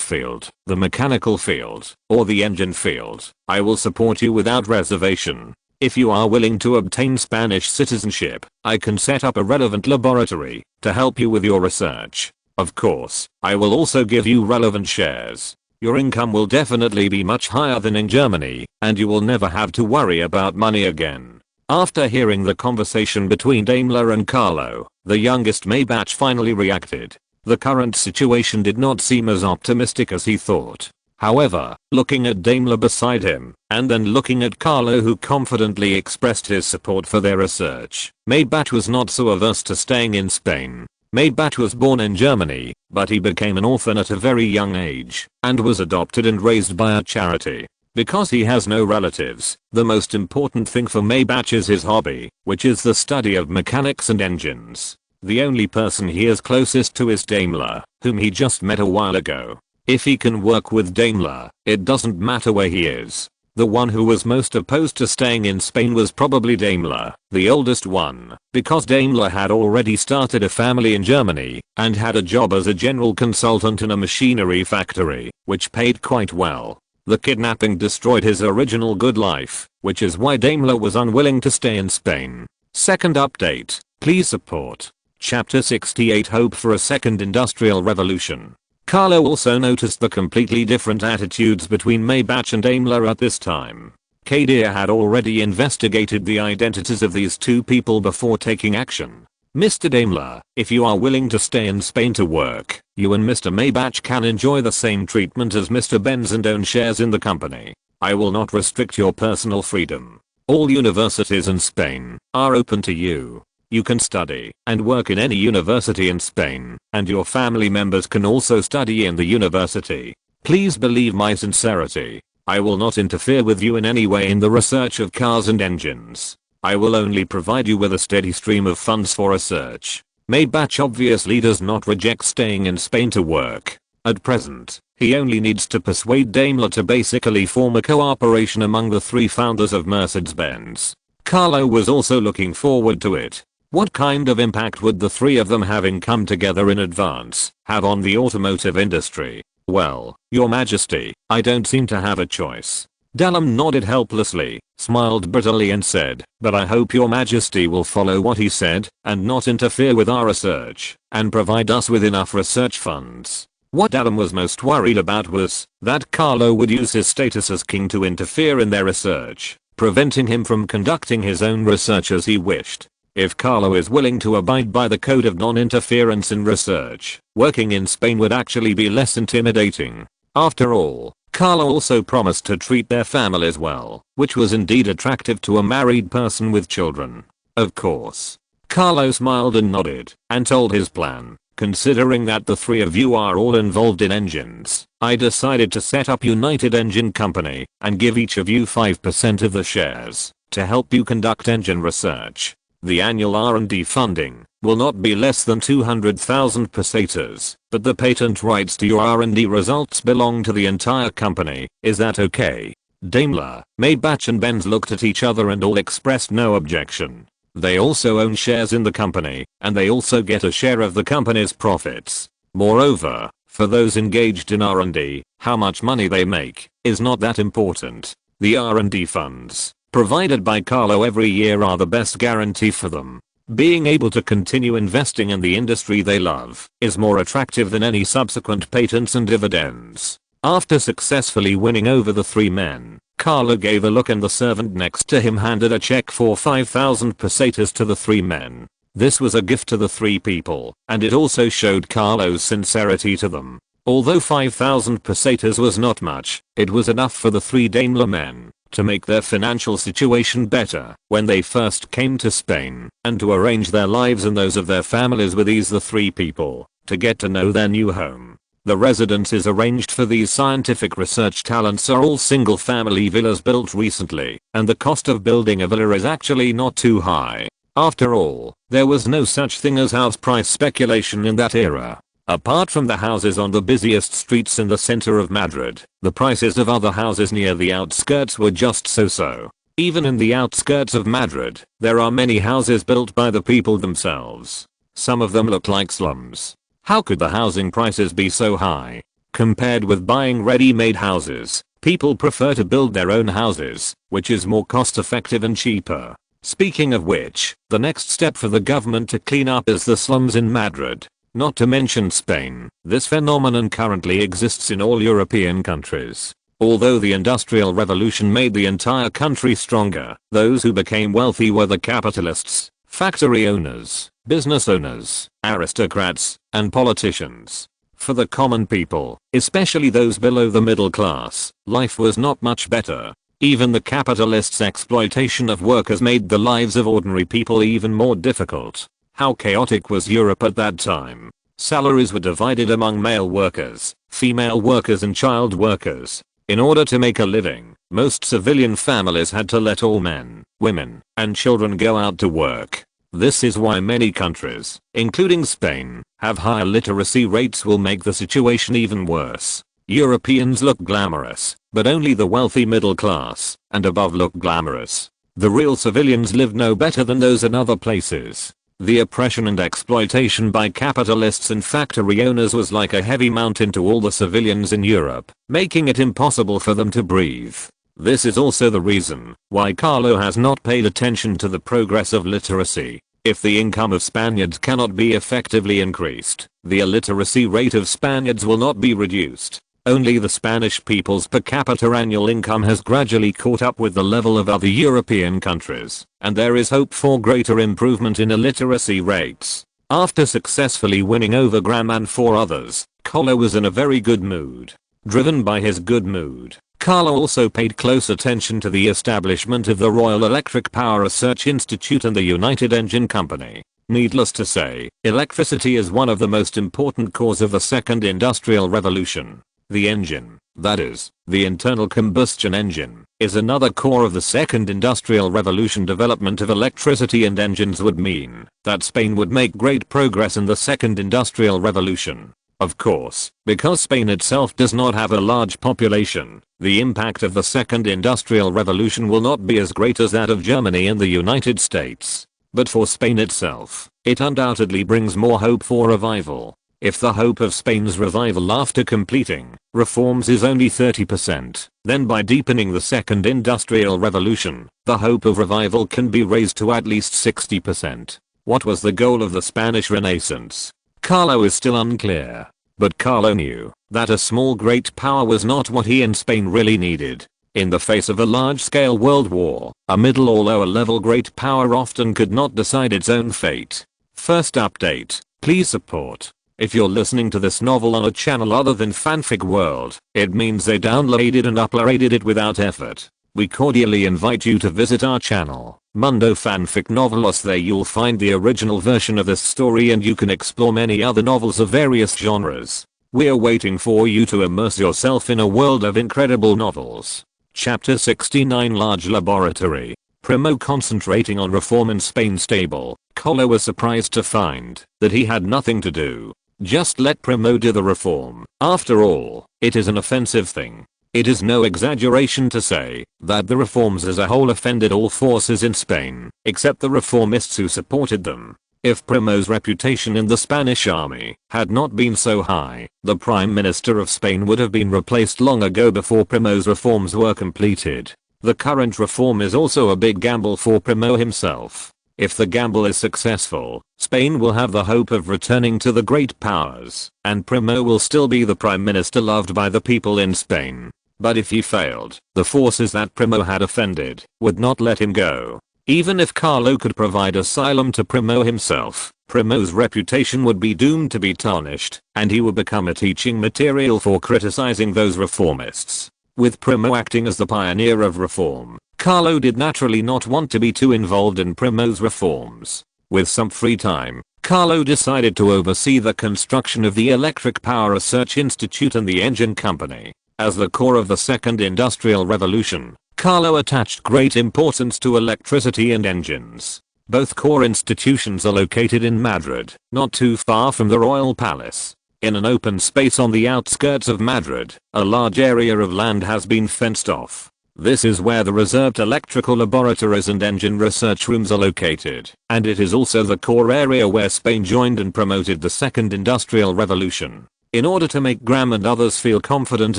field, the mechanical field, or the engine field. I will support you without reservation. If you are willing to obtain Spanish citizenship, I can set up a relevant laboratory to help you with your research. Of course, I will also give you relevant shares. Your income will definitely be much higher than in Germany, and you will never have to worry about money again." After hearing the conversation between Daimler and Carlo, the youngest Maybach finally reacted. The current situation did not seem as optimistic as he thought. However, looking at Daimler beside him, and then looking at Carlo who confidently expressed his support for their research, Maybach was not so averse to staying in Spain. Maybach was born in Germany, but he became an orphan at a very young age, and was adopted and raised by a charity. Because he has no relatives, the most important thing for Maybach is his hobby, which is the study of mechanics and engines. The only person he is closest to is Daimler, whom he just met a while ago. If he can work with Daimler, it doesn't matter where he is. The one who was most opposed to staying in Spain was probably Daimler, the oldest one, because Daimler had already started a family in Germany and had a job as a general consultant in a machinery factory, which paid quite well. The kidnapping destroyed his original good life, which is why Daimler was unwilling to stay in Spain. Second update, please support. Chapter 68 Hope for a Second Industrial Revolution. Carlo also noticed the completely different attitudes between Maybach and Daimler at this time. Cadia had already investigated the identities of these two people before taking action. "Mr. Daimler, if you are willing to stay in Spain to work, you and Mr. Maybach can enjoy the same treatment as Mr. Benz and own shares in the company. I will not restrict your personal freedom. All universities in Spain are open to you. You can study and work in any university in Spain, and your family members can also study in the university. Please believe my sincerity. I will not interfere with you in any way in the research of cars and engines. I will only provide you with a steady stream of funds for research. Maybach obviously does not reject staying in Spain to work. At present, he only needs to persuade Daimler to basically form a cooperation among the three founders of Mercedes-Benz. Carlo was also looking forward to it. What kind of impact would the three of them having come together in advance have on the automotive industry? Well, Your Majesty, I don't seem to have a choice. Dallum nodded helplessly, smiled bitterly and said, but I hope Your Majesty will follow what he said and not interfere with our research and provide us with enough research funds. What Dallum was most worried about was that Carlo would use his status as king to interfere in their research, preventing him from conducting his own research as he wished. If Carlo is willing to abide by the code of non-interference in research, working in Spain would actually be less intimidating. After all, Carlo also promised to treat their families well, which was indeed attractive to a married person with children. Of course. Carlo smiled and nodded, and told his plan. Considering that the three of you are all involved in engines, I decided to set up United Engine Company and give each of you 5% of the shares to help you conduct engine research. The annual R&D funding will not be less than 200,000 pesetas, but the patent rights to your R&D results belong to the entire company. Is that okay? Daimler, Maybach and Benz looked at each other and all expressed no objection. They also own shares in the company, and they also get a share of the company's profits. Moreover, for those engaged in R&D, how much money they make is not that important. The R&D funds provided by Carlo every year are the best guarantee for them. Being able to continue investing in the industry they love is more attractive than any subsequent patents and dividends. After successfully winning over the three men, Carlo gave a look and the servant next to him handed a check for 5,000 pesetas to the three men. This was a gift to the three people, and it also showed Carlo's sincerity to them. Although 5,000 pesetas was not much, it was enough for the three Daimler men to make their financial situation better when they first came to Spain, and to arrange their lives and those of their families with these the three people, to get to know their new home. The residences arranged for these scientific research talents are all single family villas built recently, and the cost of building a villa is actually not too high. After all, there was no such thing as house price speculation in that era. Apart from the houses on the busiest streets in the center of Madrid, the prices of other houses near the outskirts were just so-so. Even in the outskirts of Madrid, there are many houses built by the people themselves. Some of them look like slums. How could the housing prices be so high? Compared with buying ready-made houses, people prefer to build their own houses, which is more cost-effective and cheaper. Speaking of which, the next step for the government to clean up is the slums in Madrid. Not to mention Spain, this phenomenon currently exists in all European countries. Although the Industrial Revolution made the entire country stronger, those who became wealthy were the capitalists, factory owners, business owners, aristocrats, and politicians. For the common people, especially those below the middle class, life was not much better. Even the capitalists' exploitation of workers made the lives of ordinary people even more difficult. How chaotic was Europe at that time? Salaries were divided among male workers, female workers and child workers. In order to make a living, most civilian families had to let all men, women, and children go out to work. This is why many countries, including Spain, have higher literacy rates will make the situation even worse. Europeans look glamorous, but only the wealthy middle class and above look glamorous. The real civilians live no better than those in other places. The oppression and exploitation by capitalists and factory owners was like a heavy mountain to all the civilians in Europe, making it impossible for them to breathe. This is also the reason why Carlo has not paid attention to the progress of literacy. If the income of Spaniards cannot be effectively increased, the illiteracy rate of Spaniards will not be reduced. Only the Spanish people's per capita annual income has gradually caught up with the level of other European countries, and there is hope for greater improvement in illiteracy rates. After successfully winning over Graham and 4 others, Carlo was in a very good mood. Driven by his good mood, Carlo also paid close attention to the establishment of the Royal Electric Power Research Institute and the United Engine Company. Needless to say, electricity is one of the most important causes of the Second Industrial Revolution. The engine, that is, the internal combustion engine, is another core of the second industrial revolution. Development of electricity and engines would mean that Spain would make great progress in the second industrial revolution. Of course, because Spain itself does not have a large population, the impact of the second industrial revolution will not be as great as that of Germany and the United States. But for Spain itself, it undoubtedly brings more hope for revival. If the hope of Spain's revival after completing reforms is only 30%, then by deepening the second industrial revolution, the hope of revival can be raised to at least 60%. What was the goal of the Spanish Renaissance? Carlo is still unclear. But Carlo knew that a small great power was not what he and Spain really needed. In the face of a large-scale world war, a middle or lower-level great power often could not decide its own fate. First update, please support. If you're listening to this novel on a channel other than Fanfic World, it means they downloaded and uploaded it without effort. We cordially invite you to visit our channel, Mundo Fanfic Novelos. There you'll find the original version of this story and you can explore many other novels of various genres. We're waiting for you to immerse yourself in a world of incredible novels. Chapter 69, Large Laboratory. Primo concentrating on reform in Spain. Stable. Carlo was surprised to find that he had nothing to do. Just let Primo do the reform. After all, it is an offensive thing. It is no exaggeration to say that the reforms as a whole offended all forces in Spain, except the reformists who supported them. If Primo's reputation in the Spanish army had not been so high, the Prime Minister of Spain would have been replaced long ago before Primo's reforms were completed. The current reform is also a big gamble for Primo himself. If the gamble is successful, Spain will have the hope of returning to the great powers, and Primo will still be the Prime Minister loved by the people in Spain. But if he failed, the forces that Primo had offended would not let him go. Even if Carlo could provide asylum to Primo himself, Primo's reputation would be doomed to be tarnished, and he would become a teaching material for criticizing those reformists. With Primo acting as the pioneer of reform, Carlo did naturally not want to be too involved in Primo's reforms. With some free time, Carlo decided to oversee the construction of the Electric Power Research Institute and the Engine Company. As the core of the Second Industrial Revolution, Carlo attached great importance to electricity and engines. Both core institutions are located in Madrid, not too far from the royal palace. In an open space on the outskirts of Madrid, a large area of land has been fenced off. This is where the reserved electrical laboratories and engine research rooms are located, and it is also the core area where Spain joined and promoted the Second Industrial Revolution. In order to make Graham and others feel confident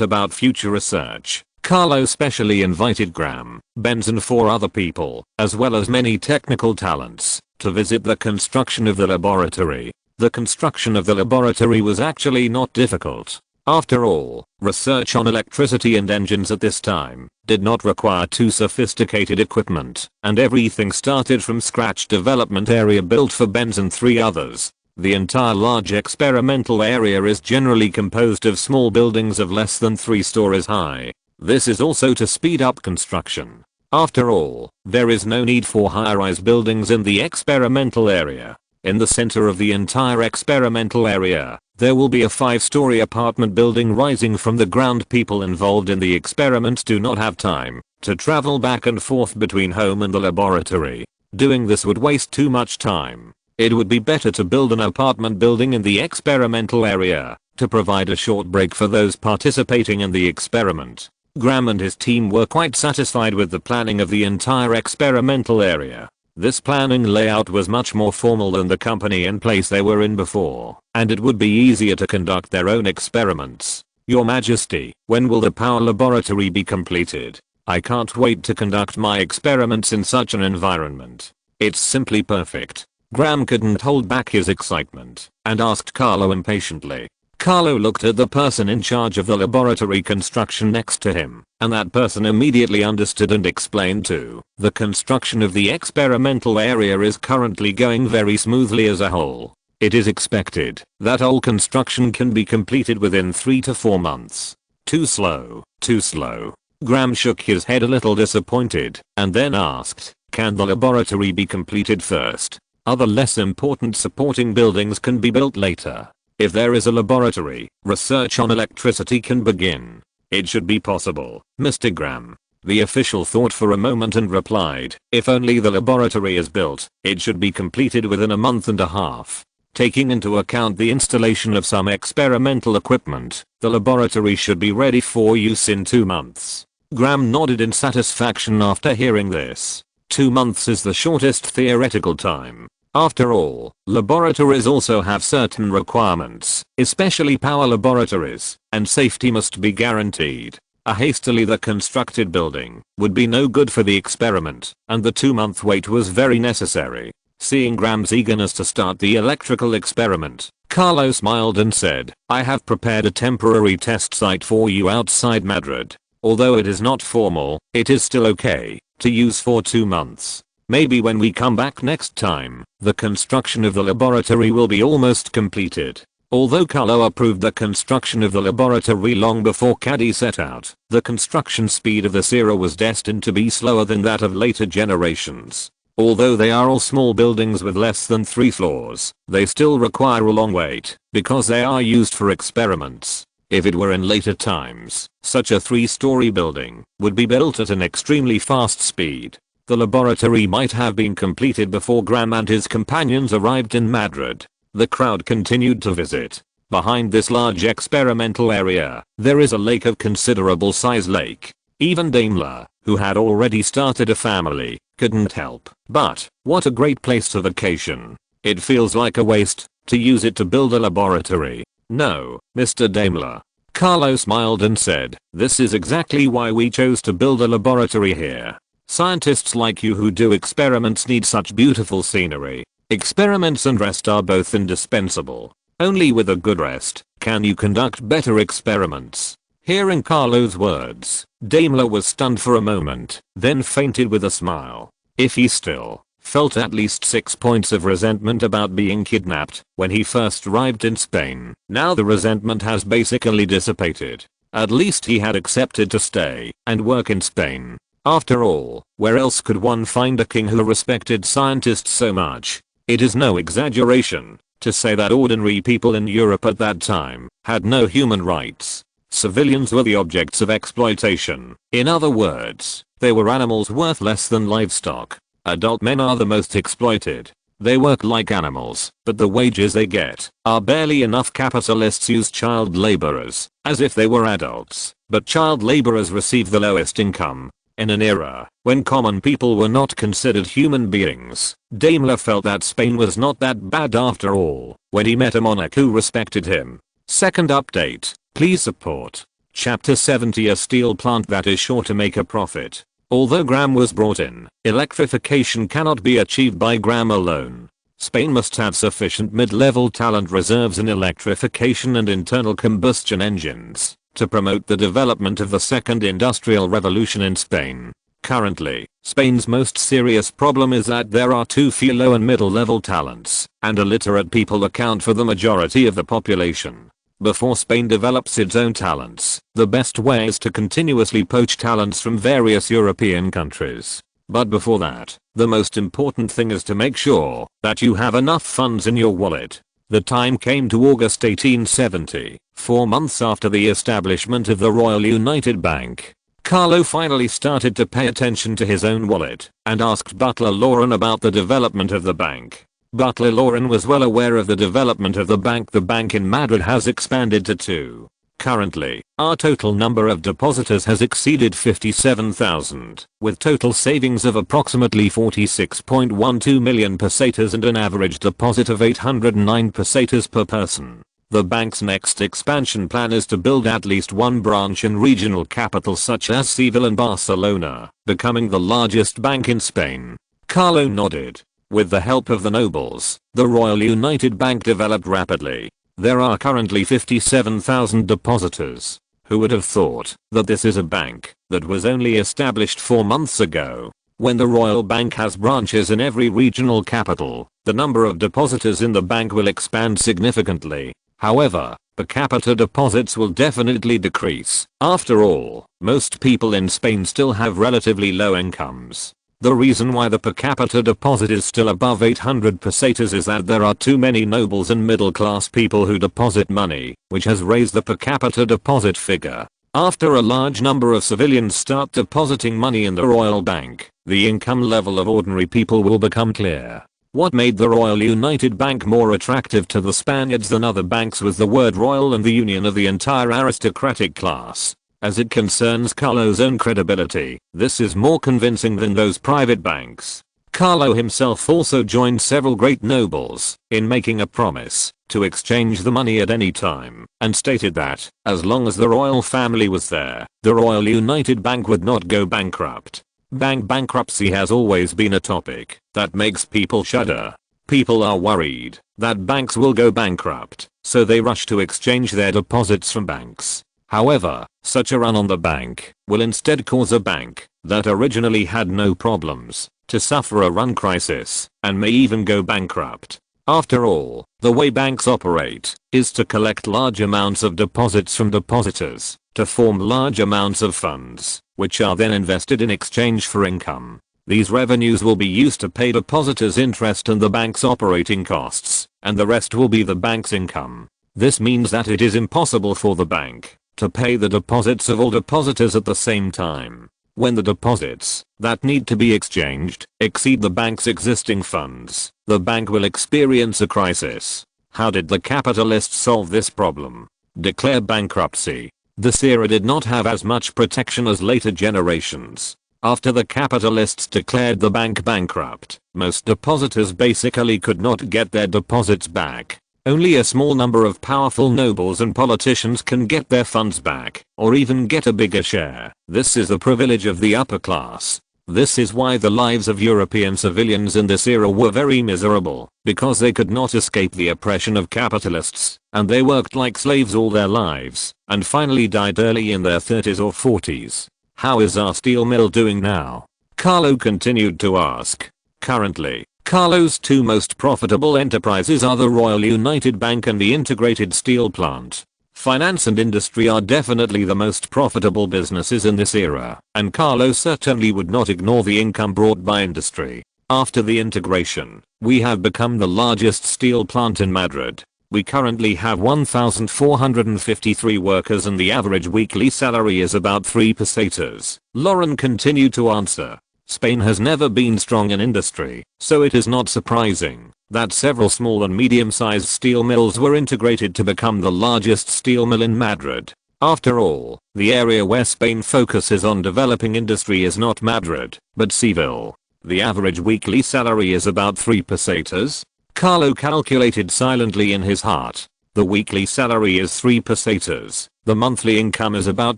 about future research, Carlo specially invited Graham, Benz and 4 other people, as well as many technical talents, to visit the construction of the laboratory. The construction of the laboratory was actually not difficult. After all, research on electricity and engines at this time did not require too sophisticated equipment, and everything started from scratch. Development area built for Benz and 3 others. The entire large experimental area is generally composed of small buildings of less than 3 stories high. This is also to speed up construction. After all, there is no need for high-rise buildings in the experimental area. In the center of the entire experimental area, there will be a 5-story apartment building rising from the ground. People involved in the experiment do not have time to travel back and forth between home and the laboratory. Doing this would waste too much time. It would be better to build an apartment building in the experimental area to provide a short break for those participating in the experiment. Graham and his team were quite satisfied with the planning of the entire experimental area. This planning layout was much more formal than the company in place they were in before, and it would be easier to conduct their own experiments. Your Majesty, when will the power laboratory be completed? I can't wait to conduct my experiments in such an environment. It's simply perfect. Graham couldn't hold back his excitement and asked Carlo impatiently. Carlo looked at the person in charge of the laboratory construction next to him, and that person immediately understood and explained too. The construction of the experimental area is currently going very smoothly as a whole. It is expected that all construction can be completed within 3 to 4 months. Too slow, too slow. Graham shook his head a little disappointed, and then asked, can the laboratory be completed first? Other less important supporting buildings can be built later. If there is a laboratory, research on electricity can begin. It should be possible, Mr. Graham. The official thought for a moment and replied, if only the laboratory is built, it should be completed within a month and a half. Taking into account the installation of some experimental equipment, the laboratory should be ready for use in 2 months. Graham nodded in satisfaction after hearing this. 2 months is the shortest theoretical time. After all, laboratories also have certain requirements, especially power laboratories, and safety must be guaranteed. A hastily constructed building would be no good for the experiment, and the 2-month wait was very necessary. Seeing Graham's eagerness to start the electrical experiment, Carlo smiled and said, I have prepared a temporary test site for you outside Madrid. Although it is not formal, it is still okay to use for 2 months. Maybe when we come back next time, the construction of the laboratory will be almost completed. Although Carlo approved the construction of the laboratory long before Caddy set out, the construction speed of this era was destined to be slower than that of later generations. Although they are all small buildings with less than 3 floors, they still require a long wait, because they are used for experiments. If it were in later times, such a 3-story building would be built at an extremely fast speed. The laboratory might have been completed before Graham and his companions arrived in Madrid. The crowd continued to visit. Behind this large experimental area, there is a lake of considerable size lake. Even Daimler, who had already started a family, couldn't help. But, what a great place to vacation. It feels like a waste to use it to build a laboratory. No, Mr. Daimler. Carlo smiled and said, this is exactly why we chose to build a laboratory here. Scientists like you who do experiments need such beautiful scenery. Experiments and rest are both indispensable. Only with a good rest can you conduct better experiments. Hearing Carlo's words, Daimler was stunned for a moment, then fainted with a smile. If he still felt at least 6 points of resentment about being kidnapped when he first arrived in Spain, now the resentment has basically dissipated. At least he had accepted to stay and work in Spain. After all, where else could one find a king who respected scientists so much? It is no exaggeration to say that ordinary people in Europe at that time had no human rights. Civilians were the objects of exploitation. In other words, they were animals worth less than livestock. Adult men are the most exploited. They work like animals, but the wages they get are barely enough. Capitalists use child laborers as if they were adults, but child laborers receive the lowest income. In an era when common people were not considered human beings, Daimler felt that Spain was not that bad after all when he met a monarch who respected him. Second update, please support. Chapter 70, a steel plant that is sure to make a profit. Although Graham was brought in, electrification cannot be achieved by Graham alone. Spain must have sufficient mid-level talent reserves in electrification and internal combustion engines to promote the development of the second industrial revolution in Spain. Currently, Spain's most serious problem is that there are too few low and middle level talents, and illiterate people account for the majority of the population. Before Spain develops its own talents, the best way is to continuously poach talents from various European countries. But before that, the most important thing is to make sure that you have enough funds in your wallet. The time came to August 1870, 4 months after the establishment of the Royal United Bank. Carlo finally started to pay attention to his own wallet and asked Butler Lauren about the development of the bank. Butler Lauren was well aware of the development of the bank. The bank in Madrid has expanded to 2. Currently, our total number of depositors has exceeded 57,000, with total savings of approximately 46.12 million pesetas and an average deposit of 809 pesetas per person. The bank's next expansion plan is to build at least 1 branch in regional capitals such as Seville and Barcelona, becoming the largest bank in Spain. Carlo nodded. With the help of the nobles, the Royal United Bank developed rapidly. There are currently 57,000 depositors. Who would have thought that this is a bank that was only established 4 months ago? When the Royal Bank has branches in every regional capital, the number of depositors in the bank will expand significantly. However, per capita deposits will definitely decrease. After all, most people in Spain still have relatively low incomes. The reason why the per capita deposit is still above 800 pesetas is that there are too many nobles and middle class people who deposit money, which has raised the per capita deposit figure. After a large number of civilians start depositing money in the royal bank, the income level of ordinary people will become clear. What made the Royal United Bank more attractive to the Spaniards than other banks was the word royal and the union of the entire aristocratic class. As it concerns Carlo's own credibility, this is more convincing than those private banks. Carlo himself also joined several great nobles in making a promise to exchange the money at any time, and stated that, as long as the royal family was there, the Royal United Bank would not go bankrupt. Bank bankruptcy has always been a topic that makes people shudder. People are worried that banks will go bankrupt, so they rush to exchange their deposits from banks. However, such a run on the bank will instead cause a bank that originally had no problems to suffer a run crisis and may even go bankrupt. After all, the way banks operate is to collect large amounts of deposits from depositors to form large amounts of funds, which are then invested in exchange for income. These revenues will be used to pay depositors interest and the bank's operating costs, and the rest will be the bank's income. This means that it is impossible for the bank to pay the deposits of all depositors at the same time. When the deposits that need to be exchanged exceed the bank's existing funds, the bank will experience a crisis. How did the capitalists solve this problem? Declare bankruptcy. This era did not have as much protection as later generations. After the capitalists declared the bank bankrupt, most depositors basically could not get their deposits back. Only a small number of powerful nobles and politicians can get their funds back, or even get a bigger share. This is the privilege of the upper class. This is why the lives of European civilians in this era were very miserable, because they could not escape the oppression of capitalists, and they worked like slaves all their lives, and finally died early in their 30s or 40s. How is our steel mill doing now? Carlo continued to ask. Currently, Carlo's two most profitable enterprises are the Royal United Bank and the integrated steel plant. Finance and industry are definitely the most profitable businesses in this era, and Carlo certainly would not ignore the income brought by industry. After the integration, we have become the largest steel plant in Madrid. We currently have 1,453 workers and the average weekly salary is about 3 pesetas. Lauren continued to answer. Spain has never been strong in industry, so it is not surprising that several small and medium-sized steel mills were integrated to become the largest steel mill in Madrid. After all, the area where Spain focuses on developing industry is not Madrid, but Seville. The average weekly salary is about 3 pesetas. Carlo calculated silently in his heart. The weekly salary is 3 pesetas, the monthly income is about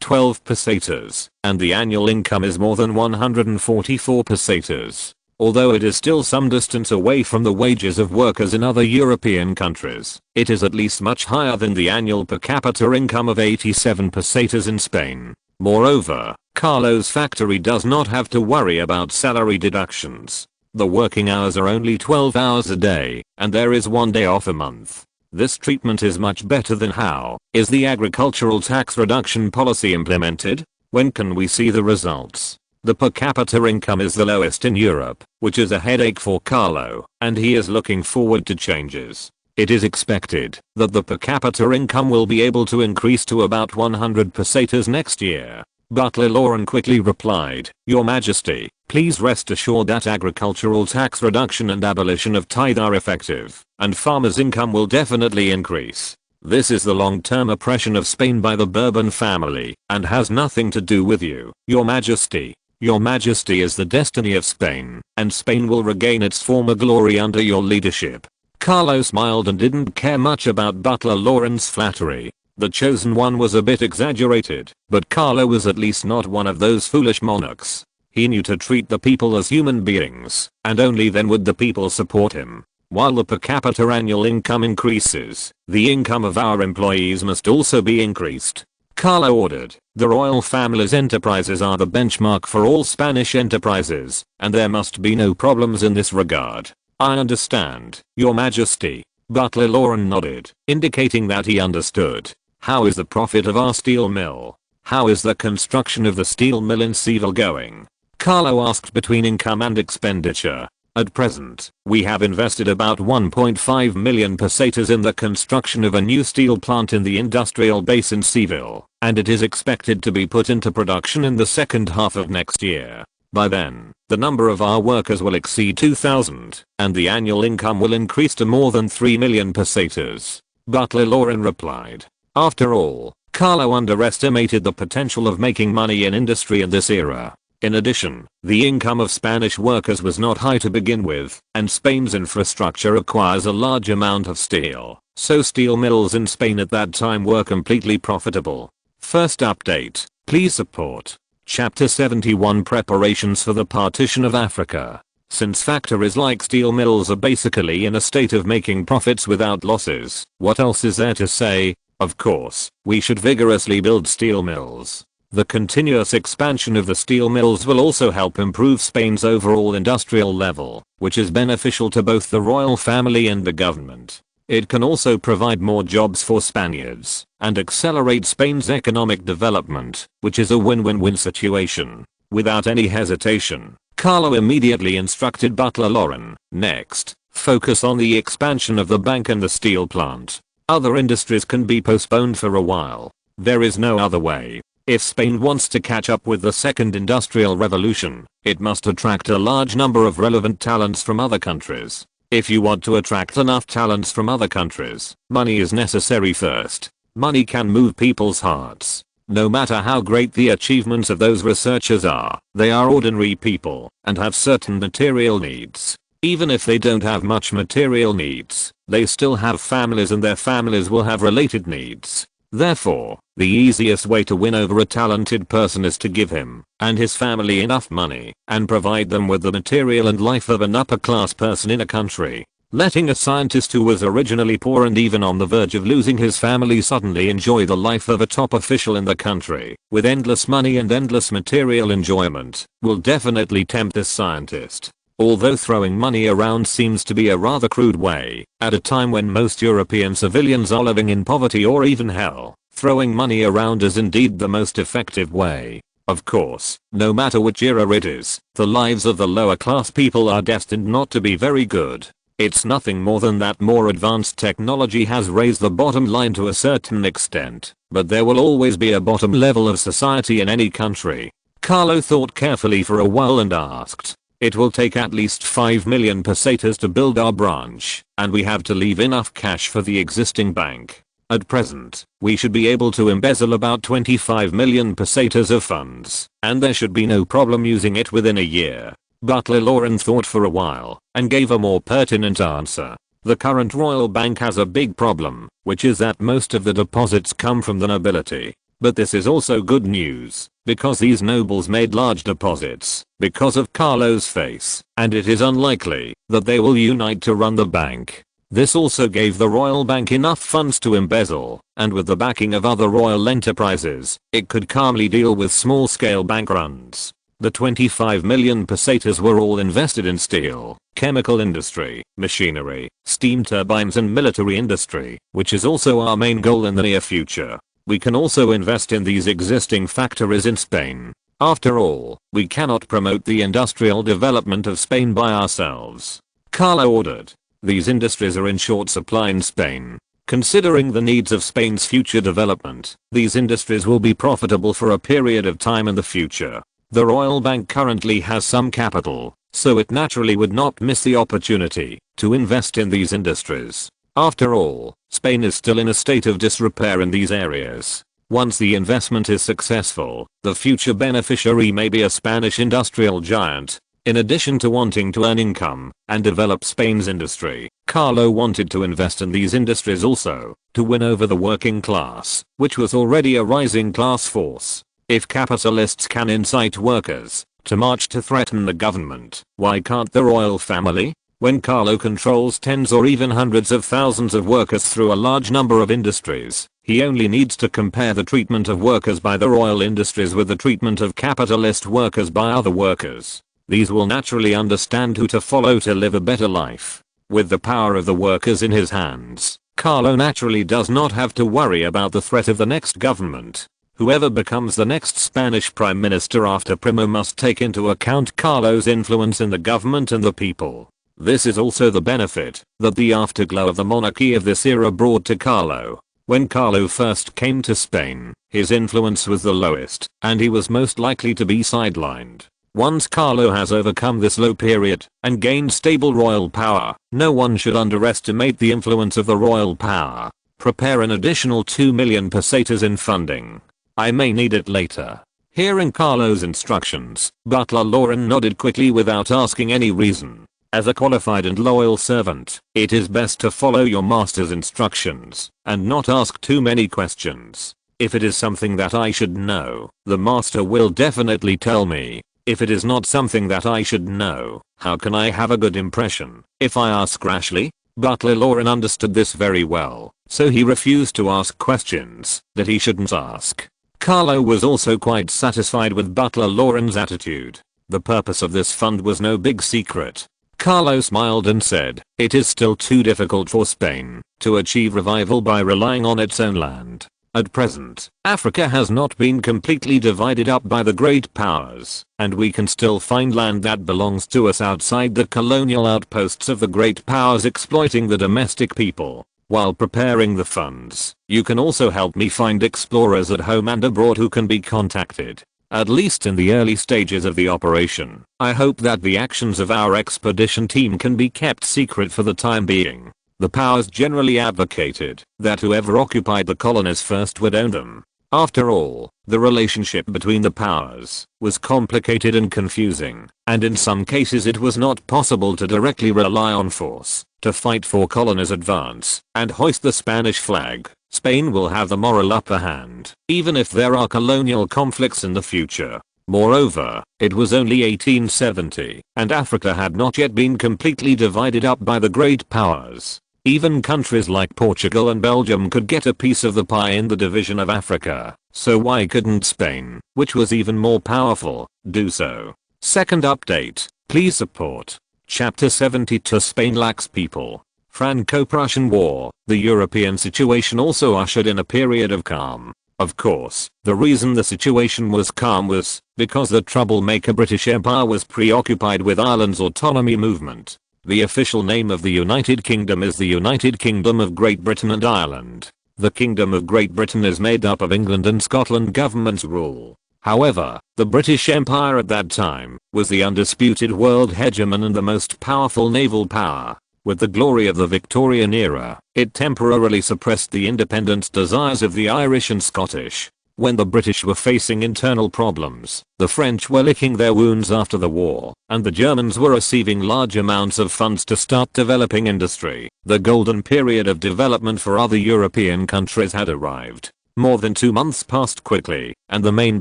12 pesetas, and the annual income is more than 144 pesetas. Although it is still some distance away from the wages of workers in other European countries, it is at least much higher than the annual per capita income of 87 pesetas in Spain. Moreover, Carlo's factory does not have to worry about salary deductions. The working hours are only 12 hours a day, and there is one day off a month. This treatment is much better than how is the agricultural tax reduction policy implemented? When can we see the results? The per capita income is the lowest in Europe, which is a headache for Carlo, and he is looking forward to changes. It is expected that the per capita income will be able to increase to about 100 pesetas next year. Butler Lauren quickly replied, Your Majesty, please rest assured that agricultural tax reduction and abolition of tithe are effective, and farmers' income will definitely increase. This is the long-term oppression of Spain by the Bourbon family, and has nothing to do with you, Your Majesty. Your Majesty is the destiny of Spain, and Spain will regain its former glory under your leadership. Carlo smiled and didn't care much about Butler Lauren's flattery. The chosen one was a bit exaggerated, but Carlo was at least not one of those foolish monarchs. He knew to treat the people as human beings, and only then would the people support him. While the per capita annual income increases, the income of our employees must also be increased. Carlo ordered. The royal family's enterprises are the benchmark for all Spanish enterprises, and there must be no problems in this regard. I understand, Your Majesty. Butler Lauren nodded, indicating that he understood. How is the profit of our steel mill? How is the construction of the steel mill in Seville going? Carlo asked between income and expenditure. At present, we have invested about 1.5 million pesetas in the construction of a new steel plant in the industrial base in Seville, and it is expected to be put into production in the second half of next year. By then, the number of our workers will exceed 2,000, and the annual income will increase to more than 3 million pesetas. Butler Lauren replied. After all, Carlo underestimated the potential of making money in industry in this era. In addition, the income of Spanish workers was not high to begin with, and Spain's infrastructure requires a large amount of steel, so steel mills in Spain at that time were completely profitable. First update, please support. Chapter 71 Preparations for the Partition of Africa. Since factories like steel mills are basically in a state of making profits without losses, what else is there to say? Of course, we should vigorously build steel mills. The continuous expansion of the steel mills will also help improve Spain's overall industrial level, which is beneficial to both the royal family and the government. It can also provide more jobs for Spaniards and accelerate Spain's economic development, which is a win-win-win situation. Without any hesitation, Carlo immediately instructed Butler Lauren, next, focus on the expansion of the bank and the steel plant. Other industries can be postponed for a while. There is no other way. If Spain wants to catch up with the second industrial revolution, it must attract a large number of relevant talents from other countries. If you want to attract enough talents from other countries, money is necessary first. Money can move people's hearts. No matter how great the achievements of those researchers are, they are ordinary people and have certain material needs. Even if they don't have much material needs, they still have families and their families will have related needs. Therefore, the easiest way to win over a talented person is to give him and his family enough money and provide them with the material and life of an upper class person in a country. Letting a scientist who was originally poor and even on the verge of losing his family suddenly enjoy the life of a top official in the country with endless money and endless material enjoyment will definitely tempt this scientist. Although throwing money around seems to be a rather crude way, at a time when most European civilians are living in poverty or even hell, throwing money around is indeed the most effective way. Of course, no matter which era it is, the lives of the lower class people are destined not to be very good. It's nothing more than that more advanced technology has raised the bottom line to a certain extent, but there will always be a bottom level of society in any country. Carlo thought carefully for a while and asked. It will take at least 5 million pesetas to build our branch, and we have to leave enough cash for the existing bank. At present, we should be able to embezzle about 25 million pesetas of funds, and there should be no problem using it within a year. Butler Lauren thought for a while, and gave a more pertinent answer. The current royal bank has a big problem, which is that most of the deposits come from the nobility. But this is also good news, because these nobles made large deposits because of Carlo's face, and it is unlikely that they will unite to run the bank. This also gave the royal bank enough funds to embezzle, and with the backing of other royal enterprises, it could calmly deal with small-scale bank runs. The 25 million pesetas were all invested in steel, chemical industry, machinery, steam turbines and military industry, which is also our main goal in the near future. We can also invest in these existing factories in Spain. After all, we cannot promote the industrial development of Spain by ourselves. Carlo ordered. These industries are in short supply in Spain. Considering the needs of Spain's future development, these industries will be profitable for a period of time in the future. The Royal Bank currently has some capital, so it naturally would not miss the opportunity to invest in these industries. After all, Spain is still in a state of disrepair in these areas. Once the investment is successful, the future beneficiary may be a Spanish industrial giant. In addition to wanting to earn income and develop Spain's industry, Carlo wanted to invest in these industries also, to win over the working class, which was already a rising class force. If capitalists can incite workers to march to threaten the government, why can't the royal family? When Carlo controls tens or even hundreds of thousands of workers through a large number of industries, he only needs to compare the treatment of workers by the royal industries with the treatment of capitalist workers by other workers. These will naturally understand who to follow to live a better life. With the power of the workers in his hands, Carlo naturally does not have to worry about the threat of the next government. Whoever becomes the next Spanish prime minister after Primo must take into account Carlo's influence in the government and the people. This is also the benefit that the afterglow of the monarchy of this era brought to Carlo. When Carlo first came to Spain, his influence was the lowest, and he was most likely to be sidelined. Once Carlo has overcome this low period and gained stable royal power, no one should underestimate the influence of the royal power. Prepare an additional 2 million pesetas in funding. I may need it later. Hearing Carlo's instructions, Butler Lauren nodded quickly without asking any reason. As a qualified and loyal servant, it is best to follow your master's instructions and not ask too many questions. If it is something that I should know, the master will definitely tell me. If it is not something that I should know, how can I have a good impression if I ask rashly? Butler Lauren understood this very well, so he refused to ask questions that he shouldn't ask. Carlo was also quite satisfied with Butler Lauren's attitude. The purpose of this fund was no big secret. Carlo smiled and said, "It is still too difficult for Spain to achieve revival by relying on its own land. At present, Africa has not been completely divided up by the great powers, and we can still find land that belongs to us outside the colonial outposts of the great powers exploiting the domestic people. While preparing the funds, you can also help me find explorers at home and abroad who can be contacted. At least in the early stages of the operation, I hope that the actions of our expedition team can be kept secret for the time being." The powers generally advocated that whoever occupied the colonies first would own them. After all, the relationship between the powers was complicated and confusing, and in some cases it was not possible to directly rely on force to fight for colonies' advance and hoist the Spanish flag. Spain will have the moral upper hand, even if there are colonial conflicts in the future. Moreover, it was only 1870, and Africa had not yet been completely divided up by the great powers. Even countries like Portugal and Belgium could get a piece of the pie in the division of Africa, so why couldn't Spain, which was even more powerful, do so? Second update, please support. Chapter 72 Spain lacks people. Franco-Prussian War, the European situation also ushered in a period of calm. Of course, the reason the situation was calm was because the troublemaker British Empire was preoccupied with Ireland's autonomy movement. The official name of the United Kingdom is the United Kingdom of Great Britain and Ireland. The Kingdom of Great Britain is made up of England and Scotland governments rule. However, the British Empire at that time was the undisputed world hegemon and the most powerful naval power. With the glory of the Victorian era, it temporarily suppressed the independence desires of the Irish and Scottish. When the British were facing internal problems, the French were licking their wounds after the war, and the Germans were receiving large amounts of funds to start developing industry. The golden period of development for other European countries had arrived. More than 2 months passed quickly, and the main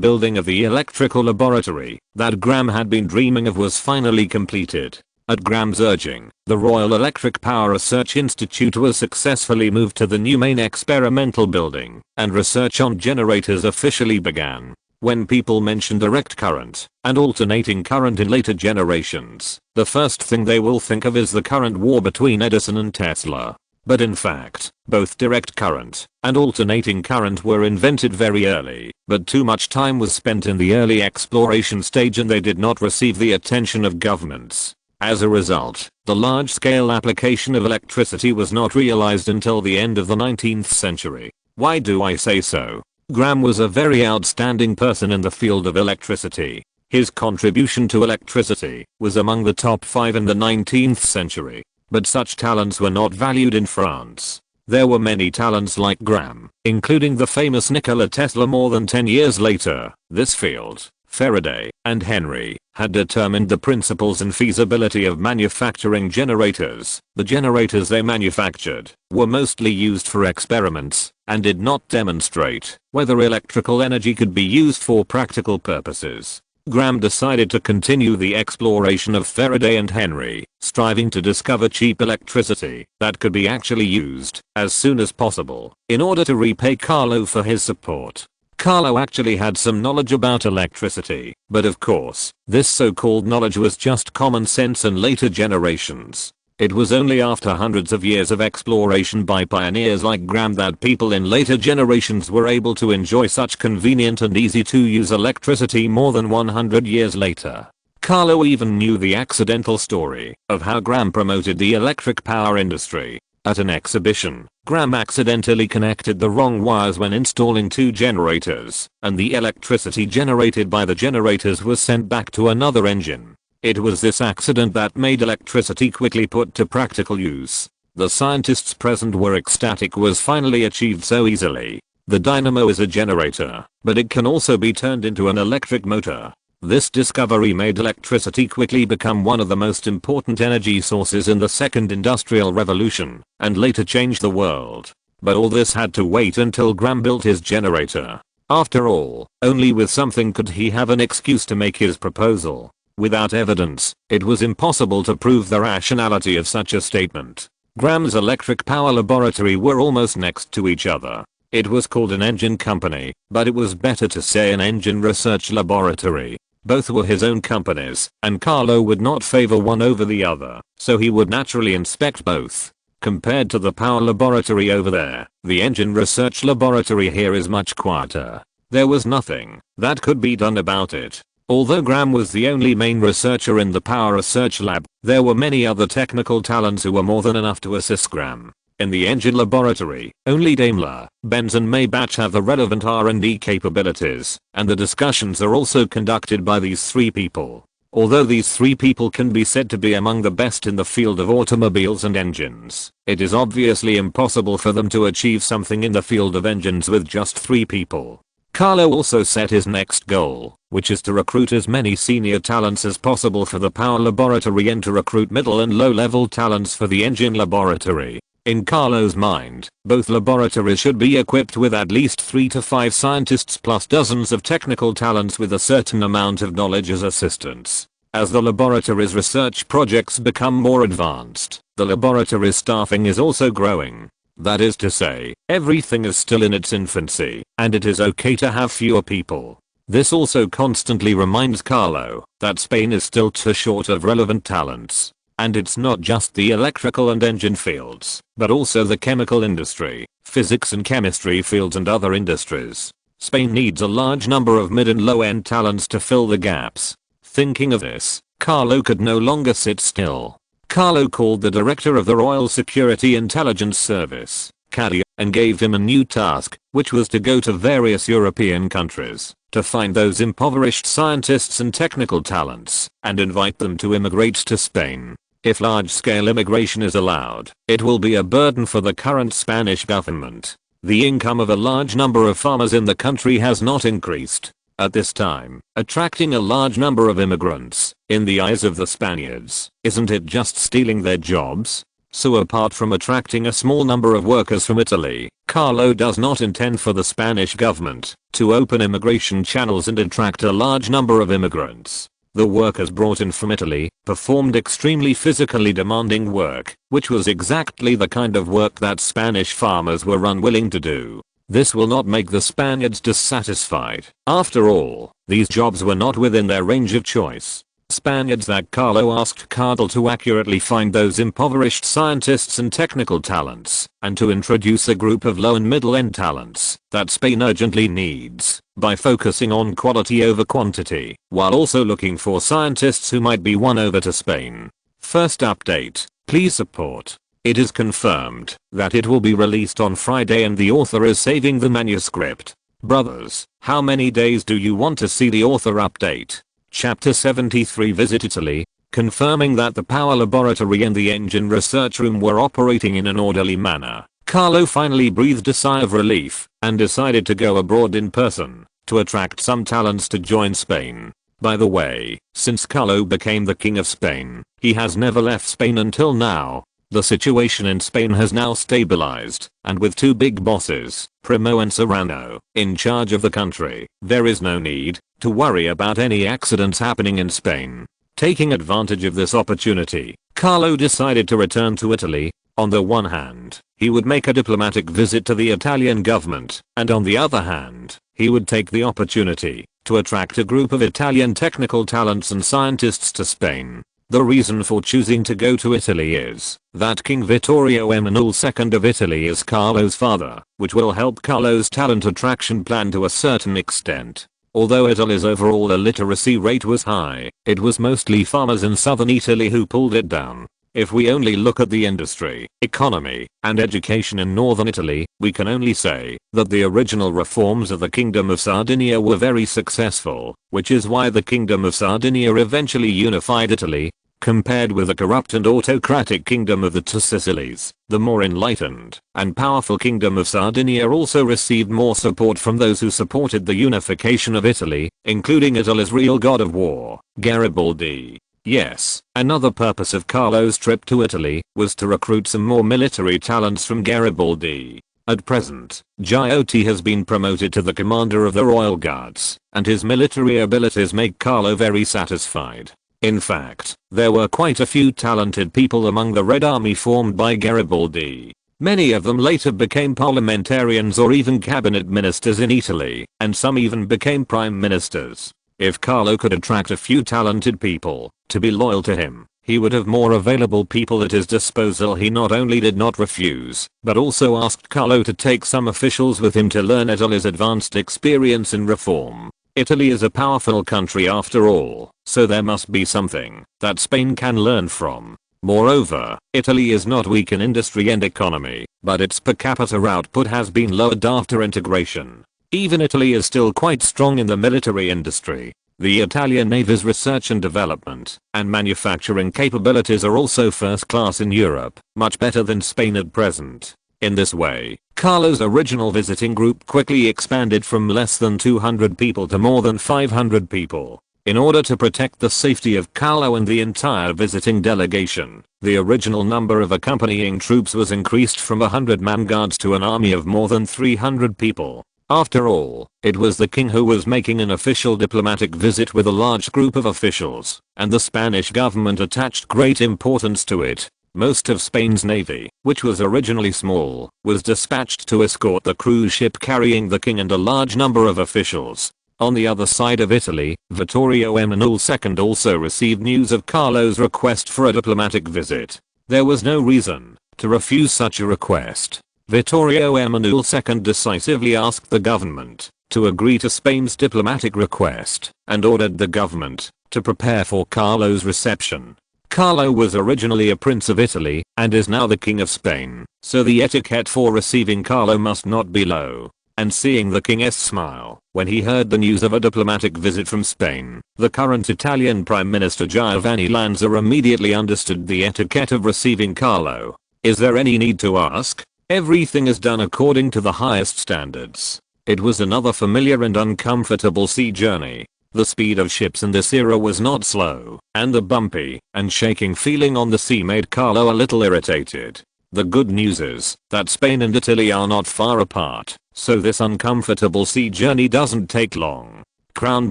building of the electrical laboratory that Graham had been dreaming of was finally completed. At Graham's urging, the Royal Electric Power Research Institute was successfully moved to the new main experimental building, and research on generators officially began. When people mention direct current and alternating current in later generations, the first thing they will think of is the current war between Edison and Tesla. But in fact, both direct current and alternating current were invented very early, but too much time was spent in the early exploration stage and they did not receive the attention of governments. As a result, the large-scale application of electricity was not realized until the end of the 19th century. Why do I say so? Graham was a very outstanding person in the field of electricity. His contribution to electricity was among the top 5 in the 19th century. But such talents were not valued in France. There were many talents like Graham, including the famous Nikola Tesla. More than 10 years later, this field, Faraday and Henry, had determined the principles and feasibility of manufacturing generators. The generators they manufactured were mostly used for experiments and did not demonstrate whether electrical energy could be used for practical purposes. Graham decided to continue the exploration of Faraday and Henry, striving to discover cheap electricity that could be actually used as soon as possible in order to repay Carlo for his support. Carlo actually had some knowledge about electricity, but of course, this so-called knowledge was just common sense in later generations. It was only after hundreds of years of exploration by pioneers like Graham that people in later generations were able to enjoy such convenient and easy to use electricity more than 100 years later. Carlo even knew the accidental story of how Graham promoted the electric power industry. At an exhibition, Graham accidentally connected the wrong wires when installing two generators, and the electricity generated by the generators was sent back to another engine. It was this accident that made electricity quickly put to practical use. The scientists present were ecstatic was finally achieved so easily. The dynamo is a generator, but it can also be turned into an electric motor. This discovery made electricity quickly become one of the most important energy sources in the second industrial revolution, and later changed the world. But all this had to wait until Graham built his generator. After all, only with something could he have an excuse to make his proposal. Without evidence, it was impossible to prove the rationality of such a statement. Graham's electric power laboratory were almost next to each other. It was called an engine company, but it was better to say an engine research laboratory. Both were his own companies, and Carlo would not favor one over the other, so he would naturally inspect both. Compared to the power laboratory over there, the engine research laboratory here is much quieter. There was nothing that could be done about it. Although Graham was the only main researcher in the power research lab, there were many other technical talents who were more than enough to assist Graham. In the engine laboratory, only Daimler, Benz and Maybach have the relevant R&D capabilities, and the discussions are also conducted by these three people. Although these three people can be said to be among the best in the field of automobiles and engines, it is obviously impossible for them to achieve something in the field of engines with just three people. Carlo also set his next goal, which is to recruit as many senior talents as possible for the power laboratory and to recruit middle and low-level talents for the engine laboratory. In Carlo's mind, both laboratories should be equipped with at least 3 to 5 scientists plus dozens of technical talents with a certain amount of knowledge as assistants. As the laboratory's research projects become more advanced, the laboratory's staffing is also growing. That is to say, everything is still in its infancy, and it is okay to have fewer people. This also constantly reminds Carlo that Spain is still too short of relevant talents. And it's not just the electrical and engine fields, but also the chemical industry, physics and chemistry fields and other industries. Spain needs a large number of mid and low-end talents to fill the gaps. Thinking of this, Carlo could no longer sit still. Carlo called the director of the Royal Security Intelligence Service, CADI, and gave him a new task, which was to go to various European countries to find those impoverished scientists and technical talents and invite them to immigrate to Spain. If large-scale immigration is allowed, it will be a burden for the current Spanish government. The income of a large number of farmers in the country has not increased. At this time, attracting a large number of immigrants, in the eyes of the Spaniards, isn't it just stealing their jobs? So apart from attracting a small number of workers from Italy, Carlo does not intend for the Spanish government to open immigration channels and attract a large number of immigrants. The workers brought in from Italy performed extremely physically demanding work, which was exactly the kind of work that Spanish farmers were unwilling to do. This will not make the Spaniards dissatisfied. After all, these jobs were not within their range of choice. Spaniards that Carlo asked Carlo to accurately find those impoverished scientists and technical talents, and to introduce a group of low and middle-end talents that Spain urgently needs, by focusing on quality over quantity, while also looking for scientists who might be won over to Spain. First update, please support. It is confirmed that it will be released on Friday and the author is saving the manuscript. Brothers, how many days do you want to see the author update? Chapter 73 Visit Italy, confirming that the power laboratory and the engine research room were operating in an orderly manner. Carlo finally breathed a sigh of relief and decided to go abroad in person to attract some talents to join Spain. By the way, since Carlo became the king of Spain, he has never left Spain until now. The situation in Spain has now stabilized, and with two big bosses, Primo and Serrano, in charge of the country, there is no need to worry about any accidents happening in Spain. Taking advantage of this opportunity, Carlo decided to return to Italy. On the one hand, he would make a diplomatic visit to the Italian government, and on the other hand, he would take the opportunity to attract a group of Italian technical talents and scientists to Spain. The reason for choosing to go to Italy is that King Vittorio Emanuele II of Italy is Carlo's father, which will help Carlo's talent attraction plan to a certain extent. Although Italy's overall illiteracy rate was high, it was mostly farmers in southern Italy who pulled it down. If we only look at the industry, economy, and education in northern Italy, we can only say that the original reforms of the Kingdom of Sardinia were very successful, which is why the Kingdom of Sardinia eventually unified Italy. Compared with the corrupt and autocratic Kingdom of the Two Sicilies, the more enlightened and powerful Kingdom of Sardinia also received more support from those who supported the unification of Italy, including Italy's real god of war, Garibaldi. Yes, another purpose of Carlo's trip to Italy was to recruit some more military talents from Garibaldi. At present, Giotti has been promoted to the commander of the Royal Guards, and his military abilities make Carlo very satisfied. In fact, there were quite a few talented people among the Red Army formed by Garibaldi. Many of them later became parliamentarians or even cabinet ministers in Italy, and some even became prime ministers. If Carlo could attract a few talented people to be loyal to him, he would have more available people at his disposal. He not only did not refuse, but also asked Carlo to take some officials with him to learn Italy's advanced experience in reform. Italy is a powerful country after all, so there must be something that Spain can learn from. Moreover, Italy is not weak in industry and economy, but its per capita output has been lowered after integration. Even Italy is still quite strong in the military industry. The Italian Navy's research and development and manufacturing capabilities are also first class in Europe, much better than Spain at present. In this way, Carlo's original visiting group quickly expanded from less than 200 people to more than 500 people. In order to protect the safety of Carlo and the entire visiting delegation, the original number of accompanying troops was increased from 100 man guards to an army of more than 300 people. After all, it was the king who was making an official diplomatic visit with a large group of officials, and the Spanish government attached great importance to it. Most of Spain's navy, which was originally small, was dispatched to escort the cruise ship carrying the king and a large number of officials. On the other side of Italy, Vittorio Emanuele II also received news of Carlo's request for a diplomatic visit. There was no reason to refuse such a request. Vittorio Emanuele II decisively asked the government to agree to Spain's diplomatic request and ordered the government to prepare for Carlo's reception. Carlo was originally a prince of Italy and is now the king of Spain, so the etiquette for receiving Carlo must not be low. And seeing the king's smile when he heard the news of a diplomatic visit from Spain, the current Italian Prime Minister Giovanni Lanza immediately understood the etiquette of receiving Carlo. Is there any need to ask? Everything is done according to the highest standards. It was another familiar and uncomfortable sea journey. The speed of ships in this era was not slow, and the bumpy and shaking feeling on the sea made Carlo a little irritated. The good news is that Spain and Italy are not far apart, so this uncomfortable sea journey doesn't take long. Crown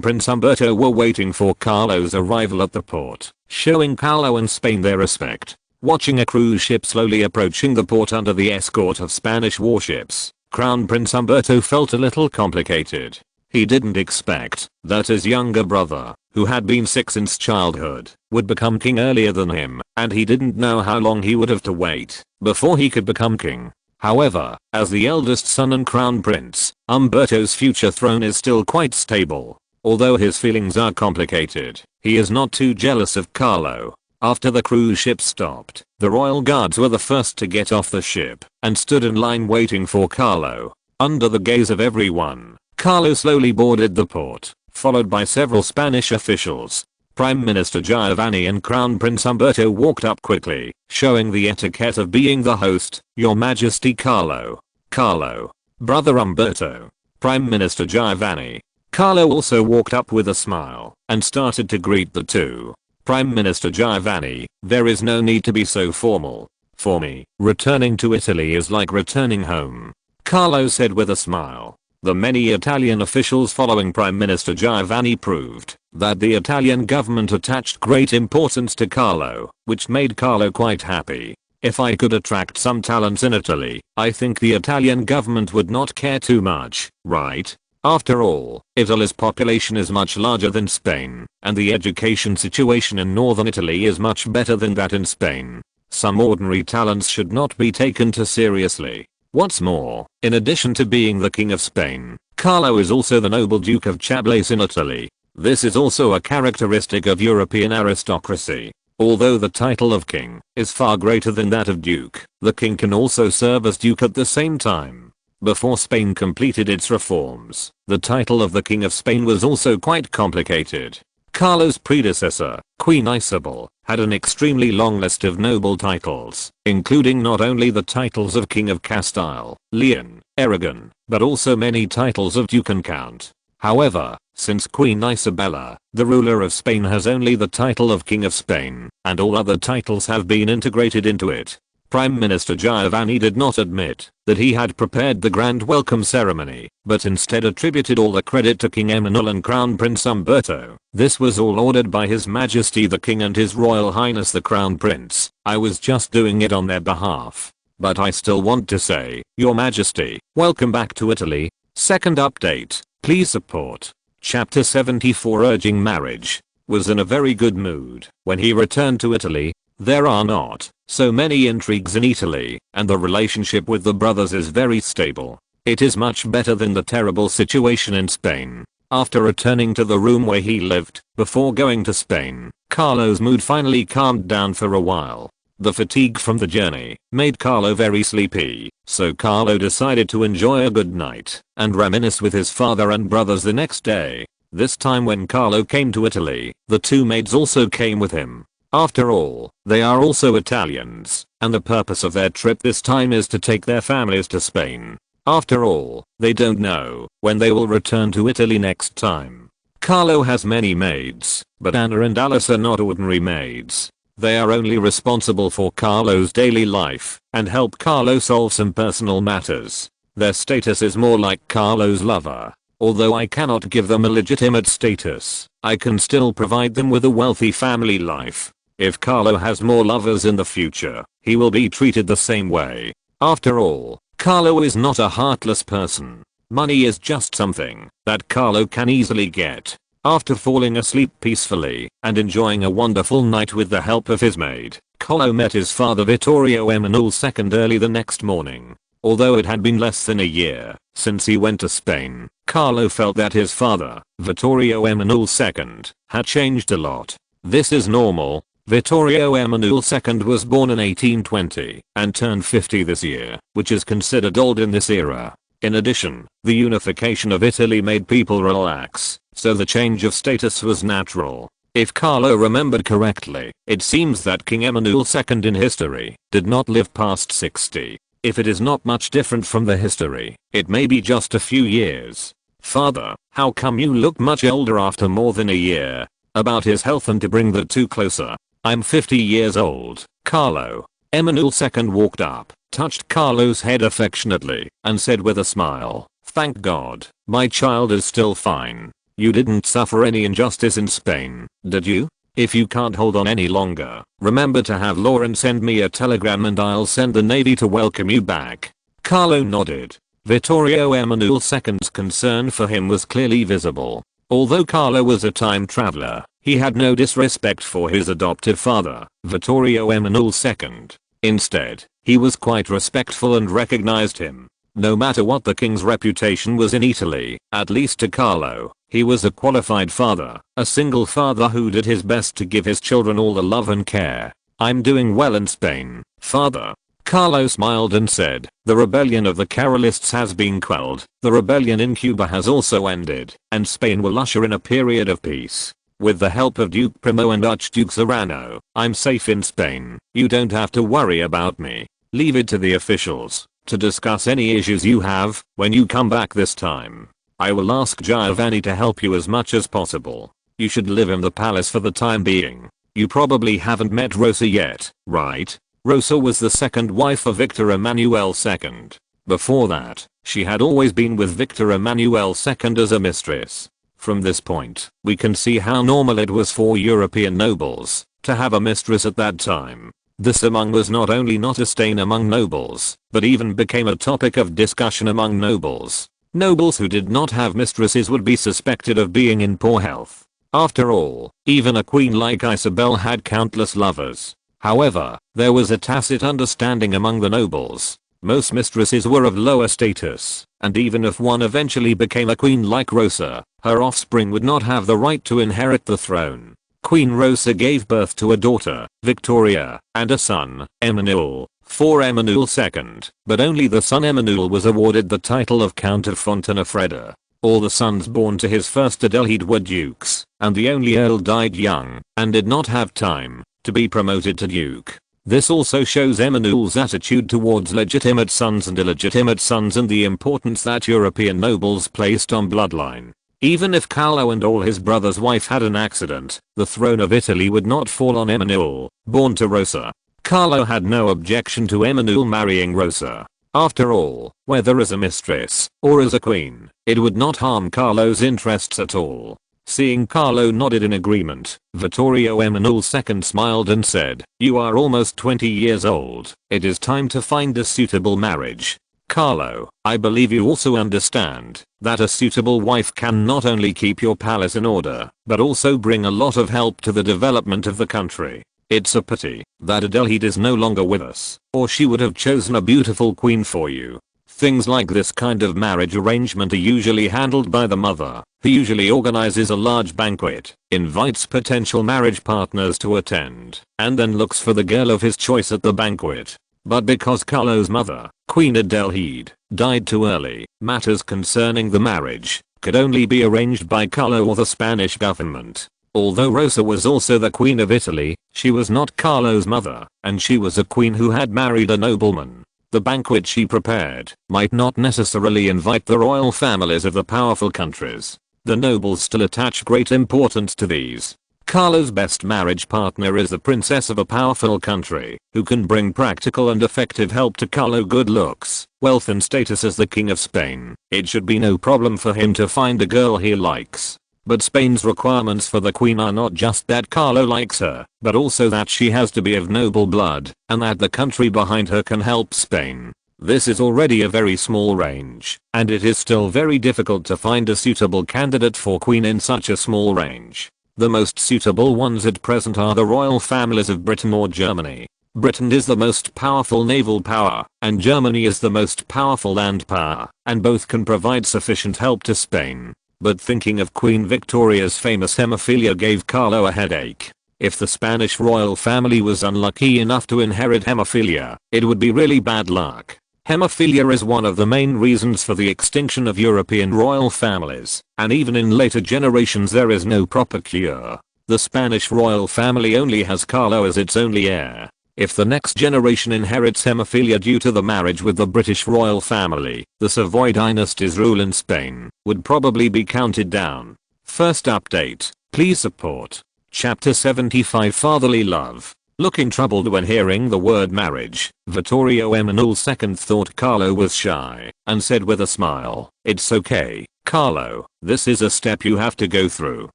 Prince Umberto were waiting for Carlo's arrival at the port, showing Carlo and Spain their respect. Watching a cruise ship slowly approaching the port under the escort of Spanish warships, Crown Prince Umberto felt a little complicated. He didn't expect that his younger brother, who had been sick since childhood, would become king earlier than him, and he didn't know how long he would have to wait before he could become king. However, as the eldest son and crown prince, Umberto's future throne is still quite stable. Although his feelings are complicated, he is not too jealous of Carlo. After the cruise ship stopped, the royal guards were the first to get off the ship and stood in line waiting for Carlo. Under the gaze of everyone, Carlo slowly boarded the port, followed by several Spanish officials. Prime Minister Giovanni and Crown Prince Umberto walked up quickly, showing the etiquette of being the host. Your Majesty Carlo. Carlo. Brother Umberto. Prime Minister Giovanni. Carlo also walked up with a smile and started to greet the two. Prime Minister Giovanni, there is no need to be so formal. For me, returning to Italy is like returning home. Carlo said with a smile. The many Italian officials following Prime Minister Giovanni proved that the Italian government attached great importance to Carlo, which made Carlo quite happy. If I could attract some talents in Italy, I think the Italian government would not care too much, right? After all, Italy's population is much larger than Spain, and the education situation in northern Italy is much better than that in Spain. Some ordinary talents should not be taken too seriously. What's more, in addition to being the King of Spain, Carlo is also the noble Duke of Chablais in Italy. This is also a characteristic of European aristocracy. Although the title of king is far greater than that of duke, the king can also serve as duke at the same time. Before Spain completed its reforms, the title of the King of Spain was also quite complicated. Carlo's predecessor, Queen Isabel, had an extremely long list of noble titles, including not only the titles of King of Castile, Leon, Aragon, but also many titles of Duke and Count. However, since Queen Isabella, the ruler of Spain has only the title of King of Spain, and all other titles have been integrated into it. Prime Minister Giovanni did not admit that he had prepared the grand welcome ceremony, but instead attributed all the credit to King Emanuele and Crown Prince Umberto. This was all ordered by His Majesty the King and His Royal Highness the Crown Prince. I was just doing it on their behalf. But I still want to say, Your Majesty, welcome back to Italy. Second update, please support. Chapter 74 Urging Marriage was in a very good mood when he returned to Italy. There are not so many intrigues in Italy, and the relationship with the brothers is very stable. It is much better than the terrible situation in Spain. After returning to the room where he lived before going to Spain, Carlo's mood finally calmed down for a while. The fatigue from the journey made Carlo very sleepy, so Carlo decided to enjoy a good night and reminisce with his father and brothers the next day. This time when Carlo came to Italy, the two maids also came with him. After all, they are also Italians, and the purpose of their trip this time is to take their families to Spain. After all, they don't know when they will return to Italy next time. Carlo has many maids, but Anna and Alice are not ordinary maids. They are only responsible for Carlo's daily life and help Carlo solve some personal matters. Their status is more like Carlo's lover. Although I cannot give them a legitimate status, I can still provide them with a wealthy family life. If Carlo has more lovers in the future, he will be treated the same way. After all, Carlo is not a heartless person. Money is just something that Carlo can easily get. After falling asleep peacefully and enjoying a wonderful night with the help of his maid, Carlo met his father Vittorio Emanuele II early the next morning. Although it had been less than a year since he went to Spain, Carlo felt that his father, Vittorio Emanuele II, had changed a lot. This is normal. Vittorio Emanuele II was born in 1820 and turned 50 this year, which is considered old in this era. In addition, the unification of Italy made people relax, so the change of status was natural. If Carlo remembered correctly, it seems that King Emanuele II in history did not live past 60. If it is not much different from the history, it may be just a few years. Father, how come you look much older after more than a year? About his health and to bring the two closer. I'm 50 years old, Carlo. Emanuele II walked up, touched Carlo's head affectionately, and said with a smile, Thank God, my child is still fine. You didn't suffer any injustice in Spain, did you? If you can't hold on any longer, remember to have Lauren send me a telegram and I'll send the Navy to welcome you back. Carlo nodded. Vittorio Emanuele II's concern for him was clearly visible. Although Carlo was a time traveler, he had no disrespect for his adoptive father, Vittorio Emanuele II. Instead, he was quite respectful and recognized him. No matter what the king's reputation was in Italy, at least to Carlo, he was a qualified father, a single father who did his best to give his children all the love and care. I'm doing well in Spain, father. Carlo smiled and said, the rebellion of the Carolists has been quelled, the rebellion in Cuba has also ended, and Spain will usher in a period of peace. With the help of Duke Primo and Archduke Serrano, I'm safe in Spain. You don't have to worry about me. Leave it to the officials to discuss any issues you have when you come back this time. I will ask Giovanni to help you as much as possible. You should live in the palace for the time being. You probably haven't met Rosa yet, right? Rosa was the second wife of Victor Emmanuel II. Before that, she had always been with Victor Emmanuel II as a mistress. From this point, we can see how normal it was for European nobles to have a mistress at that time. This was not only not a stain among nobles, but even became a topic of discussion among nobles. Nobles who did not have mistresses would be suspected of being in poor health. After all, even a queen like Isabel had countless lovers. However, there was a tacit understanding among the nobles. Most mistresses were of lower status, and even if one eventually became a queen like Rosa, her offspring would not have the right to inherit the throne. Queen Rosa gave birth to a daughter, Victoria, and a son, Emanuele, for Emanuele II, but only the son Emanuele was awarded the title of Count of Fontanafredda. All the sons born to his first Adelheid were dukes, and the only earl died young, and did not have time to be promoted to duke. This also shows Emanuele's attitude towards legitimate sons and illegitimate sons and the importance that European nobles placed on bloodline. Even if Carlo and all his brother's wife had an accident, the throne of Italy would not fall on Emanuele, born to Rosa. Carlo had no objection to Emanuele marrying Rosa. After all, whether as a mistress or as a queen, it would not harm Carlo's interests at all. Seeing Carlo nodded in agreement, Vittorio Emanuele II smiled and said, "You are almost 20 years old. It is time to find a suitable marriage. Carlo, I believe you also understand that a suitable wife can not only keep your palace in order, but also bring a lot of help to the development of the country. It's a pity that Adelheid is no longer with us, or she would have chosen a beautiful queen for you." Things like this kind of marriage arrangement are usually handled by the mother, who usually organizes a large banquet, invites potential marriage partners to attend, and then looks for the girl of his choice at the banquet. But because Carlo's mother, Queen Adelheid, died too early, matters concerning the marriage could only be arranged by Carlo or the Spanish government. Although Rosa was also the Queen of Italy, she was not Carlo's mother, and she was a queen who had married a nobleman. The banquet she prepared might not necessarily invite the royal families of the powerful countries. The nobles still attach great importance to these. Carlo's best marriage partner is the princess of a powerful country, who can bring practical and effective help to Carlo. Good looks, wealth and status as the King of Spain. It should be no problem for him to find a girl he likes. But Spain's requirements for the queen are not just that Carlo likes her, but also that she has to be of noble blood, and that the country behind her can help Spain. This is already a very small range, and it is still very difficult to find a suitable candidate for queen in such a small range. The most suitable ones at present are the royal families of Britain or Germany. Britain is the most powerful naval power, and Germany is the most powerful land power, and both can provide sufficient help to Spain. But thinking of Queen Victoria's famous hemophilia gave Carlo a headache. If the Spanish royal family was unlucky enough to inherit hemophilia, it would be really bad luck. Hemophilia is one of the main reasons for the extinction of European royal families, and even in later generations there is no proper cure. The Spanish royal family only has Carlo as its only heir. If the next generation inherits hemophilia due to the marriage with the British royal family, the Savoy dynasty's rule in Spain would probably be counted down. First update, please support. Chapter 75 Fatherly Love. Looking troubled when hearing the word marriage, Vittorio Emanuele II thought Carlo was shy, and said with a smile, "It's okay, Carlo, this is a step you have to go through.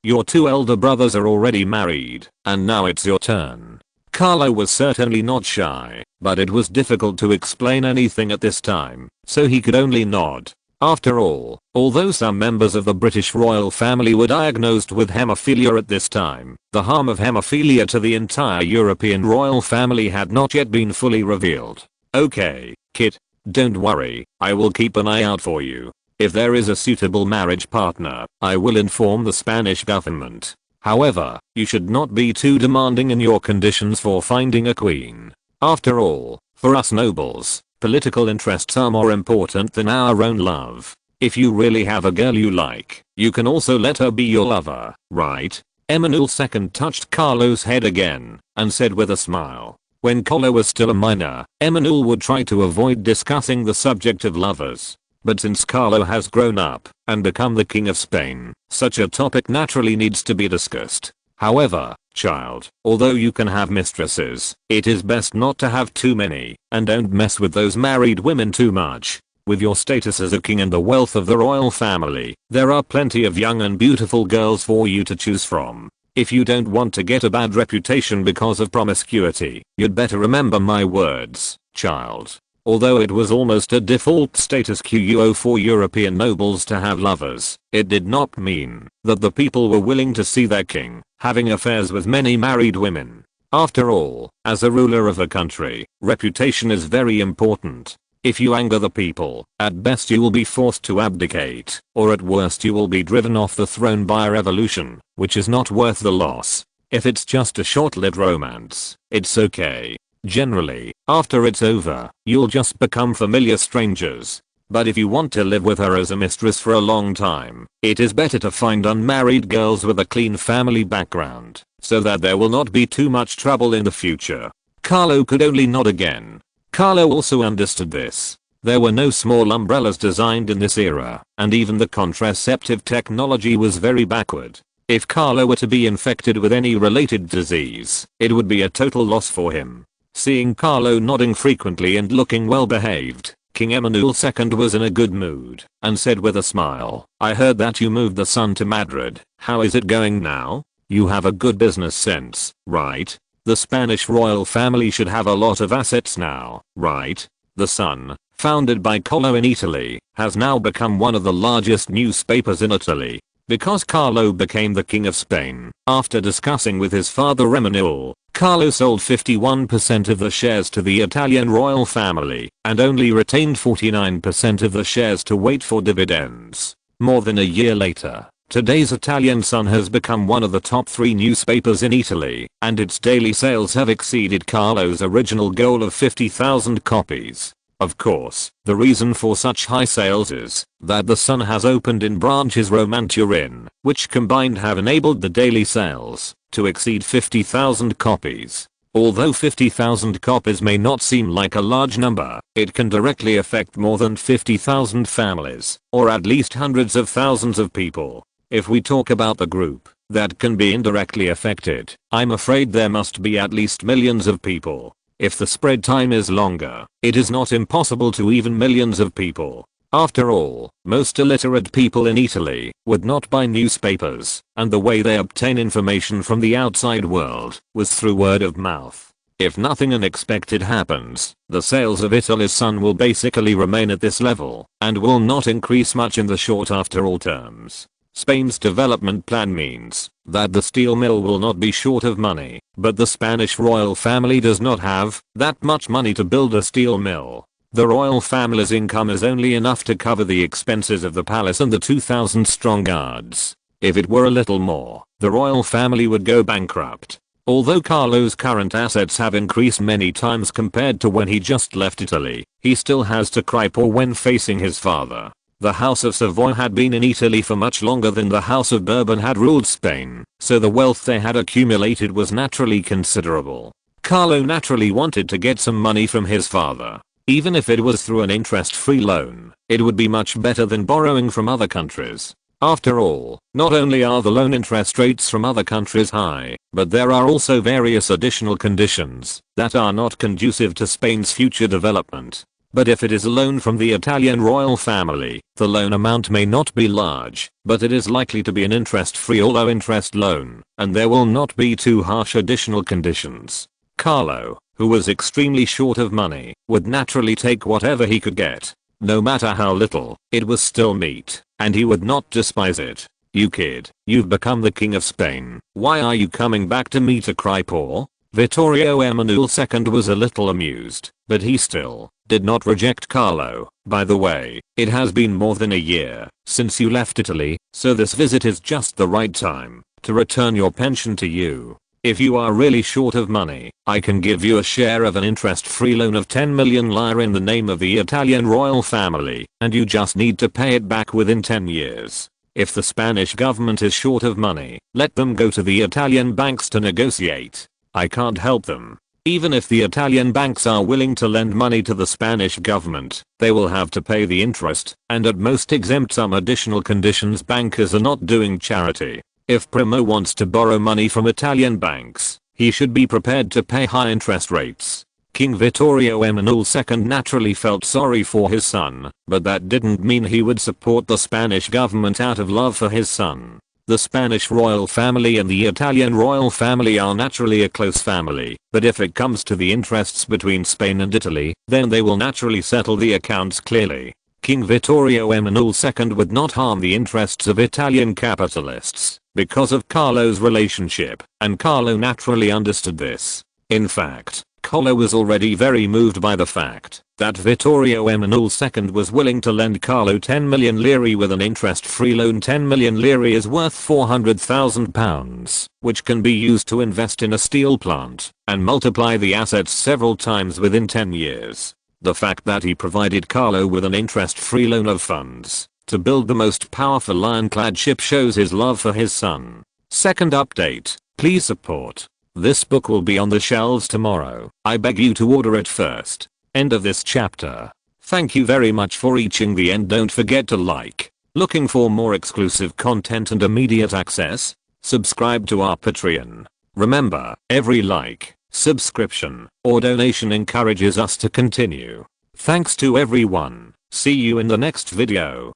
Your two elder brothers are already married, and now it's your turn." Carlo was certainly not shy, but it was difficult to explain anything at this time, so he could only nod. After all, although some members of the British royal family were diagnosed with hemophilia at this time, the harm of hemophilia to the entire European royal family had not yet been fully revealed. "Okay, Kit, don't worry, I will keep an eye out for you. If there is a suitable marriage partner, I will inform the Spanish government. However, you should not be too demanding in your conditions for finding a queen. After all, for us nobles, political interests are more important than our own love. If you really have a girl you like, you can also let her be your lover, right?" Emanuele II touched Carlo's head again, and said with a smile. When Carlo was still a minor, Emanuele would try to avoid discussing the subject of lovers. But since Carlo has grown up and become the King of Spain, such a topic naturally needs to be discussed. However, child, although you can have mistresses, it is best not to have too many, and don't mess with those married women too much. With your status as a king and the wealth of the royal family, there are plenty of young and beautiful girls for you to choose from. If you don't want to get a bad reputation because of promiscuity, you'd better remember my words, child. Although it was almost a default status quo for European nobles to have lovers, it did not mean that the people were willing to see their king having affairs with many married women. After all, as a ruler of a country, reputation is very important. If you anger the people, at best you will be forced to abdicate, or at worst you will be driven off the throne by a revolution, which is not worth the loss. If it's just a short-lived romance, it's okay. Generally, after it's over, you'll just become familiar strangers. But if you want to live with her as a mistress for a long time, it is better to find unmarried girls with a clean family background, so that there will not be too much trouble in the future. Carlo could only nod again. Carlo also understood this. There were no small umbrellas designed in this era, and even the contraceptive technology was very backward. If Carlo were to be infected with any related disease, it would be a total loss for him. Seeing Carlo nodding frequently and looking well behaved, King Emanuele II was in a good mood, and said with a smile, "I heard that you moved the sun to Madrid. How is it going now? You have a good business sense, right? The Spanish royal family should have a lot of assets now, right? The Sun, founded by Carlo in Italy, has now become one of the largest newspapers in Italy. Because Carlo became the King of Spain, after discussing with his father Emanuele, Carlo sold 51% of the shares to the Italian royal family, and only retained 49% of the shares to wait for dividends. More than a year later, today's Italian Sun has become one of the top 3 newspapers in Italy, and its daily sales have exceeded Carlo's original goal of 50,000 copies. Of course, the reason for such high sales is that the Sun has opened in branches Rome and Turin, which combined have enabled the daily sales to exceed 50,000 copies. Although 50,000 copies may not seem like a large number, it can directly affect more than 50,000 families, or at least hundreds of thousands of people. If we talk about the group that can be indirectly affected, I'm afraid there must be at least millions of people. If the spread time is longer, it is not impossible to even millions of people. After all, most illiterate people in Italy would not buy newspapers, and the way they obtain information from the outside world was through word of mouth. If nothing unexpected happens, the sales of Italy's Sun will basically remain at this level, and will not increase much in the short after all terms. Spain's development plan means that the steel mill will not be short of money, but the Spanish royal family does not have that much money to build a steel mill. The royal family's income is only enough to cover the expenses of the palace and the 2,000 strong guards. If it were a little more, the royal family would go bankrupt. Although Carlo's current assets have increased many times compared to when he just left Italy, he still has to cry poor when facing his father. The House of Savoy had been in Italy for much longer than the House of Bourbon had ruled Spain, so the wealth they had accumulated was naturally considerable. Carlo naturally wanted to get some money from his father. Even if it was through an interest-free loan, it would be much better than borrowing from other countries. After all, not only are the loan interest rates from other countries high, but there are also various additional conditions that are not conducive to Spain's future development. But if it is a loan from the Italian royal family, the loan amount may not be large, but it is likely to be an interest-free or low-interest loan, and there will not be too harsh additional conditions. Carlo, who was extremely short of money, would naturally take whatever he could get. No matter how little, it was still meat, and he would not despise it. "You kid, you've become the King of Spain. Why are you coming back to me to cry poor?" Vittorio Emanuele II was a little amused, but he still did not reject Carlo. "By the way, it has been more than a year since you left Italy, so this visit is just the right time to return your pension to you. If you are really short of money, I can give you a share of an interest-free loan of 10 million lire in the name of the Italian royal family, and you just need to pay it back within 10 years. If the Spanish government is short of money, let them go to the Italian banks to negotiate. I can't help them. Even if the Italian banks are willing to lend money to the Spanish government, they will have to pay the interest, and at most exempt some additional conditions. Bankers are not doing charity. If Primo wants to borrow money from Italian banks, he should be prepared to pay high interest rates." King Vittorio Emanuele II naturally felt sorry for his son, but that didn't mean he would support the Spanish government out of love for his son. The Spanish royal family and the Italian royal family are naturally a close family, but if it comes to the interests between Spain and Italy, then they will naturally settle the accounts clearly. King Vittorio Emanuele II would not harm the interests of Italian capitalists because of Carlo's relationship, and Carlo naturally understood this. In fact, Carlo was already very moved by the fact that Vittorio Emanuele II was willing to lend Carlo 10 million lire with an interest-free loan. 10 million lire is worth £400,000, which can be used to invest in a steel plant and multiply the assets several times within 10 years. The fact that he provided Carlo with an interest-free loan of funds to build the most powerful ironclad ship shows his love for his son. Second update, please support. This book will be on the shelves tomorrow. I beg you to order it first. End of this chapter. Thank you very much for reaching the end. Don't forget to like. Looking for more exclusive content and immediate access? Subscribe to our Patreon. Remember, every like, subscription, or donation encourages us to continue. Thanks to everyone. See you in the next video.